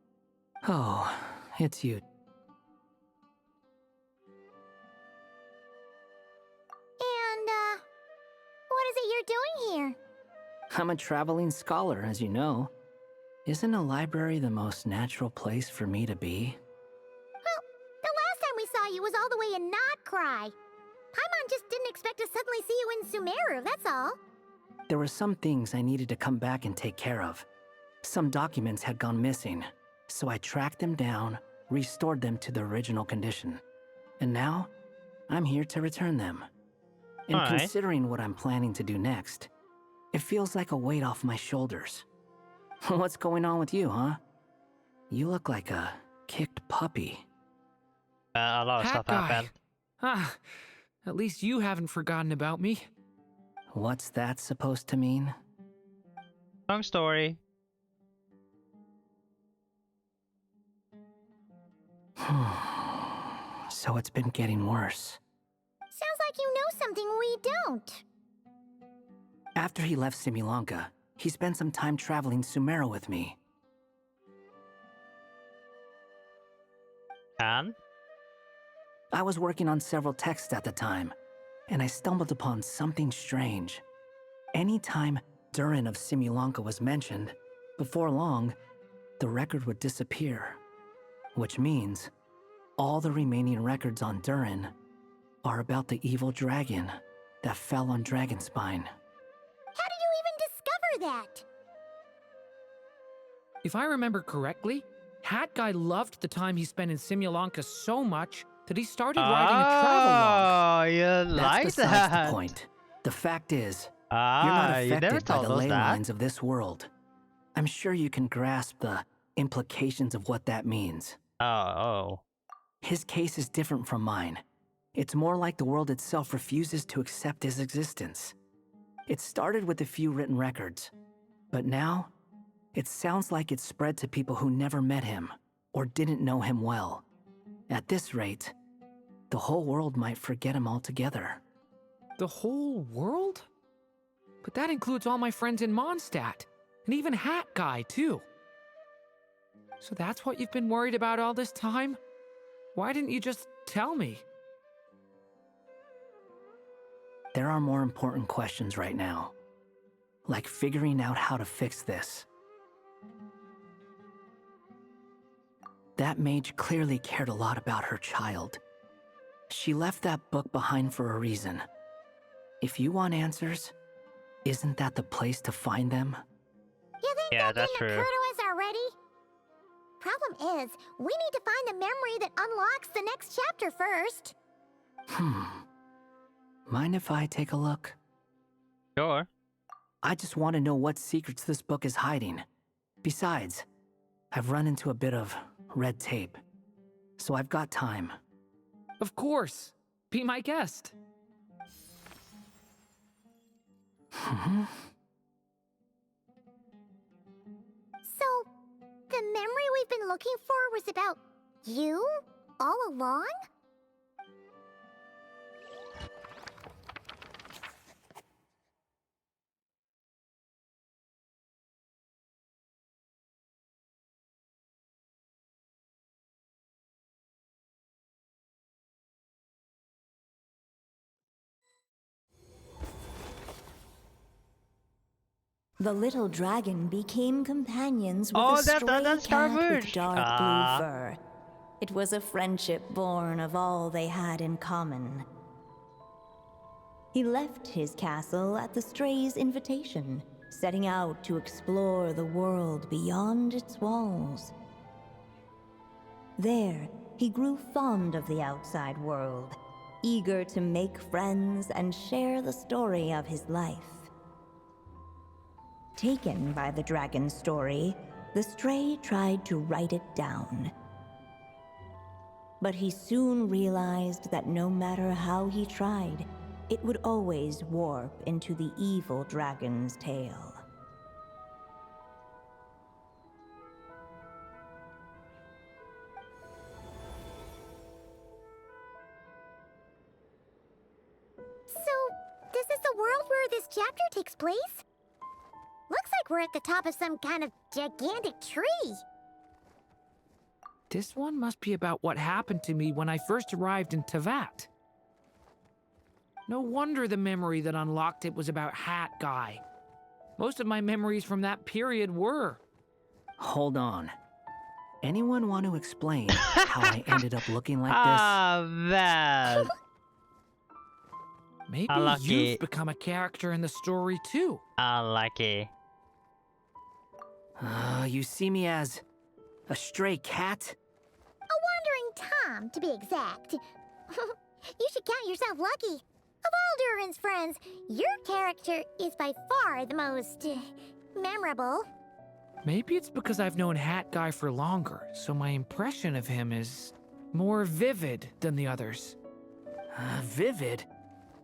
Oh, it's you. And, what is it you're doing here? I'm a traveling scholar, as you know. Isn't a library the most natural place for me to be? Well, the last time we saw you was all the way in Notcry. Paimon just didn't expect to suddenly see you in Sumeru, that's all. There were some things I needed to come back and take care of. Some documents had gone missing, so I tracked them down, restored them to the original condition. And now, I'm here to return them. And considering what I'm planning to do next, it feels like a weight off my shoulders. What's going on with you, huh? You look like a kicked puppy. A lot of stuff happened. Ah, at least you haven't forgotten about me. What's that supposed to mean? Long story. So it's been getting worse. Sounds like you know something we don't. After he left Simulanka, he spent some time traveling Sumeru with me. And? I was working on several texts at the time, and I stumbled upon something strange. Anytime Durin of Simulanka was mentioned, before long, the record would disappear. Which means, all the remaining records on Durin are about the evil dragon that fell on Dragonspine. How did you even discover that? If I remember correctly, Hat Guy loved the time he spent in Simulanka so much that he started writing a travelogue. Oh, you like That's that? besides the point. The fact is, you're not you never affected by told the us ley that. lines of this world. I'm sure you can grasp the implications of what that means. Oh. His case is different from mine. It's more like the world itself refuses to accept his existence. It started with a few written records, but now, it sounds like it's spread to people who never met him or didn't know him well. At this rate, the whole world might forget him altogether. The whole world? But that includes all my friends in Mondstadt, and even Hat Guy, too. So that's what you've been worried about all this time? Why didn't you just tell me? There are more important questions right now, like figuring out how to fix this. That mage clearly cared a lot about her child. She left that book behind for a reason. If you want answers, isn't that the place to find them? You think Yeah, that that's didn't true. occur to us already? Problem is, we need to find the memory that unlocks the next chapter first. Mind if I take a look? Sure. I just want to know what secrets this book is hiding. Besides, I've run into a bit of red tape, so I've got time. Of course. Be my guest. So, the memory we've been looking for was about you all along? The little dragon became companions with Oh, a stray that's cat with Starburst. dark Ah. blue fur. It was a friendship born of all they had in common. He left his castle at the stray's invitation, setting out to explore the world beyond its walls. There, he grew fond of the outside world, eager to make friends and share the story of his life. Taken by the dragon's story, the stray tried to write it down. But he soon realized that no matter how he tried, it would always warp into the evil dragon's tale. So, this is the world where this chapter takes place? Looks like we're at the top of some kind of gigantic tree. This one must be about what happened to me when I first arrived in Tevat. No wonder the memory that unlocked it was about Hat Guy. Most of my memories from that period were. Hold on. Anyone want to explain how I ended up looking like this? Ah, man. Maybe Unlucky. you've become a character in the story too. Unlucky. You see me as a stray cat? A wandering Tom, to be exact. You should count yourself lucky. Of all Durin's friends, your character is by far the most memorable. Maybe it's because I've known Hat Guy for longer, so my impression of him is more vivid than the others. Vivid?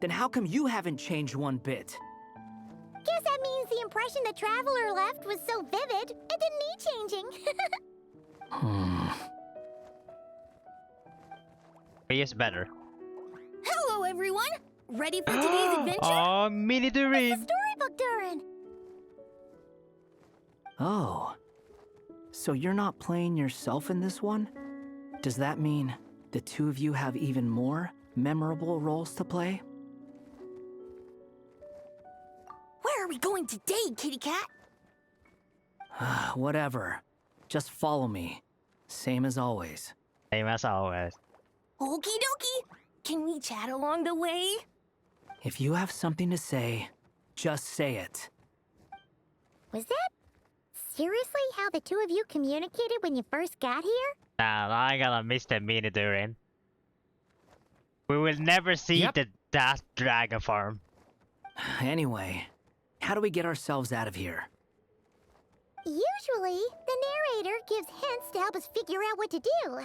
Then how come you haven't changed one bit? Guess that means the impression the Traveler left was so vivid, it didn't need changing. He is better. Hello, everyone! Ready for today's adventure? Oh, mini Durin. Storybook Durin! Oh. So you're not playing yourself in this one? Does that mean the two of you have even more memorable roles to play? Where are we going today, kitty cat? Whatever. Just follow me. Same as always. Same as always. Okie dokie! Can we chat along the way? If you have something to say, just say it. Was that seriously how the two of you communicated when you first got here? Nah, I gotta miss the mini Durin. We will never see that dragon farm. Anyway, how do we get ourselves out of here? Usually, the narrator gives hints to help us figure out what to do.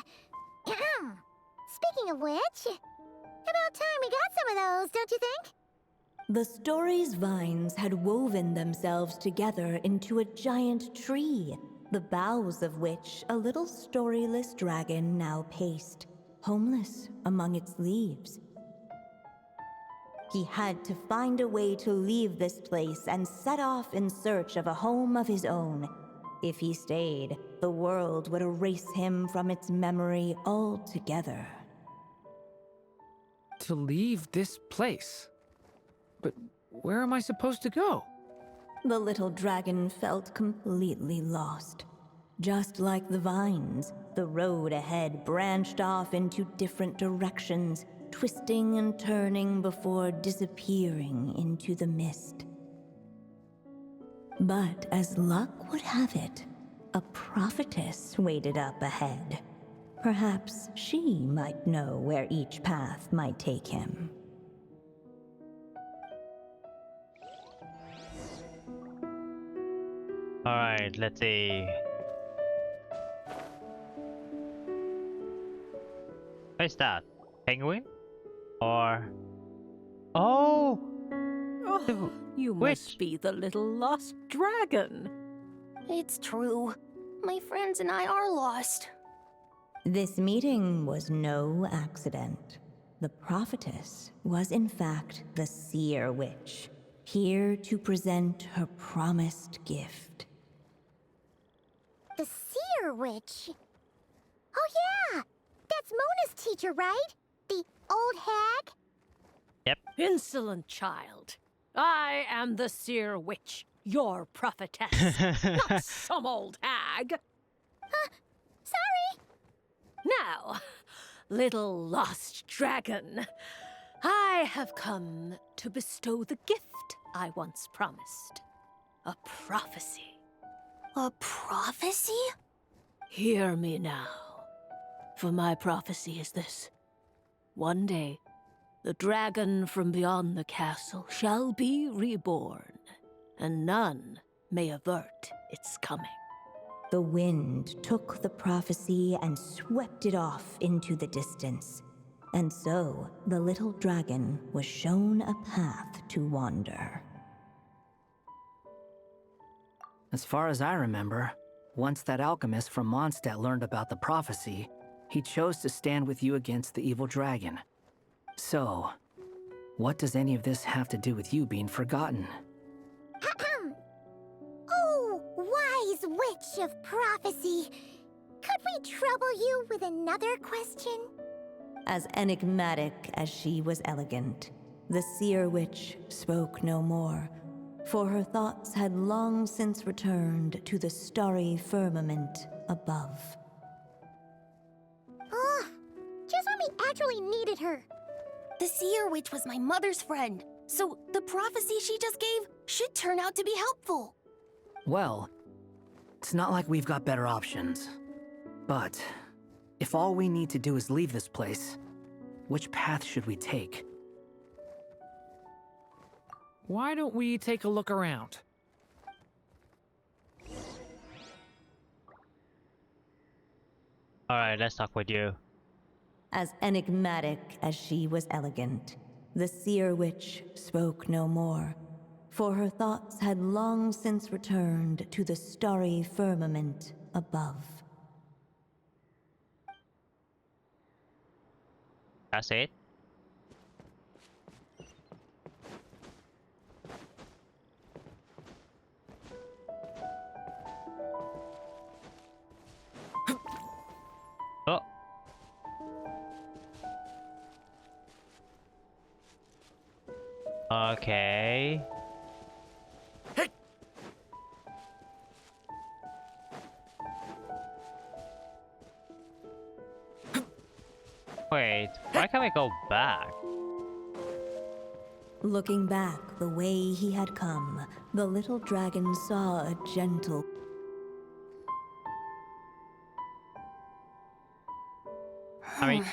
Speaking of which, about time we got some of those, don't you think? The story's vines had woven themselves together into a giant tree, the boughs of which a little storyless dragon now paced, homeless among its leaves. He had to find a way to leave this place and set off in search of a home of his own. If he stayed, the world would erase him from its memory altogether. To leave this place? But where am I supposed to go? The little dragon felt completely lost. Just like the vines, the road ahead branched off into different directions, twisting and turning before disappearing into the mist. But as luck would have it, a prophetess waited up ahead. Perhaps she might know where each path might take him. Alright, let's see. What is that? Penguin? Or... Oh! Oh, you must be the little lost dragon. It's true. My friends and I are lost. This meeting was no accident. The prophetess was in fact the seer witch, here to present her promised gift. The seer witch? Oh yeah! That's Mona's teacher, right? The old hag? Yep. Insolent child. I am the seer witch, your prophetess, not some old hag. Sorry! Now, little lost dragon, I have come to bestow the gift I once promised. A prophecy. A prophecy? Hear me now, for my prophecy is this. One day, the dragon from beyond the castle shall be reborn, and none may avert its coming. The wind took the prophecy and swept it off into the distance. And so, the little dragon was shown a path to wander. As far as I remember, once that alchemist from Mondstadt learned about the prophecy, he chose to stand with you against the evil dragon. So, what does any of this have to do with you being forgotten? Oh, wise witch of prophecy. Could we trouble you with another question? As enigmatic as she was elegant, the seer witch spoke no more, for her thoughts had long since returned to the starry firmament above. Oh, just when we actually needed her. The seer witch was my mother's friend, so the prophecy she just gave should turn out to be helpful. Well, it's not like we've got better options. But if all we need to do is leave this place, which path should we take? Why don't we take a look around? Alright, let's talk with you. As enigmatic as she was elegant, the seer witch spoke no more, for her thoughts had long since returned to the starry firmament above. That's it? Oh. Okay. Wait, why can't we go back? Looking back the way he had come, the little dragon saw a gentle... I mean...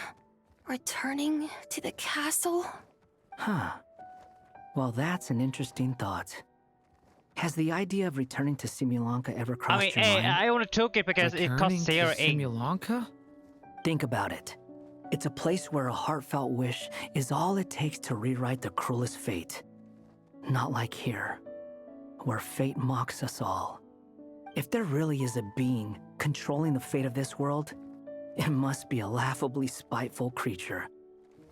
Returning to the castle? Huh. Well, that's an interesting thought. Has the idea of returning to Simulanka ever crossed your mind? I only took it because it cost 0 ink. Simulanka? Think about it. It's a place where a heartfelt wish is all it takes to rewrite the cruelest fate. Not like here, where fate mocks us all. If there really is a being controlling the fate of this world, it must be a laughably spiteful creature,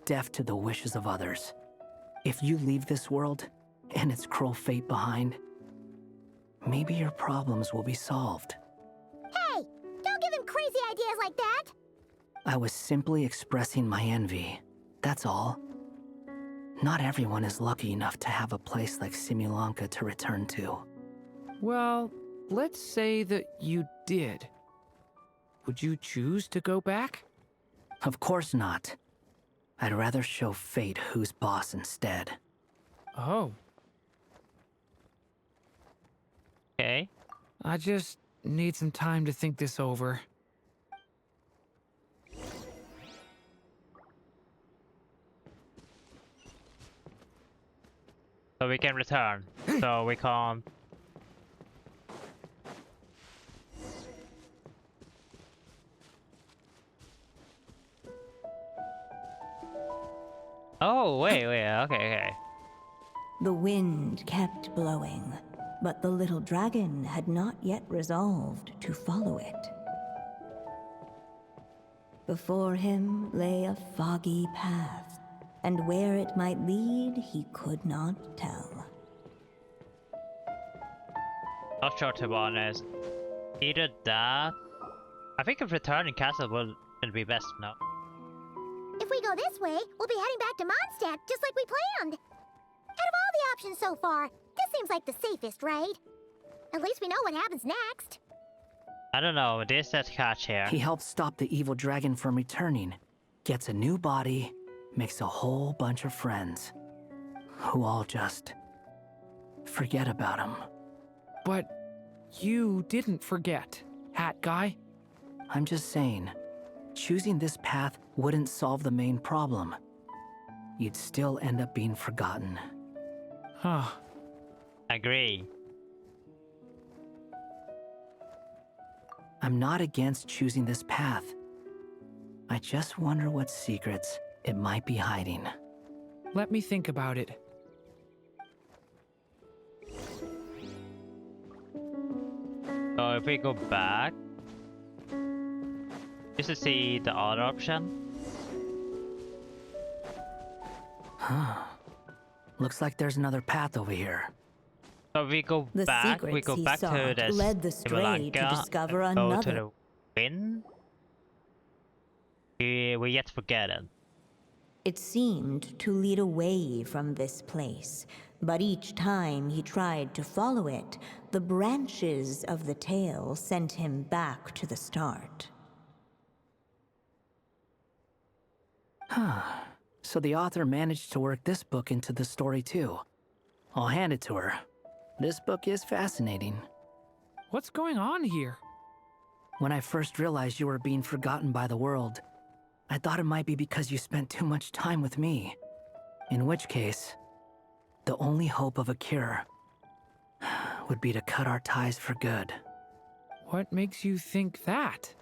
deaf to the wishes of others. If you leave this world and its cruel fate behind, maybe your problems will be solved. Hey, don't give him crazy ideas like that! I was simply expressing my envy, that's all. Not everyone is lucky enough to have a place like Simulanka to return to. Well, let's say that you did. Would you choose to go back? Of course not. I'd rather show fate who's boss instead. Oh. Okay. I just need some time to think this over. So we can return. So we can't. Oh, wait, okay. The wind kept blowing, but the little dragon had not yet resolved to follow it. Before him lay a foggy path, and where it might lead he could not tell. Not sure, to be honest. Either that. I think if returning castle would be best now. If we go this way, we'll be heading back to Mondstadt, just like we planned. Out of all the options so far, this seems like the safest, right? At least we know what happens next. I don't know, there's that catch here. He helps stop the evil dragon from returning, gets a new body, makes a whole bunch of friends, who all just forget about him. But you didn't forget, Hat Guy. I'm just saying, choosing this path wouldn't solve the main problem. You'd still end up being forgotten. Huh. Agree. I'm not against choosing this path. I just wonder what secrets it might be hiding. Let me think about it. So if we go back, just to see the other option. Huh. Looks like there's another path over here. So we go The back, we secrets go he back to sought the led the stray to Simulanka, discover and go to another. the wind. We yet forget it. It seemed to lead away from this place, but each time he tried to follow it, the branches of the tail sent him back to the start. Huh. So the author managed to work this book into the story too. I'll hand it to her. This book is fascinating. What's going on here? When I first realized you were being forgotten by the world, I thought it might be because you spent too much time with me. In which case, the only hope of a cure would be to cut our ties for good. What makes you think that?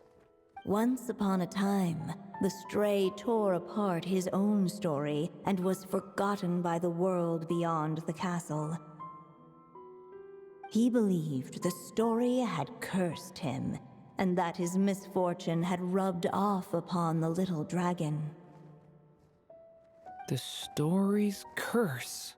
Once upon a time, the stray tore apart his own story and was forgotten by the world beyond the castle. He believed the story had cursed him, and that his misfortune had rubbed off upon the little dragon. The story's curse.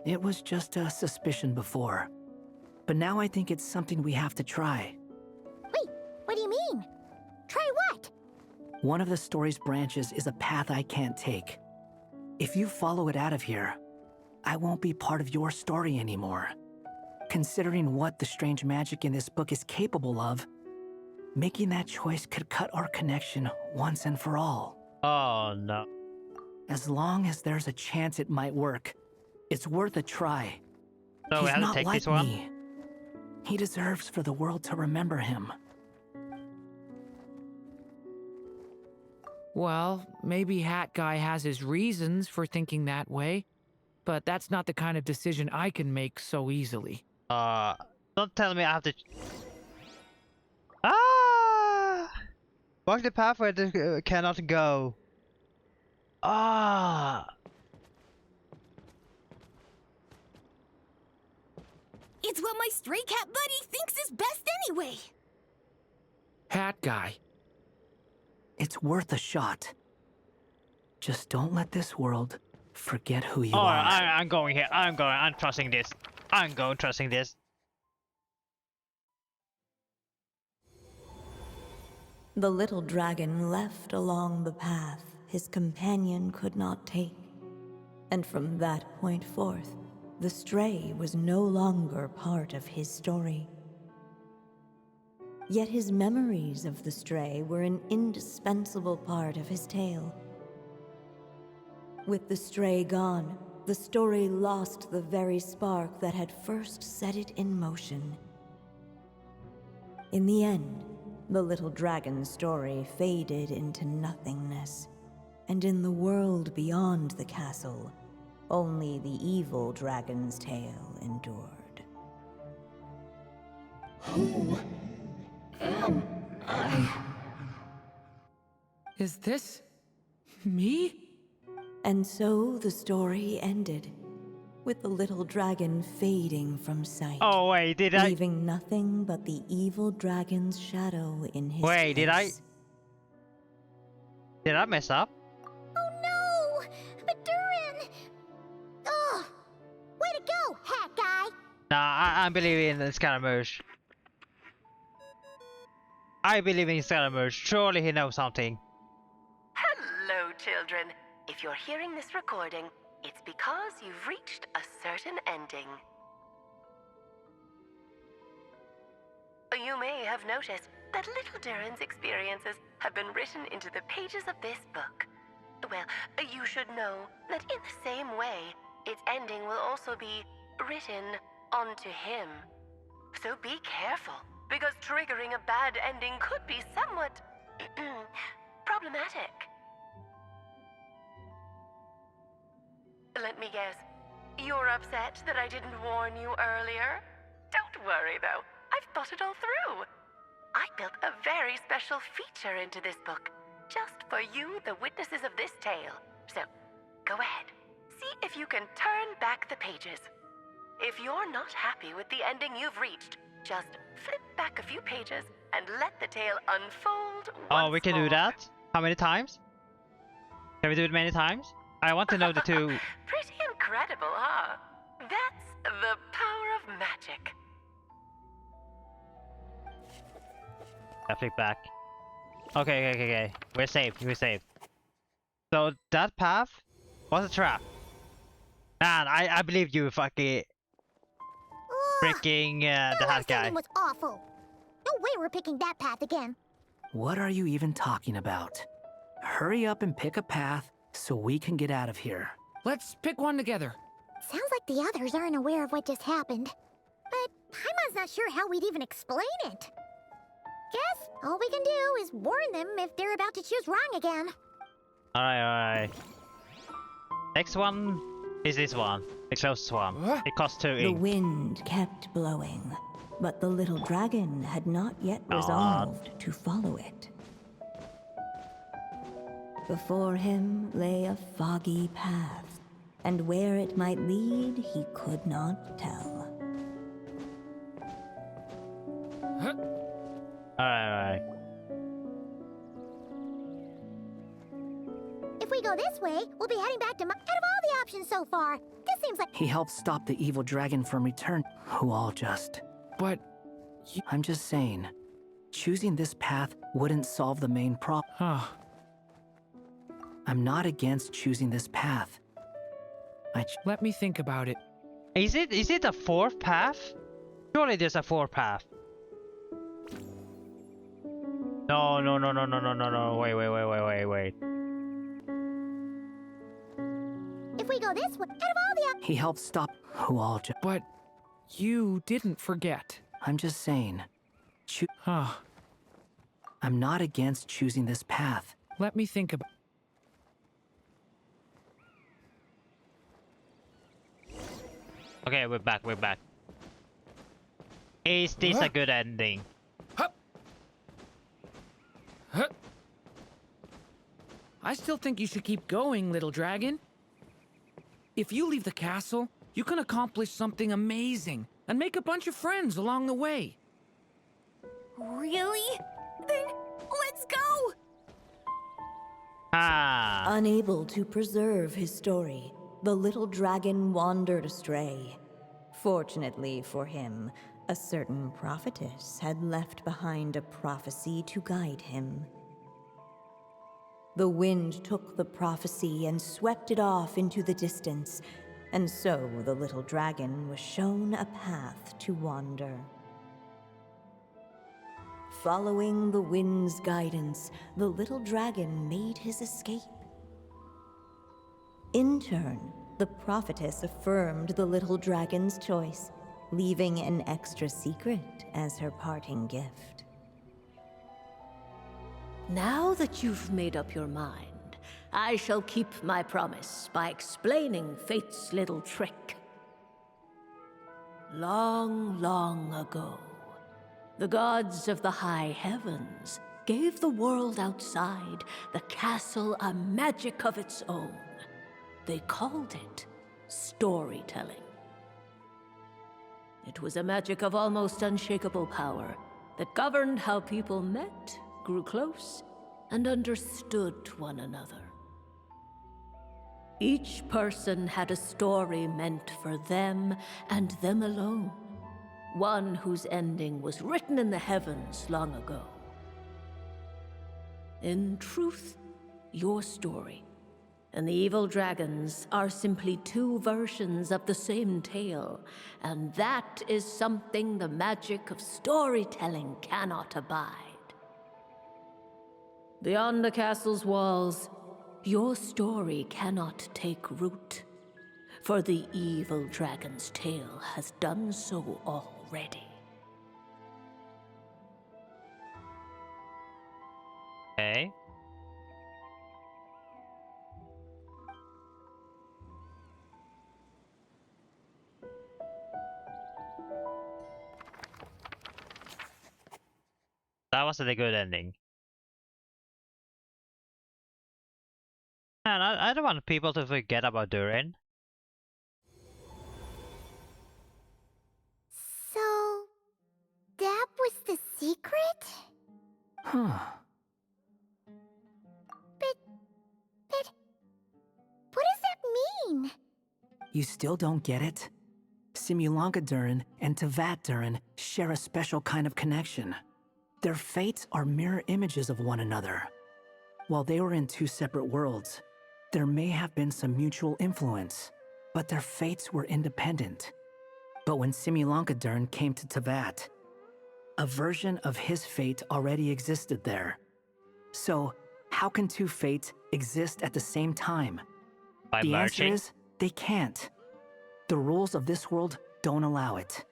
It was just a suspicion before, but now I think it's something we have to try. Wait, what do you mean? Try what? One of the story's branches is a path I can't take. If you follow it out of here, I won't be part of your story anymore. Considering what the strange magic in this book is capable of, making that choice could cut our connection once and for all. Oh no. As long as there's a chance it might work, it's worth a try. So we He's have to not take like this one? me. He deserves for the world to remember him. Well, maybe Hat Guy has his reasons for thinking that way, but that's not the kind of decision I can make so easily. Don't tell me I have to... Ah! Walk the path where they cannot go. Ah! It's what my stray cat buddy thinks is best anyway. Hat Guy. It's worth a shot. Just don't let this world forget who you Oh, are. I'm going here. I'm trusting this. I'm trusting this. The little dragon left along the path his companion could not take, and from that point forth, the stray was no longer part of his story. Yet his memories of the stray were an indispensable part of his tale. With the stray gone, the story lost the very spark that had first set it in motion. In the end, the little dragon's story faded into nothingness, and in the world beyond the castle, only the evil dragon's tale endured. Who am I? Is this me? And so the story ended, with the little dragon fading from sight. Oh wait, leaving nothing but the evil dragon's shadow in his Wait, place. did I mess up? Oh no! But Durin! Ugh! Way to go, hat guy! Nah, I believe in Scaramouche. I believe in Scaramouche. Surely he knows something. Hello, children. If you're hearing this recording, it's because you've reached a certain ending. You may have noticed that little Durin's experiences have been written into the pages of this book. Well, you should know that in the same way, its ending will also be written onto him. So be careful, because triggering a bad ending could be somewhat problematic. Let me guess, you're upset that I didn't warn you earlier? Don't worry though, I've thought it all through. I built a very special feature into this book, just for you, the witnesses of this tale. So, go ahead, see if you can turn back the pages. If you're not happy with the ending you've reached, just flip back a few pages and let the tale unfold Oh, we can do more. that? How many times? Can we do it many times? I want to know the two. Pretty incredible, huh? That's the power of magic. I flick back. Okay. We're safe. So that path was a trap. Man, I believe you, fucking freaking the hat guy. was awful. No way we're picking that path again. What are you even talking about? Hurry up and pick a path so we can get out of here. Let's pick one together. Sounds like the others aren't aware of what just happened. But Paimon's not sure how we'd even explain it. Guess all we can do is warn them if they're about to choose wrong again. Alright. Next one is this one. The closest one. It costs 2 The ink. wind kept blowing, but the little dragon had not yet resolved to follow it. Before him lay a foggy path, and where it might lead he could not tell. Alright. If we go this way, we'll be heading back to out of all the options so far, this seems like— He helped stop the evil dragon from return. Who all just... But... I'm just saying, choosing this path wouldn't solve the main problem. I'm not against choosing this path. Let me think about it. Is it a fourth path? Surely there's a fourth path. No. Wait. if we go this way, out of all the— He helped stop who all just... But you didn't forget. I'm just saying. I'm not against choosing this path. Let me think about... Okay, we're back. Is this a good ending? I still think you should keep going, little dragon. If you leave the castle, you can accomplish something amazing and make a bunch of friends along the way. Really? Then let's go! Unable to preserve his story, the little dragon wandered astray. Fortunately for him, A certain prophetess had left behind a prophecy to guide him. The wind took the prophecy and swept it off into the distance, and so the little dragon was shown a path to wander. Following the wind's guidance, the little dragon made his escape. In turn, the prophetess affirmed the little dragon's choice, leaving an extra secret as her parting gift. Now that you've made up your mind, I shall keep my promise by explaining Fate's little trick. Long, long ago, the gods of the high heavens gave the world outside the castle a magic of its own. They called it storytelling. It was a magic of almost unshakable power that governed how people met, grew close, and understood one another. Each person had a story meant for them and them alone, one whose ending was written in the heavens long ago. In truth, your story and the evil dragons are simply two versions of the same tale, and that is something the magic of storytelling cannot abide. Beyond the castle's walls, your story cannot take root, for the evil dragon's tale has done so already. Okay. That wasn't a good ending. Man, I don't want people to forget about Durin. So, that was the secret? Huh. But, what does that mean? You still don't get it? Simulanka Durin and Tevat Durin share a special kind of connection. Their fates are mirror images of one another. While they were in two separate worlds, there may have been some mutual influence, but their fates were independent. But when Simulanka Durin came to Tevat, a version of his fate already existed there. So, how can two fates exist at the same time? By the merging? answer is, they can't. The rules of this world don't allow it.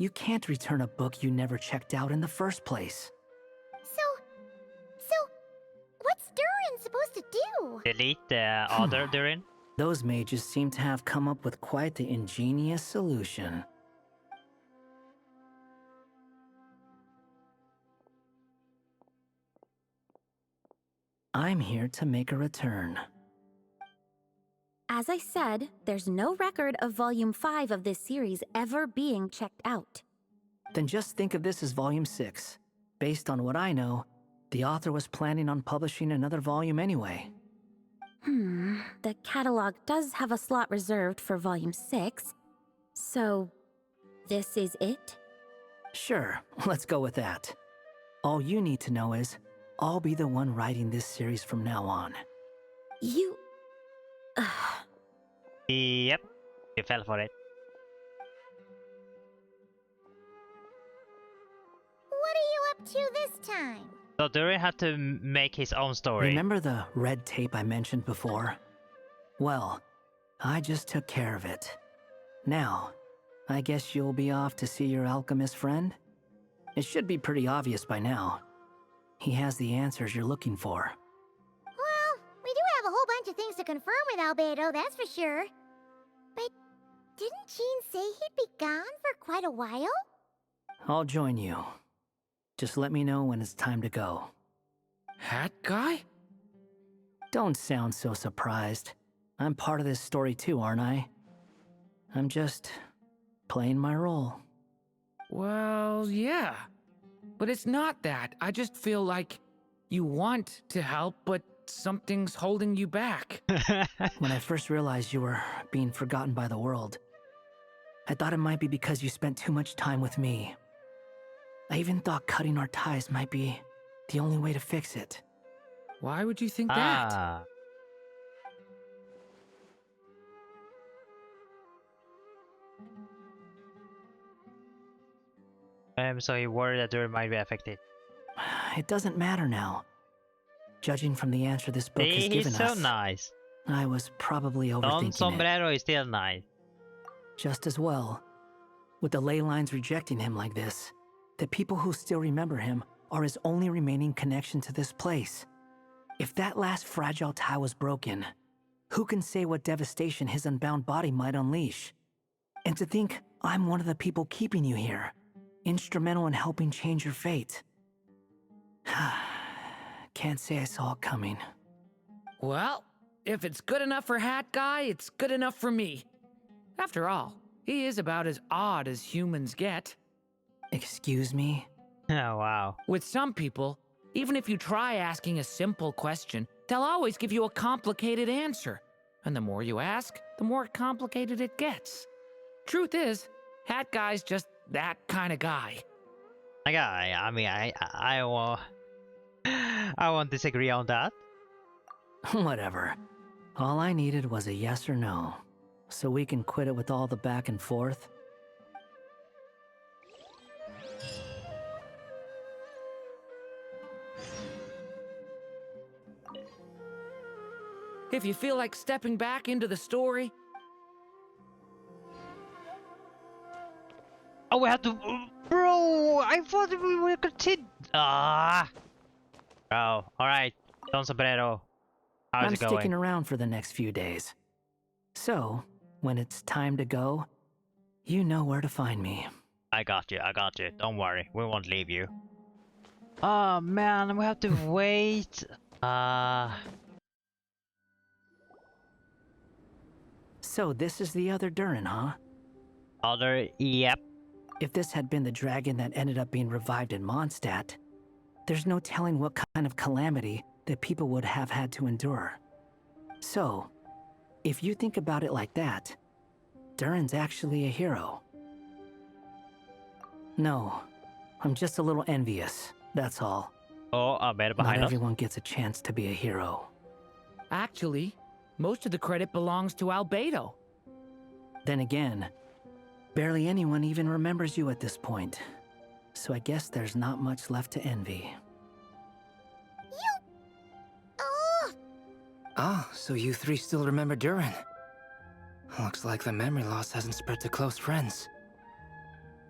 You can't return a book you never checked out in the first place. So, what's Durin supposed to do? Delete the other Durin? Those mages seem to have come up with quite the ingenious solution. I'm here to make a return. As I said, there's no record of Volume 5 of this series ever being checked out. Then just think of this as Volume 6. Based on what I know, the author was planning on publishing another volume anyway. The catalog does have a slot reserved for Volume 6. So, this is it? Sure, let's go with that. All you need to know is, I'll be the one writing this series from now on. You... Yep, you fell for it. What are you up to this time? So Durin had to make his own story. Remember the red tape I mentioned before? Well, I just took care of it. Now, I guess you'll be off to see your alchemist friend? It should be pretty obvious by now. He has the answers you're looking for. Well, we do have a whole bunch of things to confirm with Albedo, that's for sure. But didn't Jean say he'd be gone for quite a while? I'll join you. Just let me know when it's time to go. Hat guy? Don't sound so surprised. I'm part of this story too, aren't I? I'm just playing my role. Well, yeah. But it's not that. I just feel like you want to help, but something's holding you back. When I first realized you were being forgotten by the world, I thought it might be because you spent too much time with me. I even thought cutting our ties might be the only way to fix it. Why would you think that? So you worry that Durin might be affected. It doesn't matter now. Judging from the answer this book has given He's so us, nice. I was probably Don overthinking it. Sombrero is still nice. Just as well. With the ley lines rejecting him like this, the people who still remember him are his only remaining connection to this place. If that last fragile tie was broken, who can say what devastation his unbound body might unleash? And to think I'm one of the people keeping you here, instrumental in helping change your fate. Can't say I saw it coming. Well, if it's good enough for Hat Guy, it's good enough for me. After all, he is about as odd as humans get. Excuse me? Oh, wow. With some people, even if you try asking a simple question, they'll always give you a complicated answer. And the more you ask, the more complicated it gets. Truth is, Hat Guy's just that kind of guy. I mean, I won't disagree on that. Whatever. All I needed was a yes or no, so we can quit it with all the back and forth. If you feel like stepping back into the story... Oh, we have to... Bro, I thought we were continue... Bro, alright. Don Sombrero. How's I'm it going? sticking around for the next few days. So, when it's time to go, you know where to find me. I got you. Don't worry, we won't leave you. Oh man, we have to wait. So this is the other Durin, huh? Yep. If this had been the dragon that ended up being revived in Mondstadt, there's no telling what kind of calamity that people would have had to endure. So, if you think about it like that, Durin's actually a hero. No, I'm just a little envious, that's all. Oh, a man behind Not us. everyone gets a chance to be a hero. Actually, most of the credit belongs to Albedo. Then again, barely anyone even remembers you at this point. So I guess there's not much left to envy. Ah, so you three still remember Durin. Looks like the memory loss hasn't spread to close friends.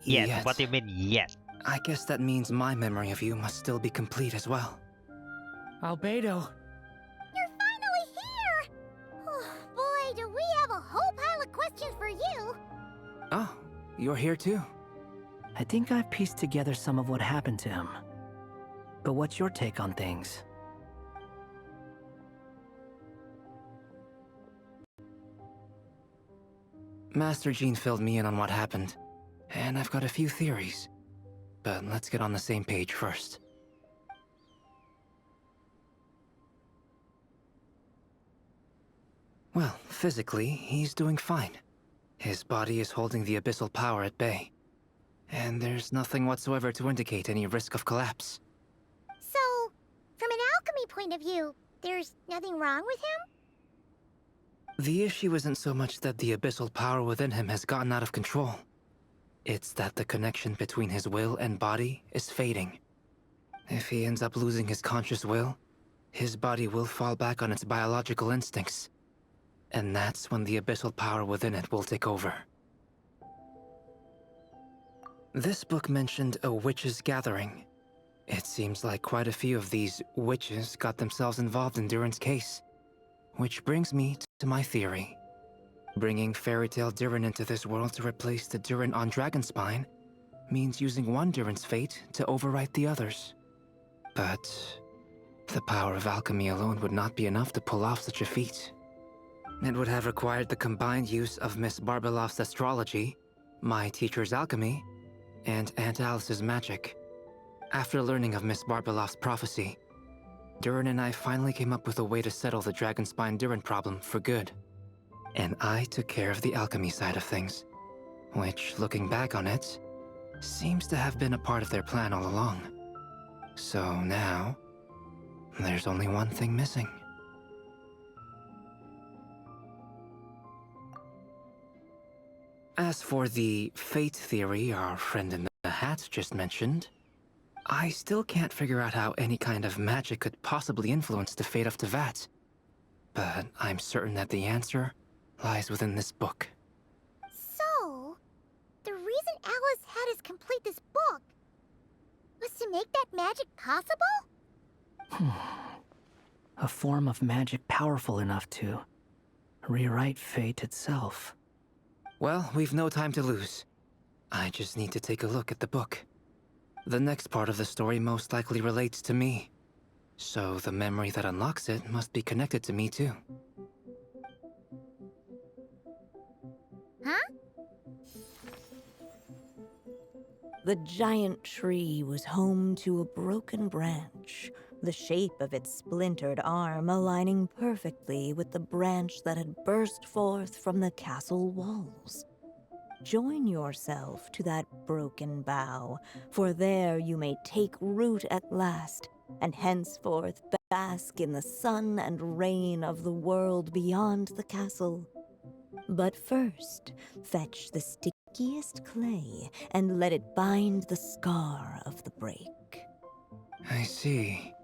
Yes, Yet. what do you mean, yes? I guess that means my memory of you must still be complete as well. Albedo. You're finally here! Oh, boy, do we have a whole pile of questions for you! Oh, you're here too? I think I've pieced together some of what happened to him. But what's your take on things? Master Jean filled me in on what happened, and I've got a few theories. But let's get on the same page first. Well, physically, he's doing fine. His body is holding the abyssal power at bay. And there's nothing whatsoever to indicate any risk of collapse. So, from an alchemy point of view, there's nothing wrong with him? The issue isn't so much that the abyssal power within him has gotten out of control. It's that the connection between his will and body is fading. If he ends up losing his conscious will, his body will fall back on its biological instincts. And that's when the abyssal power within it will take over. This book mentioned a witches' gathering. It seems like quite a few of these witches got themselves involved in Durin's case. Which brings me to my theory. Bringing Fairy Tale Durin into this world to replace the Durin on Dragonspine means using one Durin's fate to overwrite the others. But the power of alchemy alone would not be enough to pull off such a feat. It would have required the combined use of Miss Barbeloff's astrology, my teacher's alchemy, and Aunt Alice's magic. After learning of Miss Barbeloff's prophecy, Durin and I finally came up with a way to settle the Dragonspine Durin problem for good. And I took care of the alchemy side of things. which, looking back on it, seems to have been a part of their plan all along. So now, there's only one thing missing. As for the fate theory our friend in the hat just mentioned, I still can't figure out how any kind of magic could possibly influence the fate of Tevat. But I'm certain that the answer lies within this book. So, the reason Alice had us complete this book was to make that magic possible? A form of magic powerful enough to rewrite fate itself. Well, we've no time to lose. I just need to take a look at the book. The next part of the story most likely relates to me. So the memory that unlocks it must be connected to me too. Huh? The giant tree was home to a broken branch, the shape of its splintered arm aligning perfectly with the branch that had burst forth from the castle walls. Join yourself to that broken bough, for there you may take root at last, and henceforth bask in the sun and rain of the world beyond the castle. But first, fetch the stickiest clay and let it bind the scar of the break. I see.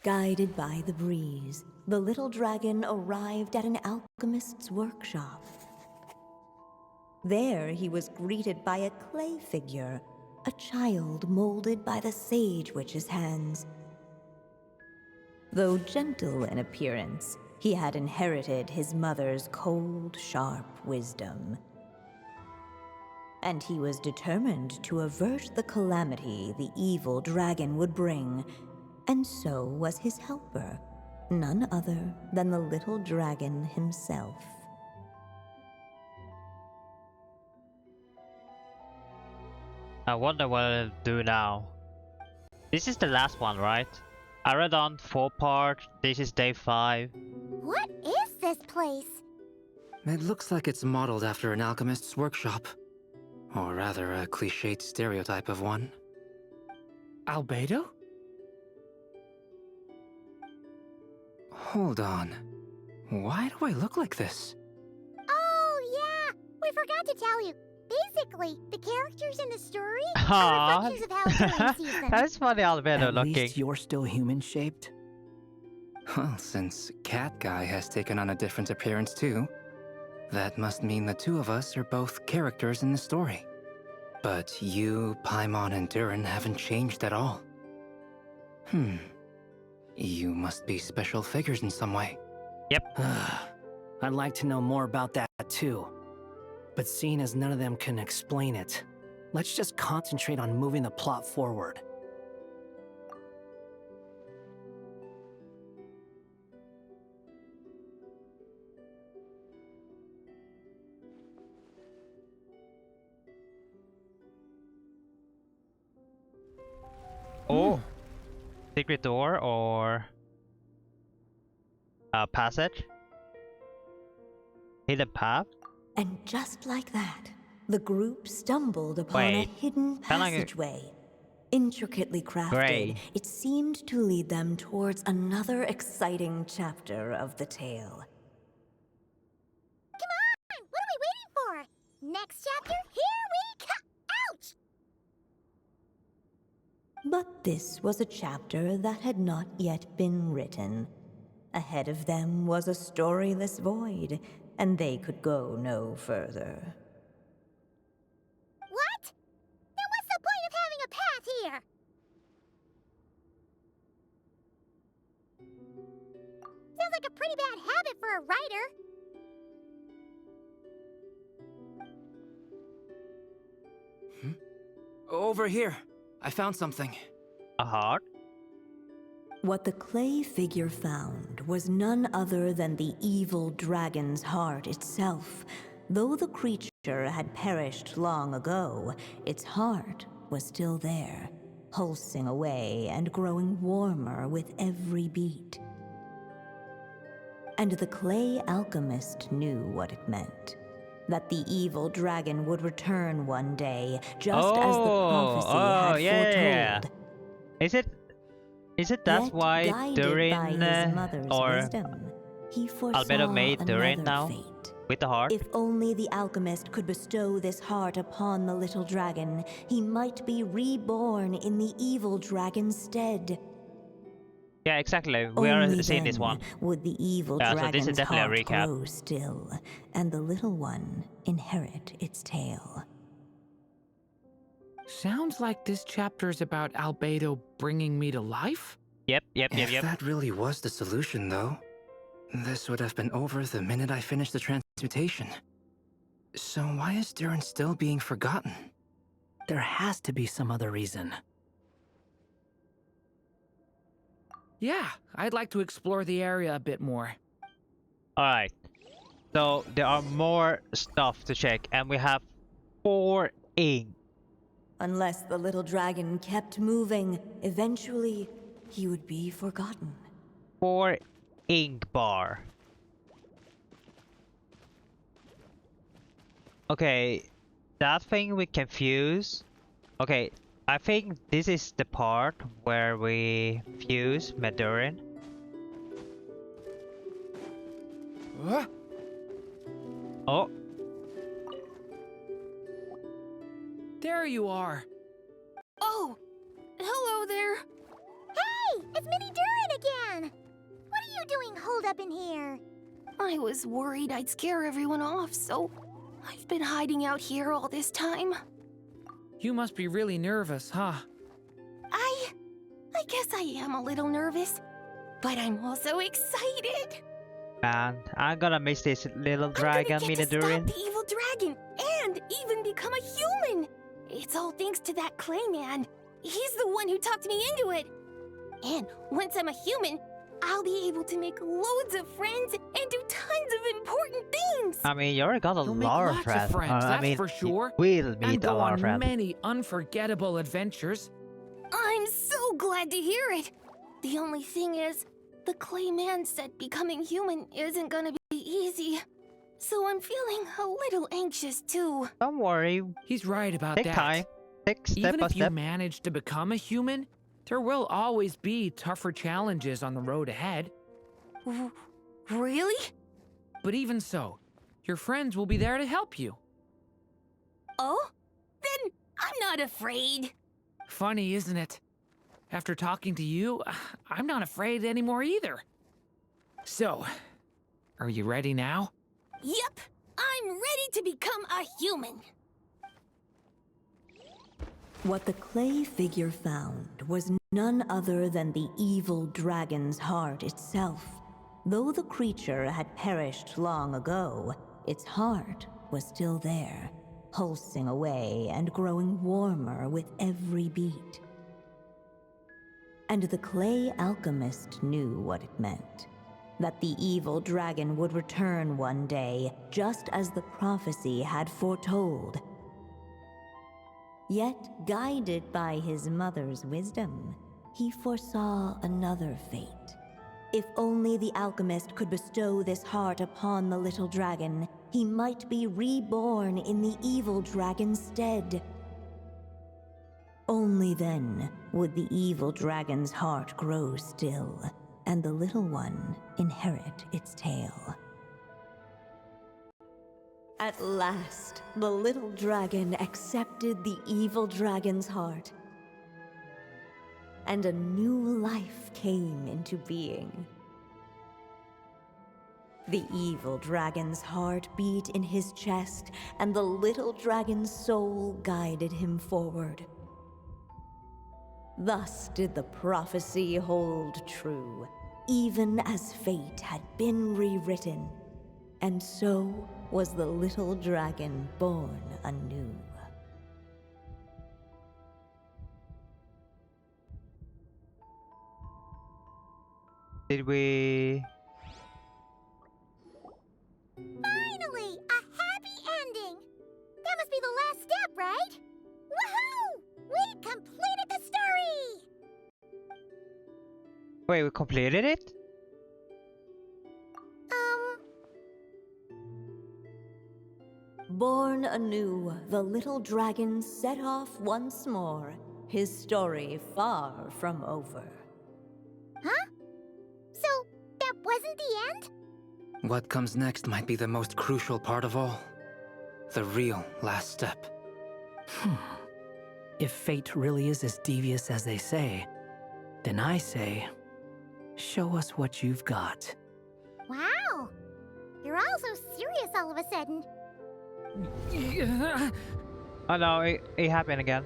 Guided by the breeze, the little dragon arrived at an alchemist's workshop. There he was greeted by a clay figure, a child molded by the sage witch's hands. Though gentle in appearance, he had inherited his mother's cold, sharp wisdom. And he was determined to avert the calamity the evil dragon would bring. And so was his helper, none other than the little dragon himself. I wonder what I'll do now. This is the last one, right? I read on 4 parts, this is day 5. What is this place? It looks like it's modeled after an alchemist's workshop. Or rather, a cliched stereotype of one. Albedo? Hold on. Why do I look like this? Oh, yeah! We forgot to tell you. Basically, the characters in the story are Aww. reflections of how it's during season. That's funny, Albedo At looking. least you're still human-shaped? Well, since Cat Guy has taken on a different appearance too, that must mean the two of us are both characters in the story. But you, Paimon, and Durin haven't changed at all. You must be special figures in some way. Yep. I'd like to know more about that too. But seeing as none of them can explain it, let's just concentrate on moving the plot forward. Oh, secret door or passage? Hidden path? And just like that, the group stumbled upon a hidden passageway. Intricately crafted, it seemed to lead them towards another exciting chapter of the tale. Come on! What are we waiting for? Next chapter, here we come! Ouch! But this was a chapter that had not yet been written. Ahead of them was a storyless void, and they could go no further. What? Then what's the point of having a path here? Sounds like a pretty bad habit for a writer. Over here. I found something. A heart? What the clay figure found was none other than the evil dragon's heart itself. Though the creature had perished long ago, its heart was still there, pulsing away and growing warmer with every beat. And the clay alchemist knew what it meant. That the evil dragon would return one day, just as the prophecy had foretold. Is it that's Yet, why guided Durin by his mother's or wisdom, he foresaw Albedo made Durin another now fate. with the heart? If only the alchemist could bestow this heart upon the little dragon, he might be reborn in the evil dragon's stead. Yeah, exactly. We are Only seeing this then one. would the evil So dragon's this is definitely a heart recap. grow still, and the little one inherit its tale. Sounds like this chapter is about Albedo bringing me to life? Yep. If that really was the solution, though, this would have been over the minute I finished the transmutation. So why is Durin still being forgotten? There has to be some other reason. Yeah, I'd like to explore the area a bit more. Alright. So there are more stuff to check, and we have 4 ink. Unless the little dragon kept moving, eventually he would be forgotten. 4 ink bar. Okay, that thing we can fuse. Okay, I think this is the part where we fuse Durin. Oh. There you are. Oh, hello there. Hey, it's Mini Durin again. What are you doing holed up in here? I was worried I'd scare everyone off, so I've been hiding out here all this time. You must be really nervous, huh? I guess I am a little nervous, but I'm also excited. Man, I'm gonna miss this little dragon, Mini Durin. Stop the evil dragon and even become a human. It's all thanks to that clay man. He's the one who talked me into it. And once I'm a human, I'll be able to make loads of friends and do tons of important things. I mean, you already got a You'll make lot of lots friends. of friends, I that's mean, for sure. We'll meet And a go lot on of friends. many unforgettable adventures. I'm so glad to hear it. The only thing is, the clay man said becoming human isn't gonna be easy. So I'm feeling a little anxious too. Don't worry. He's right about Take that. time. Take step Even by if you step. manage to become a human, there will always be tougher challenges on the road ahead. Really? But even so, your friends will be there to help you. Oh? Then I'm not afraid. Funny, isn't it? After talking to you, I'm not afraid anymore either. So, are you ready now? Yep, I'm ready to become a human. What the clay figure found was none other than the evil dragon's heart itself. Though the creature had perished long ago, its heart was still there, pulsing away and growing warmer with every beat. And the clay alchemist knew what it meant. That the evil dragon would return one day, just as the prophecy had foretold. Yet, guided by his mother's wisdom, he foresaw another fate. If only the alchemist could bestow this heart upon the little dragon, he might be reborn in the evil dragon's stead. Only then would the evil dragon's heart grow still, and the little one inherit its tale. At last, the little dragon accepted the evil dragon's heart, and a new life came into being. The evil dragon's heart beat in his chest, and the little dragon's soul guided him forward. Thus did the prophecy hold true, even as fate had been rewritten, and so was the little dragon born anew. Did we? Finally! A happy ending! That must be the last step, right? Woohoo! We completed the story! Wait, we completed it? Born anew, the little dragon set off once more, his story far from over. Huh? So, that wasn't the end? What comes next might be the most crucial part of all. The real last step. If fate really is as devious as they say, then I say, show us what you've got. Wow! You're all so serious all of a sudden. Oh no, it happened again.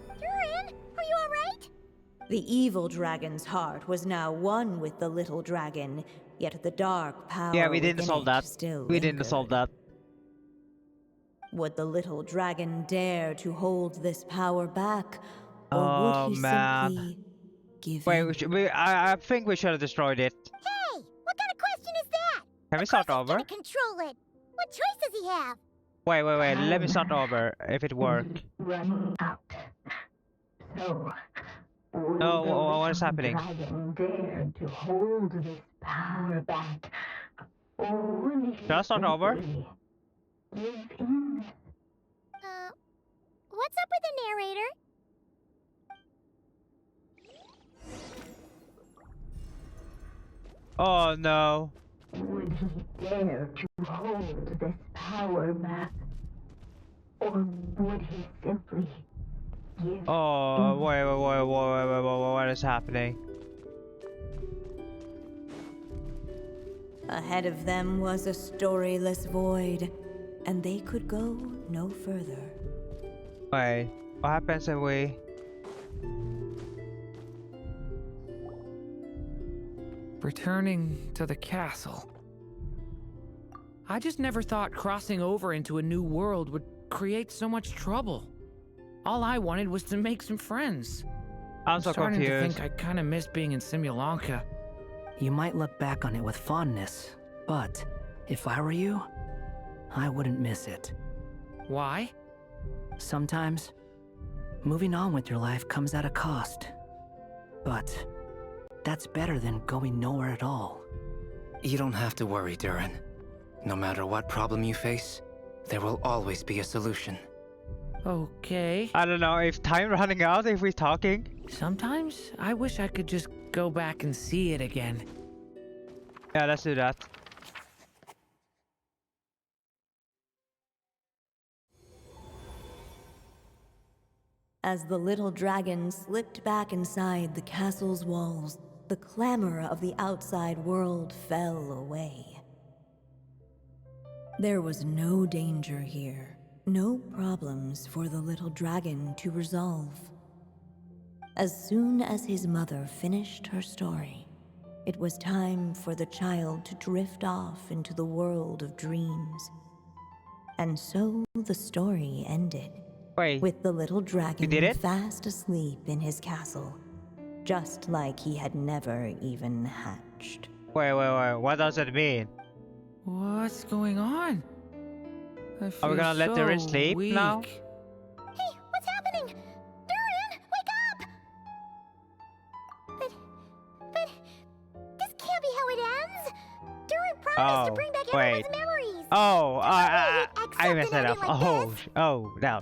Durin, are you alright? The evil dragon's heart was now one with the little dragon, yet the dark power Yeah, we didn't within solve it that. still We didn't solve that. Would the little dragon dare to hold this power back, or Oh would he man. simply give Wait, in? I think we should have destroyed it. Hey, what kind of question is that? Can we start over? Gonna control it. What choice does he have? Wait, let me start over if it worked. Running out. So, No, what is happening? Dragon dared to hold this power back. Only Should I start over? What's up with the narrator? Oh no. Would he dare to hold this power back? Or would he simply give Oh, wait, what is happening? Ahead of them was a storyless void, and they could go no further. Wait, what happens if we... Returning to the castle. I just never thought crossing over into a new world would create so much trouble. All I wanted was to make some friends. I'm so starting confused. to think I kind of miss being in Simulanka. You might look back on it with fondness, but if I were you, I wouldn't miss it. Why? Sometimes, moving on with your life comes at a cost. But that's better than going nowhere at all. You don't have to worry, Durin. No matter what problem you face, there will always be a solution. Okay. I don't know, if time running out if we're talking. Sometimes I wish I could just go back and see it again. Yeah, let's do that. As the little dragon slipped back inside the castle's walls, the clamor of the outside world fell away. There was no danger here, no problems for the little dragon to resolve. As soon as his mother finished her story, it was time for the child to drift off into the world of dreams. And so the story ended. Wait, with the little you dragon did it? fast asleep in his castle, just like he had never even hatched. Wait, what does it mean? What's going on? Are we gonna let Durin sleep now? Hey, what's happening? Durin, wake up! But this can't be how it ends. Durin promised to bring back everyone's memories. Oh, I accept messed an it up. ending like Oh, no.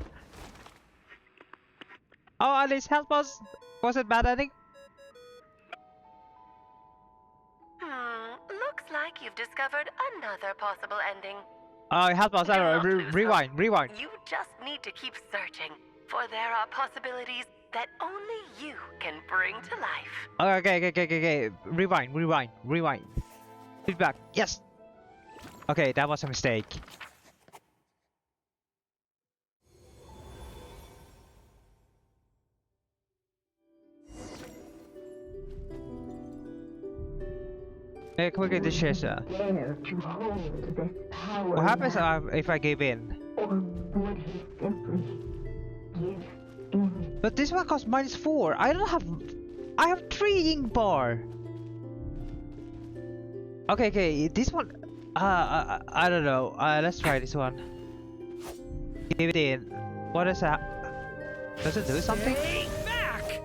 Oh, at least help us. Was it bad ending? Looks like you've discovered another possible ending. Oh, help us. Rewind. You just need to keep searching, for there are possibilities that only you can bring to life. Okay. Rewind. Feedback. Yes. Okay, that was a mistake. Hey, can we get this shit? What happens if I give in? Or would he simply give in. But this one costs -4. I don't have. I have 3 ink bar. Okay, okay. This one. I don't know. Let's try this one. Give it in. What is that? Does it do something? Stay back!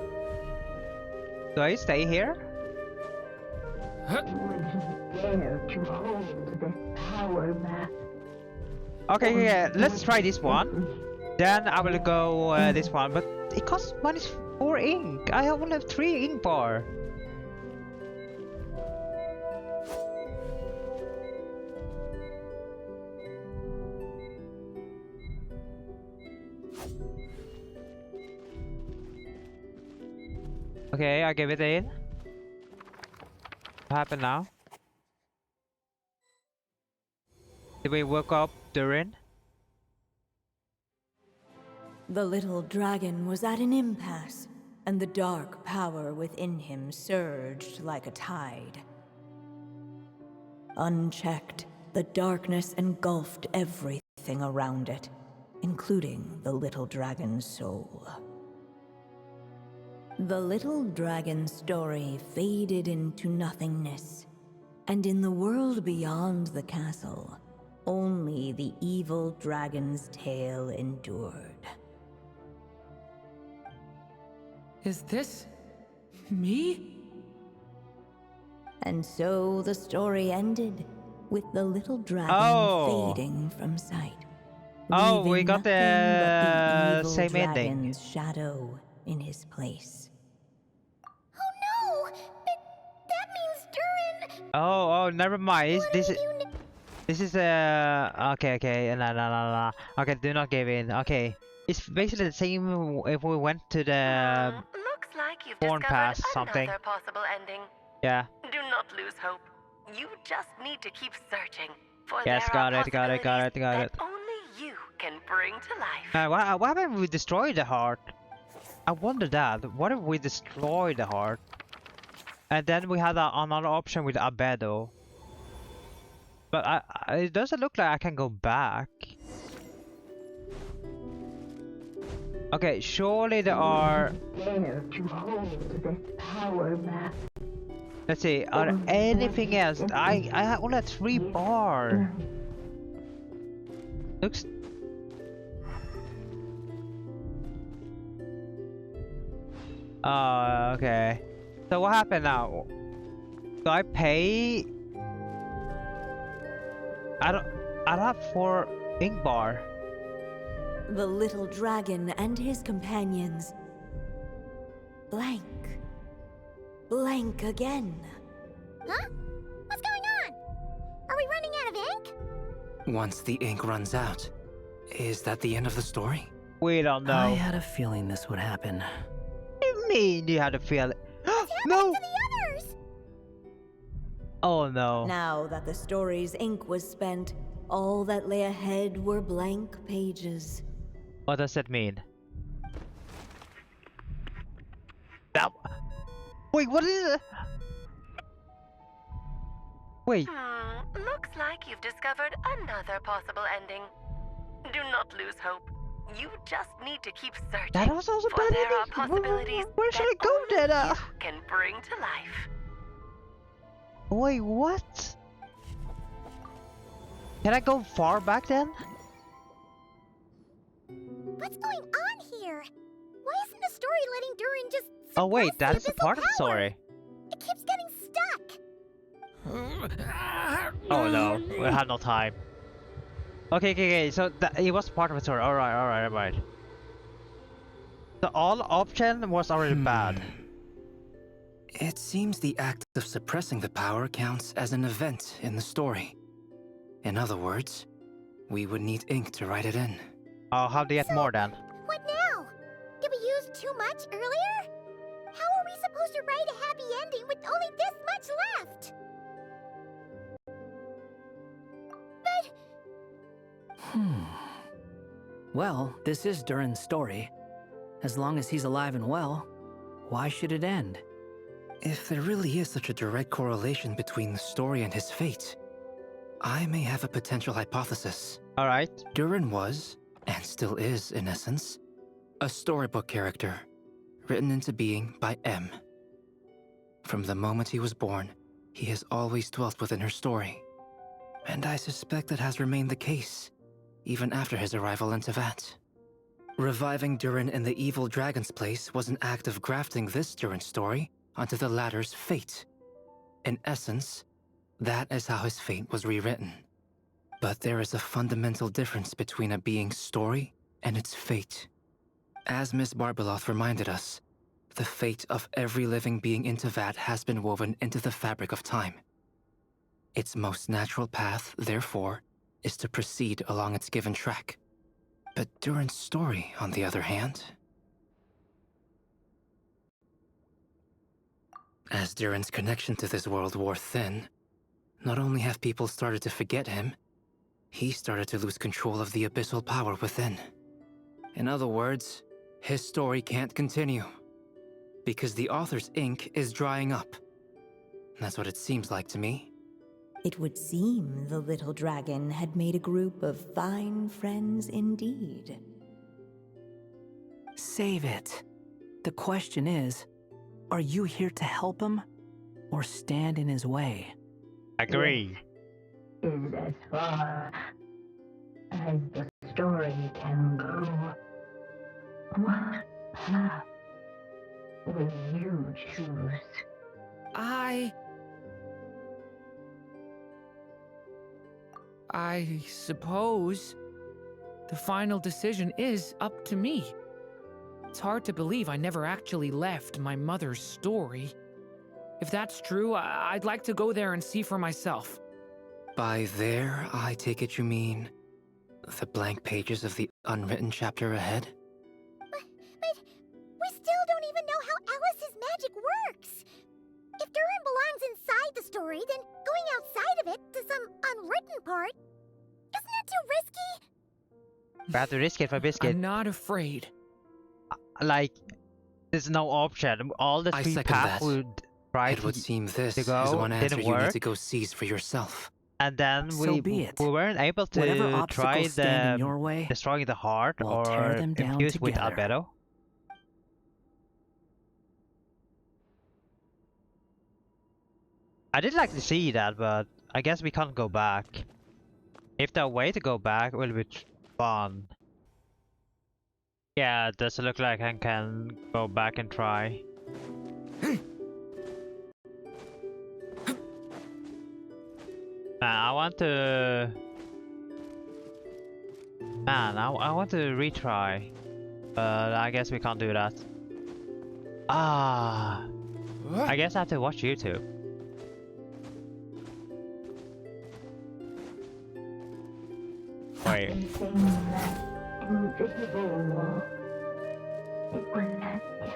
Do I stay here? Would he dare to hold this power map? Okay, yeah. Let's try this one. Then I will go this one. But it costs -4 ink. I only have 3 ink bar. Okay, I give it in. What happened now? Did we wake up Durin? The little dragon was at an impasse, and the dark power within him surged like a tide. Unchecked, the darkness engulfed everything around it, including the little dragon's soul. The little dragon's story faded into nothingness, and in the world beyond the castle, only the evil dragon's tale endured. Is this me? And so the story ended, with the little dragon fading from sight. Oh, we leaving got nothing but the evil same ending. dragon's shadow in his place. Oh no! That means Durin. Oh, never mind. This is okay, okay, no. Okay, do not give in. Okay, it's basically the same if we went to the Looks like you've Born discovered Pass something. another possible ending. Yeah. Do not lose hope. You just need to keep searching. For Yes, there got are it, got it. that only you can bring to life. What happened if we destroy the heart? I wonder that. What if we destroy the heart? And then we had another option with Rubedo. But it doesn't look like I can go back. Okay, surely there are. Dare to hold this power map. Let's see. Are there anything else? I only had 3 bar. Looks. Okay. So what happened now? Do I pay? I don't have 4 ink bar. The little dragon and his companions blank again. Huh? What's going on? Are we running out of ink? Once the ink runs out, is that the end of the story? We don't know. I had a feeling this would happen. What do you mean you had a feeling? No! To the others? Oh no. Now that the story's ink was spent, all that lay ahead were blank pages. What does that mean? That... Wait, what is it? Wait. Looks like you've discovered another possible ending. Do not lose hope. You just need to keep searching. That was also for bad there are ending. possibilities Where should I that go only then? you can bring to life. Wait, what? Can I go far back then? What's going on here? Why isn't the story letting Durin just Oh wait, suppress that's the a part of the power? story. It keeps getting stuck. Oh no, we had no time. Okay, so it was part of the story. Alright. So all option was already bad. It seems the act of suppressing the power counts as an event in the story. In other words, we would need ink to write it in. Oh, how do you get more then? What now? Did we use too much earlier? How are we supposed to write a happy ending with only this much left? But... Well, this is Durin's story. As long as he's alive and well, why should it end? If there really is such a direct correlation between the story and his fate, I may have a potential hypothesis. Alright. Durin was, and still is in essence, A storybook character, written into being by M. From the moment he was born, he has always dwelt within her story. And I suspect that has remained the case, even after his arrival in Tevat. Reviving Durin in the evil dragon's place was an act of grafting this Durin story onto the latter's fate. In essence, that is how his fate was rewritten. But there is a fundamental difference between a being's story and its fate. As Miss Barbeloth reminded us, the fate of every living being in Tevat has been woven into the fabric of time. Its most natural path, therefore, is to proceed along its given track. But Durin's story, on the other hand... As Durin's connection to this world wore thin, not only have people started to forget him, he started to lose control of the abyssal power within. In other words, his story can't continue, because the author's ink is drying up. That's what it seems like to me. It would seem the little dragon had made a group of fine friends indeed. Save it. The question is, are you here to help him, or stand in his way? Agree. Is as far as the story can go. What path will you choose? I suppose the final decision is up to me. It's hard to believe I never actually left my mother's story. If that's true, I'd like to go there and see for myself. By there, I take it you mean the blank pages of the unwritten chapter ahead? But we still don't even know how Alice's magic works. If Durin belongs inside the story, then going outside of it to some unwritten part, isn't it too risky? We have to risk it for biscuit. I'm not afraid. Like, there's no option. All the three paths would try it would seem this to go, is one answer didn't you work. need to go seize for yourself. And then So be it. we weren't able Whatever to try obstacles stand in the your way, destroying the heart we'll or tear them down infuse with together. Albedo. I did like to see that, but I guess we can't go back. If there's a way to go back, it will be fun. Yeah, it does look like I can go back and try. I want to... Man, I want to retry. But I guess we can't do that. Ah, I guess I have to watch YouTube. Wait. Facing that invisible wall, it was as if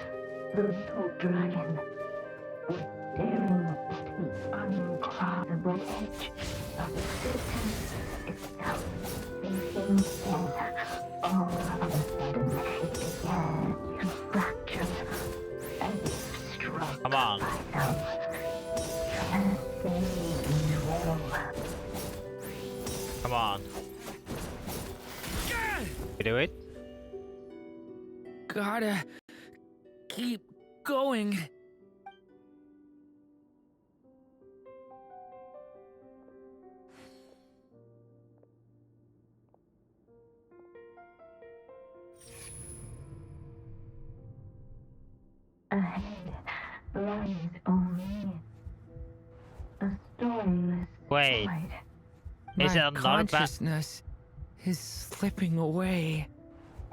the little dragon was staring at the uncrossable edge of existence itself. Facing him, all of a sudden it began to fracture, as if struck Come on. by some transcending wall. Come on. You do it? Gotta keep going. Ahead lies only a storyless Wait. void. Is My it not bad? consciousness is slipping away.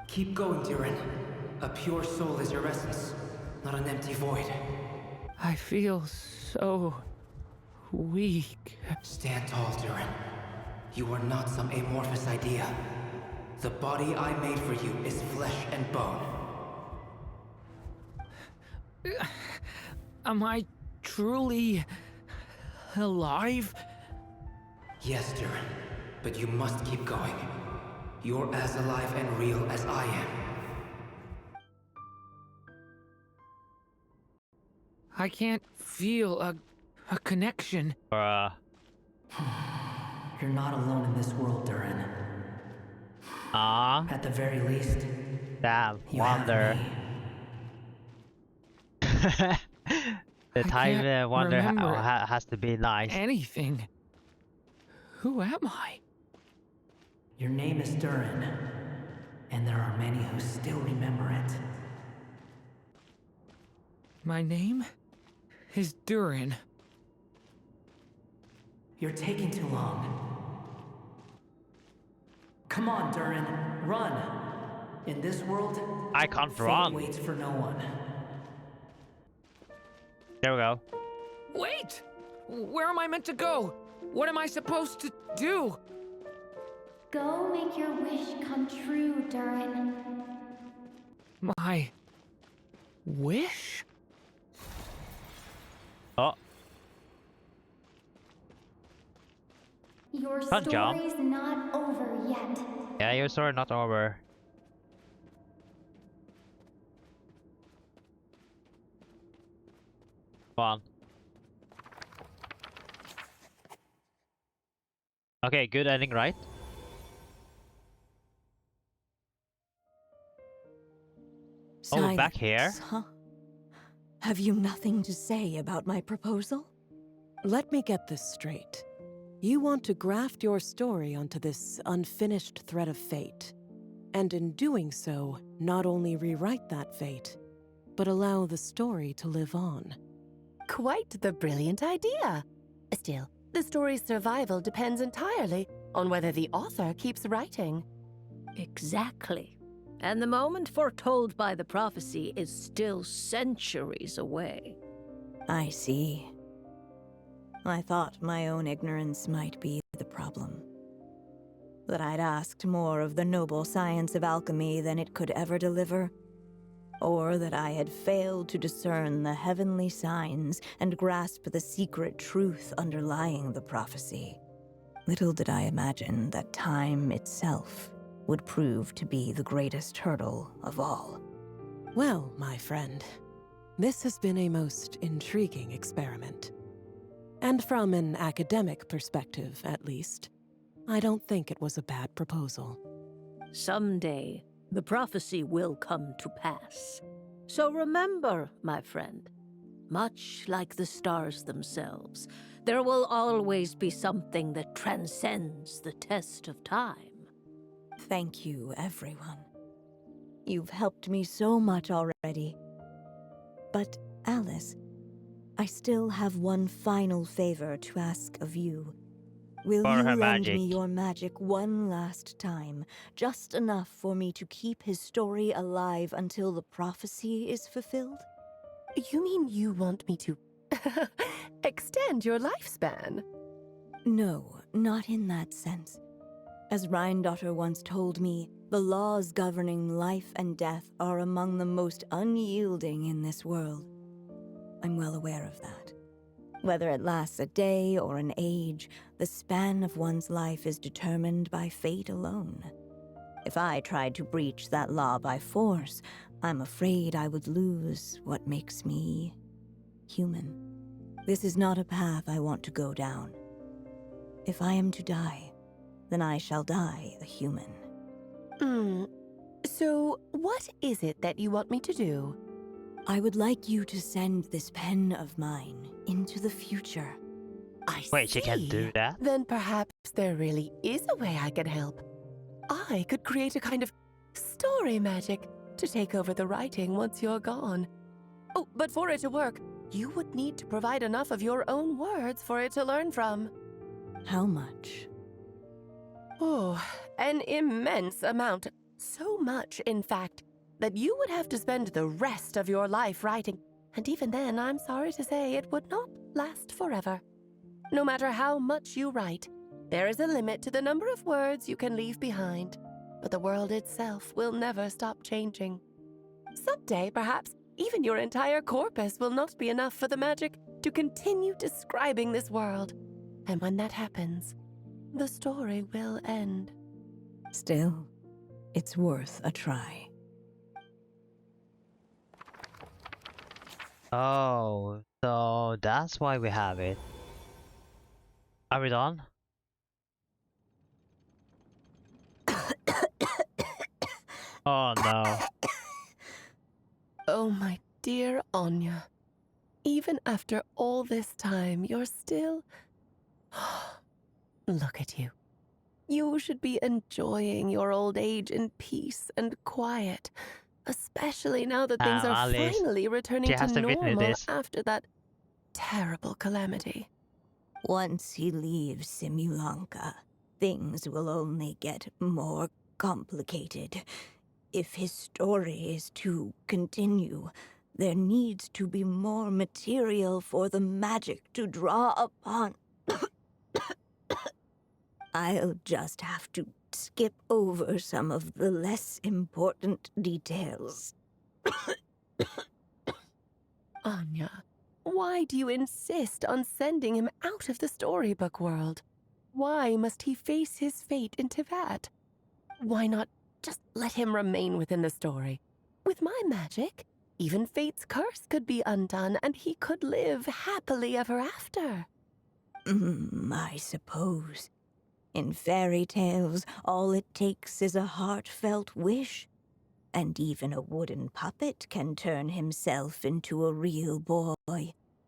Keep going, Durin. A pure soul is your essence, not an empty void. I feel so weak. Stand tall, Durin. You are not some amorphous idea. The body I made for you is flesh and bone. Am I truly alive? Yes, Durin, but you must keep going. You're as alive and real as I am. I can't feel a connection. Bruh. You're not alone in this world, Durin. Ah. At the very least, Damn, You have wonder. The time can't wonder remember has to be nice. anything. Who am I? Your name is Durin, and there are many who still remember it. My name is Durin. You're taking too long. Come on, Durin, run! In this world, I can't fate run. waits for no one. There we go. Wait! Where am I meant to go? What am I supposed to do? Go make your wish come true, Durin. My wish? Oh, Your Can't jump. story's not over yet. yeah, your story not over. Come on. Okay, good ending, right? Oh, back here? Huh? Have you nothing to say about my proposal? Let me get this straight. You want to graft your story onto this unfinished thread of fate, and in doing so, not only rewrite that fate, but allow the story to live on. Quite the brilliant idea. Still, the story's survival depends entirely on whether the author keeps writing. Exactly. And the moment foretold by the prophecy is still centuries away. I see. I thought my own ignorance might be the problem. That I'd asked more of the noble science of alchemy than it could ever deliver. Or that I had failed to discern the heavenly signs and grasp the secret truth underlying the prophecy. Little did I imagine that time itself would prove to be the greatest hurdle of all. Well, my friend, this has been a most intriguing experiment. And from an academic perspective, at least, I don't think it was a bad proposal. Someday, the prophecy will come to pass. So remember, my friend, much like the stars themselves, there will always be something that transcends the test of time. Thank you, everyone. You've helped me so much already. But, Alice, I still have one final favor to ask of you. Will For you her lend magic. me your magic one last time, just enough for me to keep his story alive until the prophecy is fulfilled? You mean you want me to extend your lifespan? No, not in that sense. As Rhindaughter once told me, the laws governing life and death are among the most unyielding in this world. I'm well aware of that. Whether it lasts a day or an age, the span of one's life is determined by fate alone. If I tried to breach that law by force, I'm afraid I would lose what makes me human. This is not a path I want to go down. If I am to die, then I shall die a human. So, what is it that you want me to do? I would like you to send this pen of mine into the future. Wait, she can do that? Then perhaps there really is a way I can help. I could create a kind of story magic to take over the writing once you're gone. Oh, but for it to work, you would need to provide enough of your own words for it to learn from. How much? Oh, an immense amount. So much, in fact, that you would have to spend the rest of your life writing. And even then, I'm sorry to say, it would not last forever. No matter how much you write, there is a limit to the number of words you can leave behind. But the world itself will never stop changing. Someday, perhaps, even your entire corpus will not be enough for the magic to continue describing this world. And when that happens, the story will end. Still, it's worth a try. Oh, so that's why we have it. Are we done? Oh no. Oh, my dear Anya. Even after all this time, you're still... Look at you. You should be enjoying your old age in peace and quiet, especially now that things are Alice, finally returning she to has to witness normal this. after that terrible calamity. Once he leaves Simulanka, things will only get more complicated. If his story is to continue, there needs to be more material for the magic to draw upon. I'll just have to skip over some of the less important details. Anya, why do you insist on sending him out of the storybook world? Why must he face his fate in Teyvat? Why not just let him remain within the story? With my magic, even fate's curse could be undone and he could live happily ever after. I suppose. In fairy tales, all it takes is a heartfelt wish. And even a wooden puppet can turn himself into a real boy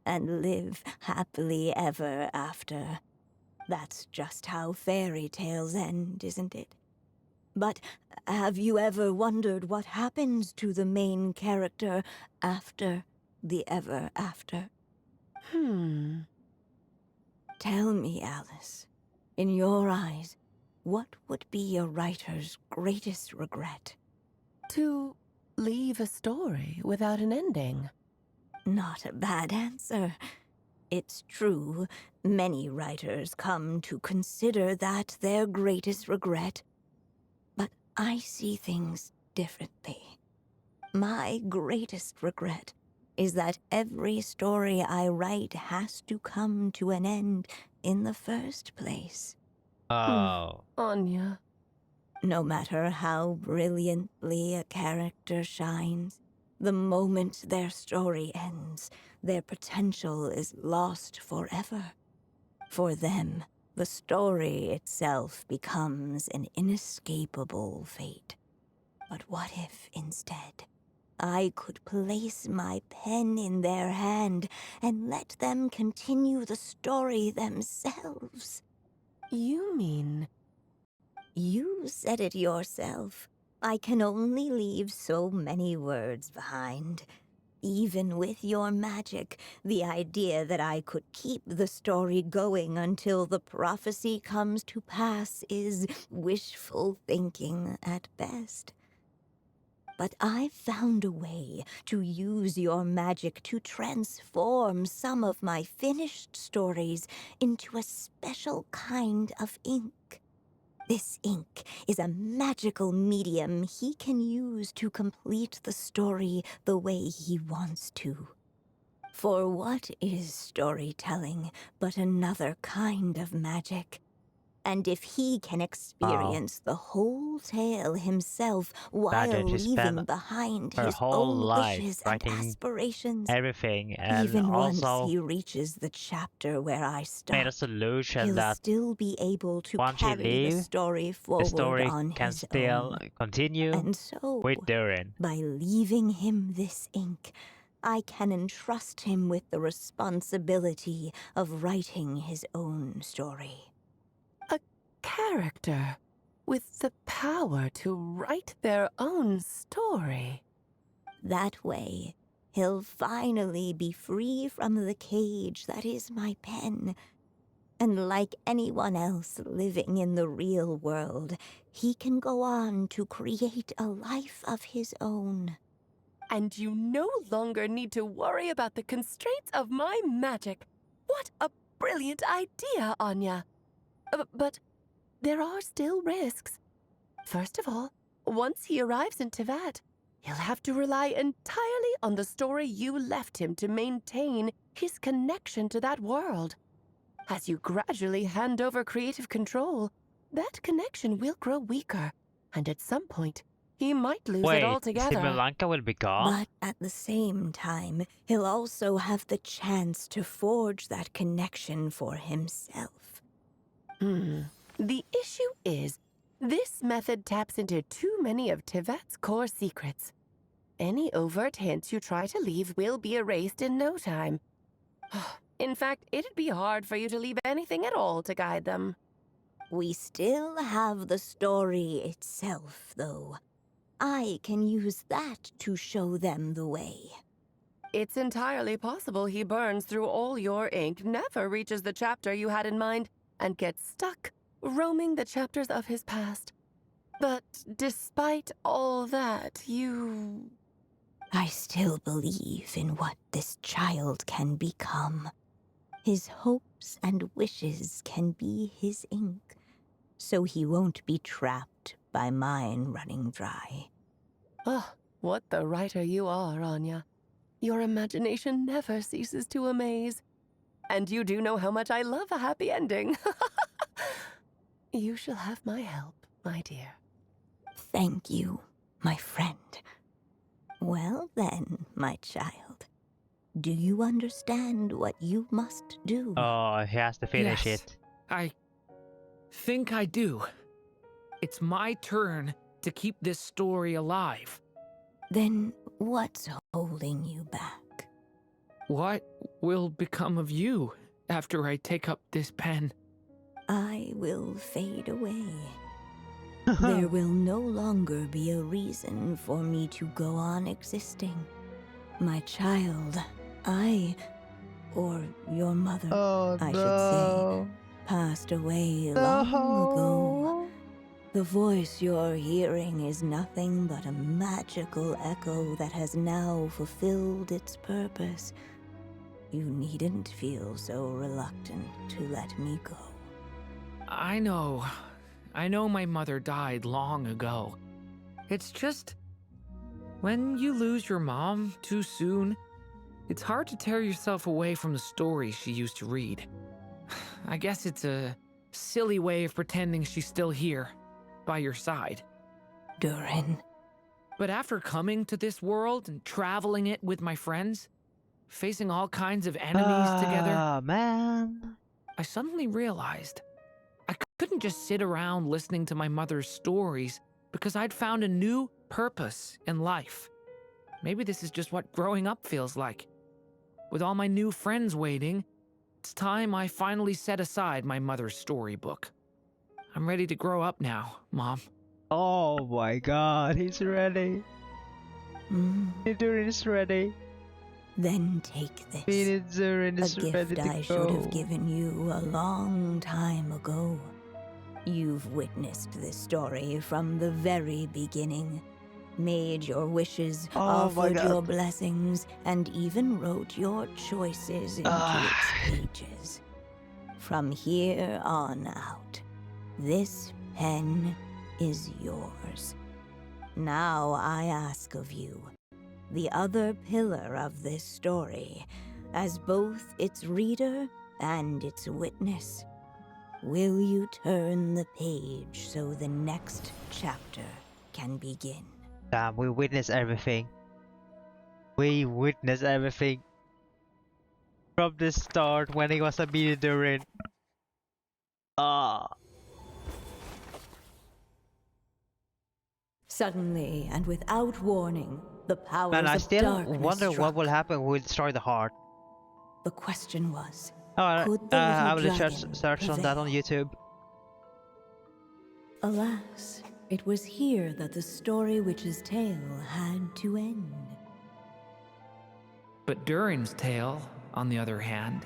and live happily ever after. That's just how fairy tales end, isn't it? But have you ever wondered what happens to the main character after the ever after? Tell me, Alice, in your eyes, what would be a writer's greatest regret? To leave a story without an ending. Not a bad answer. It's true, many writers come to consider that their greatest regret. But I see things differently. My greatest regret is that every story I write has to come to an end in the first place. Oh. Anya. No matter how brilliantly a character shines, the moment their story ends, their potential is lost forever. For them, the story itself becomes an inescapable fate. But what if, instead, I could place my pen in their hand and let them continue the story themselves? You mean... You said it yourself. I can only leave so many words behind. Even with your magic, the idea that I could keep the story going until the prophecy comes to pass is wishful thinking at best. But I've found a way to use your magic to transform some of my finished stories into a special kind of ink. This ink is a magical medium he can use to complete the story the way he wants to. For what is storytelling but another kind of magic? And if he can experience the whole tale himself while She leaving spent behind her his whole own life wishes and writing aspirations, everything, and even once also he reaches the chapter where I made a stopped, solution he'll that still be able to once he carry the leaves, story the forward story on can his still own. continue And so, with Durin. by leaving him this ink, I can entrust him with the responsibility of writing his own story. A character with the power to write their own story. That way, he'll finally be free from the cage that is my pen. And like anyone else living in the real world, he can go on to create a life of his own. And you no longer need to worry about the constraints of my magic. What a brilliant idea, Anya. But there are still risks. First of all, once he arrives in Teyvat, he'll have to rely entirely on the story you left him to maintain his connection to that world. As you gradually hand over creative control, that connection will grow weaker, and at some point, he might lose it altogether. Simulanka will be gone? But at the same time, he'll also have the chance to forge that connection for himself. The issue is, this method taps into too many of Teyvat's core secrets. Any overt hints you try to leave will be erased in no time. In fact, it'd be hard for you to leave anything at all to guide them. We still have the story itself, though. I can use that to show them the way. It's entirely possible he burns through all your ink, never reaches the chapter you had in mind, and gets stuck, roaming the chapters of his past. But despite all that, you... I still believe in what this child can become. His hopes and wishes can be his ink, so he won't be trapped by mine running dry. Oh, what the writer you are, Anya. Your imagination never ceases to amaze. And you do know how much I love a happy ending. You shall have my help, my dear. Thank you, my friend. Well then, my child. Do you understand what you must do? Oh, he has to finish Yes, it. I think I do. It's my turn to keep this story alive. Then what's holding you back? What will become of you after I take up this pen? I will fade away. There will no longer be a reason for me to go on existing. My child, or your mother, I should say, passed away long ago. The voice you're hearing is nothing but a magical echo that has now fulfilled its purpose. You needn't feel so reluctant to let me go. I know my mother died long ago. It's just, when you lose your mom too soon, it's hard to tear yourself away from the stories she used to read. I guess it's a silly way of pretending she's still here, by your side. Durin. But after coming to this world and traveling it with my friends, facing all kinds of enemies together, Man. I suddenly realized I couldn't just sit around listening to my mother's stories because I'd found a new purpose in life. Maybe this is just what growing up feels like. With all my new friends waiting, it's time I finally set aside my mother's storybook. I'm ready to grow up now, Mom. Oh my god, he's ready. Durin is ready. Then take this. Durin is a ready gift to I should go. have given you a long time ago. You've witnessed this story from the very beginning. Made your wishes, offered your blessings, and even wrote your choices into its pages. From here on out, this pen is yours. Now I ask of you, the other pillar of this story, as both its reader and its witness, will you turn the page so the next chapter can begin? Damn, we witnessed everything. We witnessed everything. From the start, when he was a mini Durin. Suddenly, and without warning, the powers Man, I of still darkness wonder struck. what will happen with Destroy the Heart. The question was, Oh, could the I little will dragon search on that on YouTube. Alas, it was here that the story witch's tale had to end. But Durin's tale, on the other hand,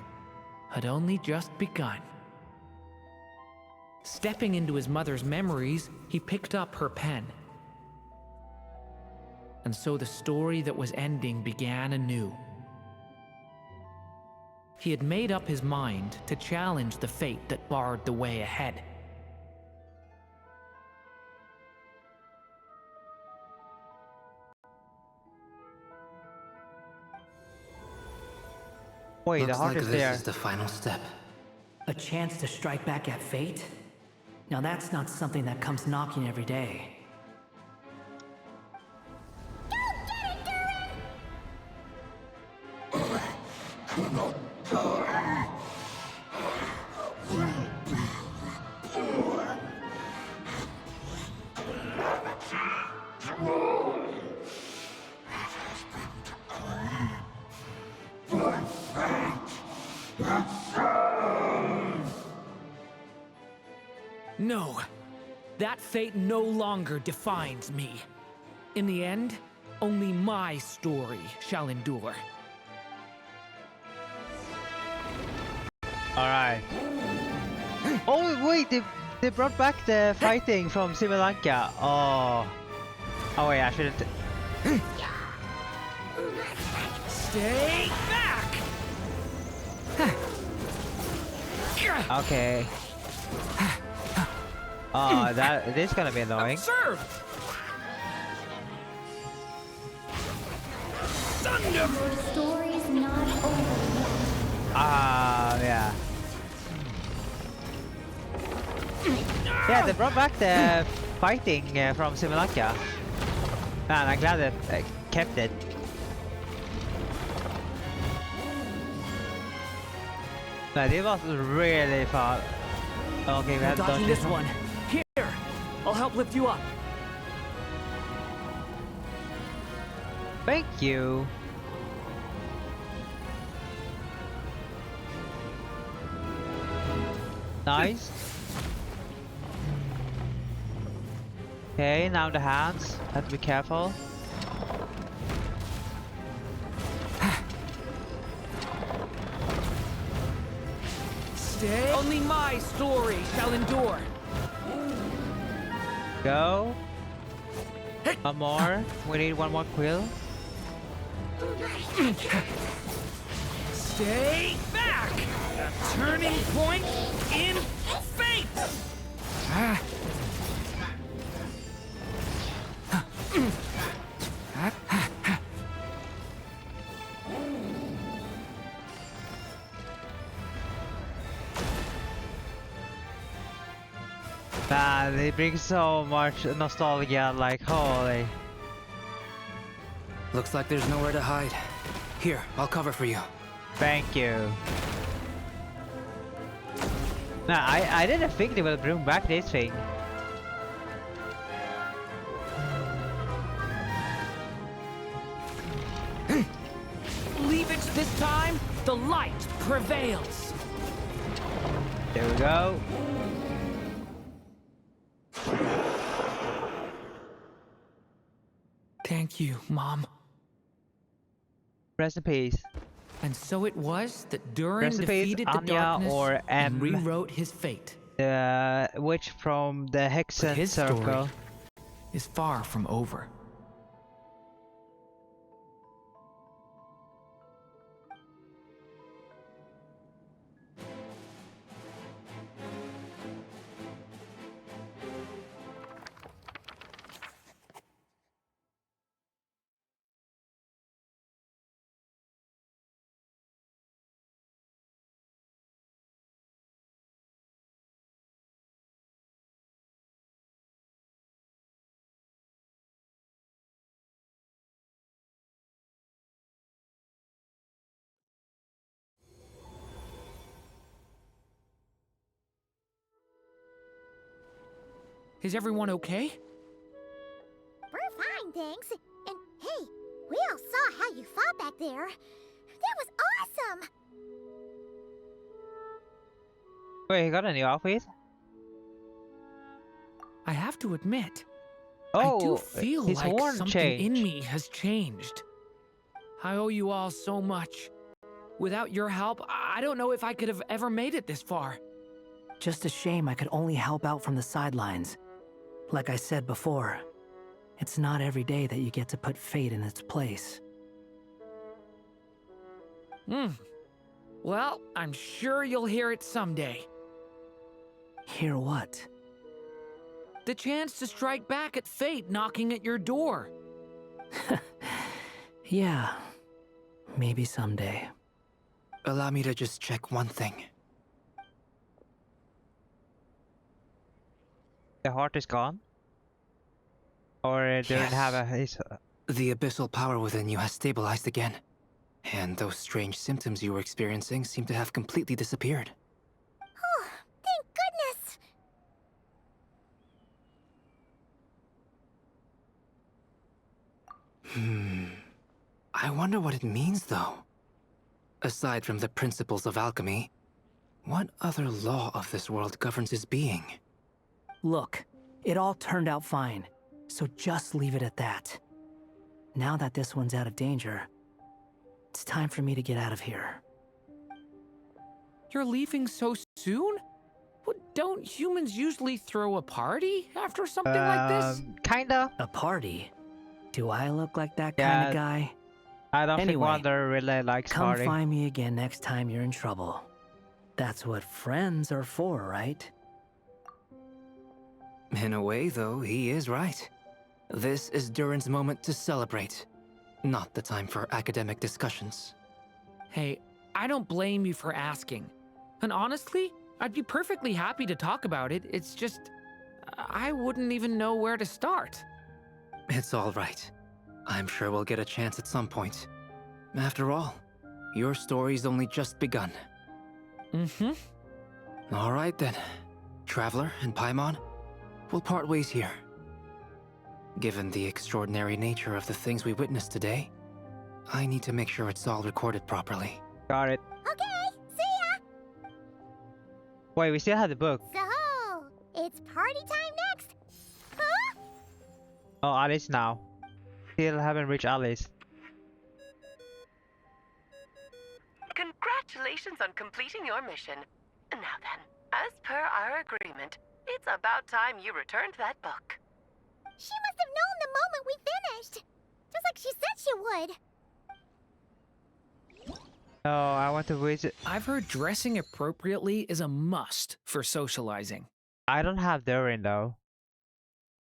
had only just begun. Stepping into his mother's memories, he picked up her pen. And so the story that was ending began anew. He had made up his mind to challenge the fate that barred the way ahead. Wait, the Looks heart like is this there. is the final step. A chance to strike back at fate? Now that's not something that comes knocking every day. No, that fate no longer defines me. In the end, only my story shall endure. Alright. Oh wait, they brought back the fighting from Sri Lanka. Oh. Oh wait, I shouldn't. Stay back! Okay. Oh, this is gonna be annoying. Observe! Thunder! Your story's not over yet. Yeah. Yeah, they brought back the fighting from Sri Lanka. Man, I'm glad they kept it. No, this was really fun. Okay, we have to dodge this one. Here, I'll help lift you up. Thank you. Nice. Okay, now the hands. Have to be careful. Stay. Only my story shall endure. Go. One more. We need one more quill. Stay back! A turning point in fate! Man, it brings so much nostalgia, like holy. Looks like there's nowhere to hide. Here, I'll cover for you. Thank you. Nah, I didn't think they will bring back this thing. Leave it this time, the light prevails. There we go. Thank you, Mom. Rest in peace. And so it was that Durin Rest in peace, defeated the Anya, darkness or and M. rewrote his fate. The witch from the Hexen His Circle story is far from over. Is everyone okay? We're fine, thanks. And hey, we all saw how you fought back there. That was awesome! Wait, he got a new outfit? I have to admit, Oh, I do feel his like horn something changed. in me has changed. I owe you all so much. Without your help, I don't know if I could have ever made it this far. Just a shame I could only help out from the sidelines. Like I said before, it's not every day that you get to put fate in its place. Well, I'm sure you'll hear it someday. Hear what? The chance to strike back at fate knocking at your door. Yeah, maybe someday. Allow me to just check one thing. The heart is gone? Or it didn't have a... The abyssal power within you has stabilized again. And those strange symptoms you were experiencing seem to have completely disappeared. Oh, thank goodness! I wonder what it means, though. Aside from the principles of alchemy, what other law of this world governs his being? Look, it all turned out fine, so just leave it at that. Now that this one's out of danger, it's time for me to get out of here. You're leaving so soon? Don't humans usually throw a party after something like this? Kinda. A party? Do I look like that kind of guy? I don't Anyway, think Wonder really likes come party. find me again next time you're in trouble. That's what friends are for, right? In a way, though, he is right. This is Durin's moment to celebrate, not the time for academic discussions. Hey, I don't blame you for asking. And honestly, I'd be perfectly happy to talk about it. It's just, I wouldn't even know where to start. It's all right. I'm sure we'll get a chance at some point. After all, your story's only just begun. Mm-hmm. All right then. Traveler and Paimon, we'll part ways here. Given the extraordinary nature of the things we witnessed today, I need to make sure it's all recorded properly. Got it. Okay, see ya! Wait, we still have the book. So, it's party time next! Huh? Oh, Alice now. Still haven't reached Alice. Congratulations on completing your mission. Now then, as per our agreement, it's about time you returned that book. She must have known the moment we finished! Just like she said she would! Oh, I want to visit. I've heard dressing appropriately is a must for socializing. I don't have Durin though.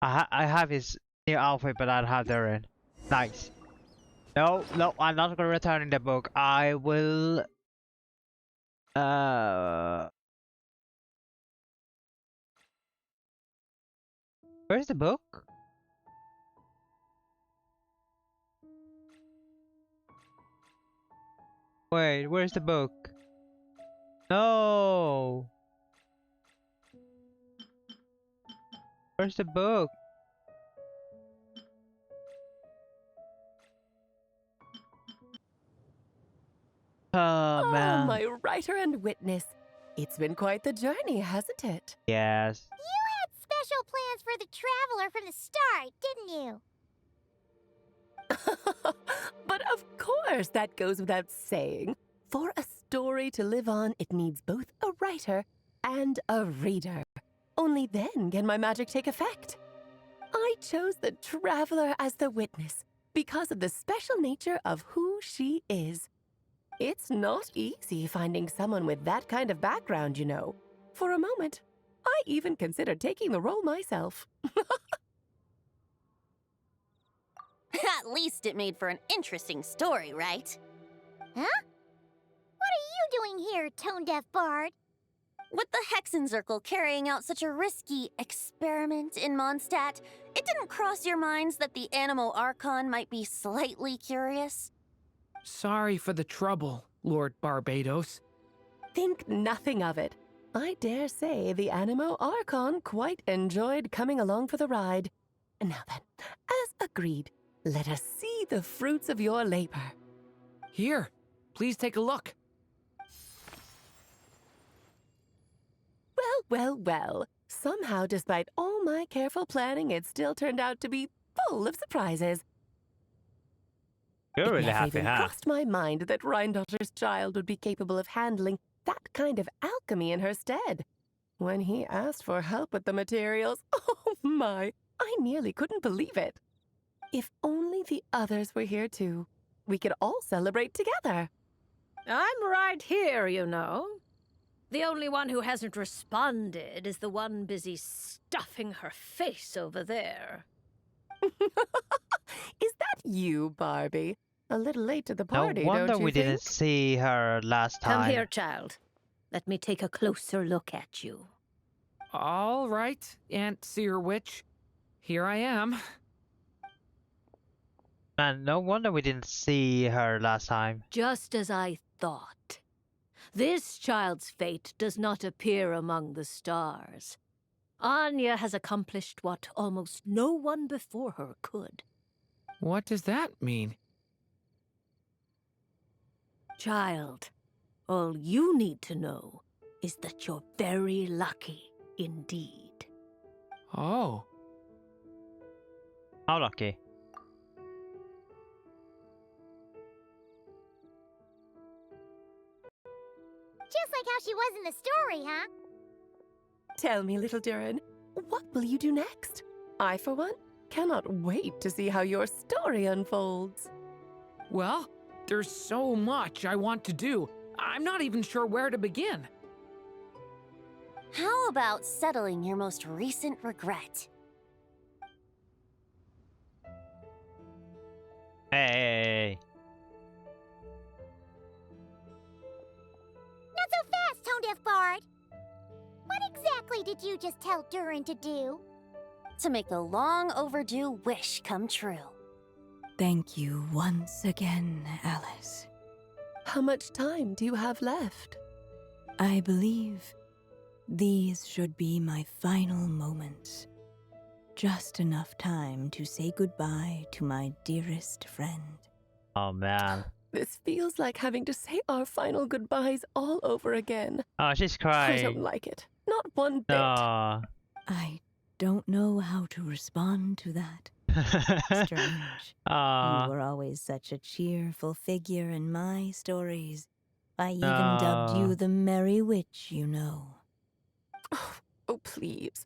I have his new outfit, but I don't have Durin. Nice. No, I'm not gonna return the book. I will. Where's the book? Wait, where's the book? No. Where's the book? Oh man. Oh, my writer and witness. It's been quite the journey, hasn't it? Yes. You had special plans for the Traveler from the start, didn't you? But of course, that goes without saying. For a story to live on, it needs both a writer and a reader. Only then can my magic take effect. I chose the Traveler as the witness because of the special nature of who she is. It's not easy finding someone with that kind of background, you know. For a moment, I even considered taking the role myself. At least it made for an interesting story, right? Huh? What are you doing here, tone-deaf bard? With the Hexenzirkel carrying out such a risky experiment in Mondstadt, it didn't cross your minds that the Animo Archon might be slightly curious? Sorry for the trouble, Lord Barbados. Think nothing of it. I dare say the Animo Archon quite enjoyed coming along for the ride. Now then, as agreed, let us see the fruits of your labor. Here, please take a look. Well. Somehow, despite all my careful planning, it still turned out to be full of surprises. You're really It never happy, even huh? crossed my mind that Rhindotter's child would be capable of handling that kind of alchemy in her stead. When he asked for help with the materials, oh my, I nearly couldn't believe it. If only the others were here too, we could all celebrate together. I'm right here, you know. The only one who hasn't responded is the one busy stuffing her face over there. Is that you, Barbie? A little late to the party, No wonder don't you we think? didn't see her last time. Come here, child. Let me take a closer look at you. All right, Aunt Seer Witch. Here I am. Man, no wonder we didn't see her last time. Just as I thought. This child's fate does not appear among the stars. Anya has accomplished what almost no one before her could. What does that mean? Child, all you need to know is that you're very lucky indeed. Oh. How lucky? Just like how she was in the story, huh? Tell me, little Durin, what will you do next? I, for one, cannot wait to see how your story unfolds. Well, there's so much I want to do. I'm not even sure where to begin. How about settling your most recent regret? Hey. Not so fast, Tone Deaf Bard. What exactly did you just tell Durin to do? To make the long overdue wish come true. Thank you once again, Alice. How much time do you have left? I believe these should be my final moments. Just enough time to say goodbye to my dearest friend. Oh man. This feels like having to say our final goodbyes all over again. Oh, she's I crying. don't like it. Not one bit. No. I don't know how to respond to that. Strange. Aw. You were always such a cheerful figure in my stories. I even No. dubbed you the Merry Witch, you know. Oh, please.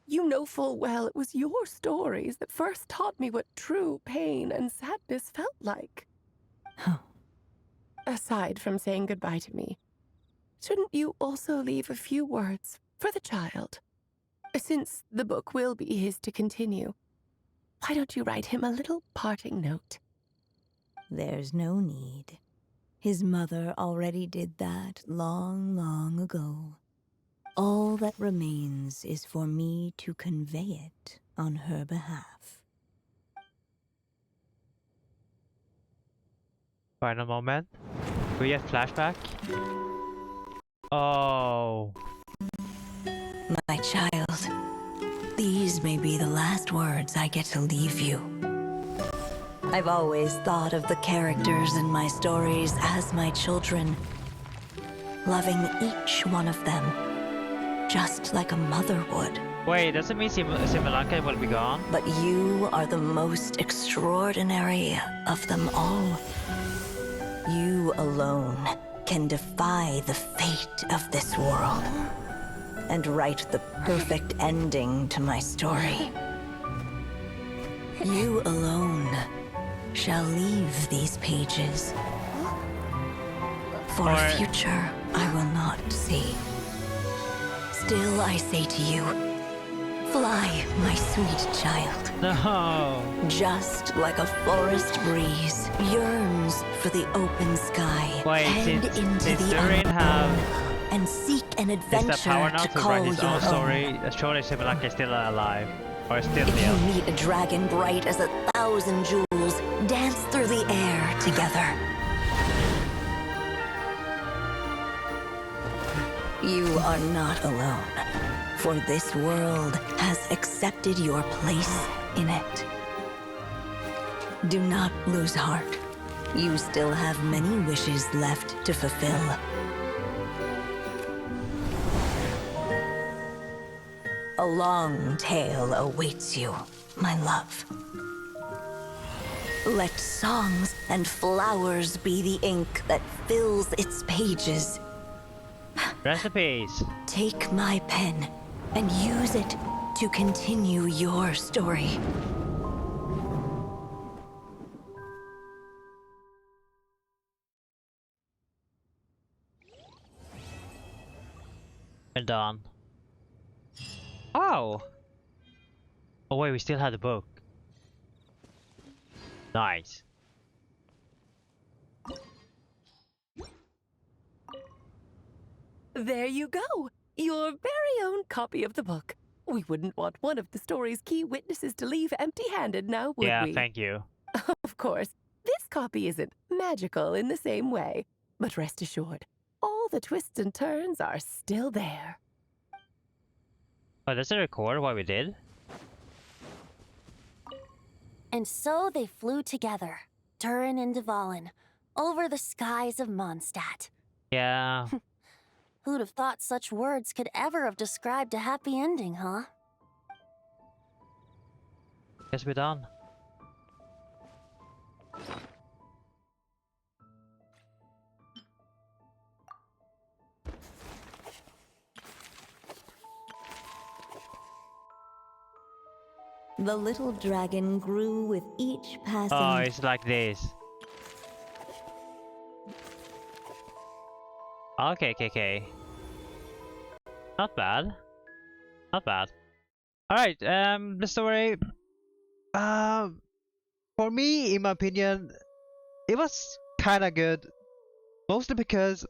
You know full well it was your stories that first taught me what true pain and sadness felt like. Aside from saying goodbye to me, shouldn't you also leave a few words for the child? Since the book will be his to continue, why don't you write him a little parting note? There's no need. His mother already did that long, long ago. All that remains is for me to convey it on her behalf. Final moment. Do we get flashback? Oh. My child, these may be the last words I get to leave you. I've always thought of the characters in my stories as my children, loving each one of them, just like a mother would. Wait, does it mean Simulanka will be gone? But you are the most extraordinary of them all. You alone can defy the fate of this world and write the perfect ending to my story. You alone shall leave these pages for a future I will not see. Still I say to you, fly, my sweet child. No. Just like a forest breeze yearns for the open sky. Wait, Head since into the Durin have and seek an is the adventure power now to to call write his your own own. story, surely Simulanka is still alive. Or still If here. you meet a dragon bright as 1,000 jewels, dance through the air together. You are not alone, for this world has accepted your place in it. Do not lose heart. You still have many wishes left to fulfill. A long tale awaits you, my love. Let songs and flowers be the ink that fills its pages. Recipes. Take my pen and use it to continue your story. Well done. Oh! Oh wait, we still had the book. Nice. There you go! Your very own copy of the book. We wouldn't want one of the story's key witnesses to leave empty-handed now, would Yeah, we? thank you. Of course, this copy isn't magical in the same way, but rest assured, all the twists and turns are still there. Oh, does it record what we did? And so they flew together, Durin and Dvalin, over the skies of Mondstadt. Yeah. Who'd have thought such words could ever have described a happy ending, huh? Guess we're done. The little dragon grew with each passing. Oh, it's like this. Okay. Not bad. Not bad. Alright, the story. For me, in my opinion, it was kinda good. Mostly because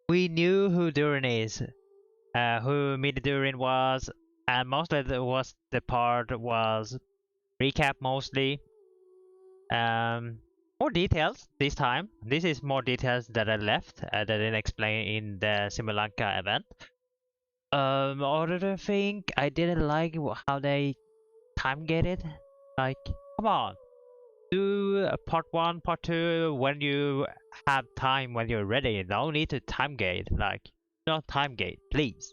we knew who Durin is. Who Durin was. And mostly the part was recap mostly. More details this time. This is more details that I left that I didn't explain in the Simulanka event. Other thing, I didn't like how they time gated. Like, come on, do part 1, part 2 when you have time, when you're ready. No need to time gate. Like, not time gate, please.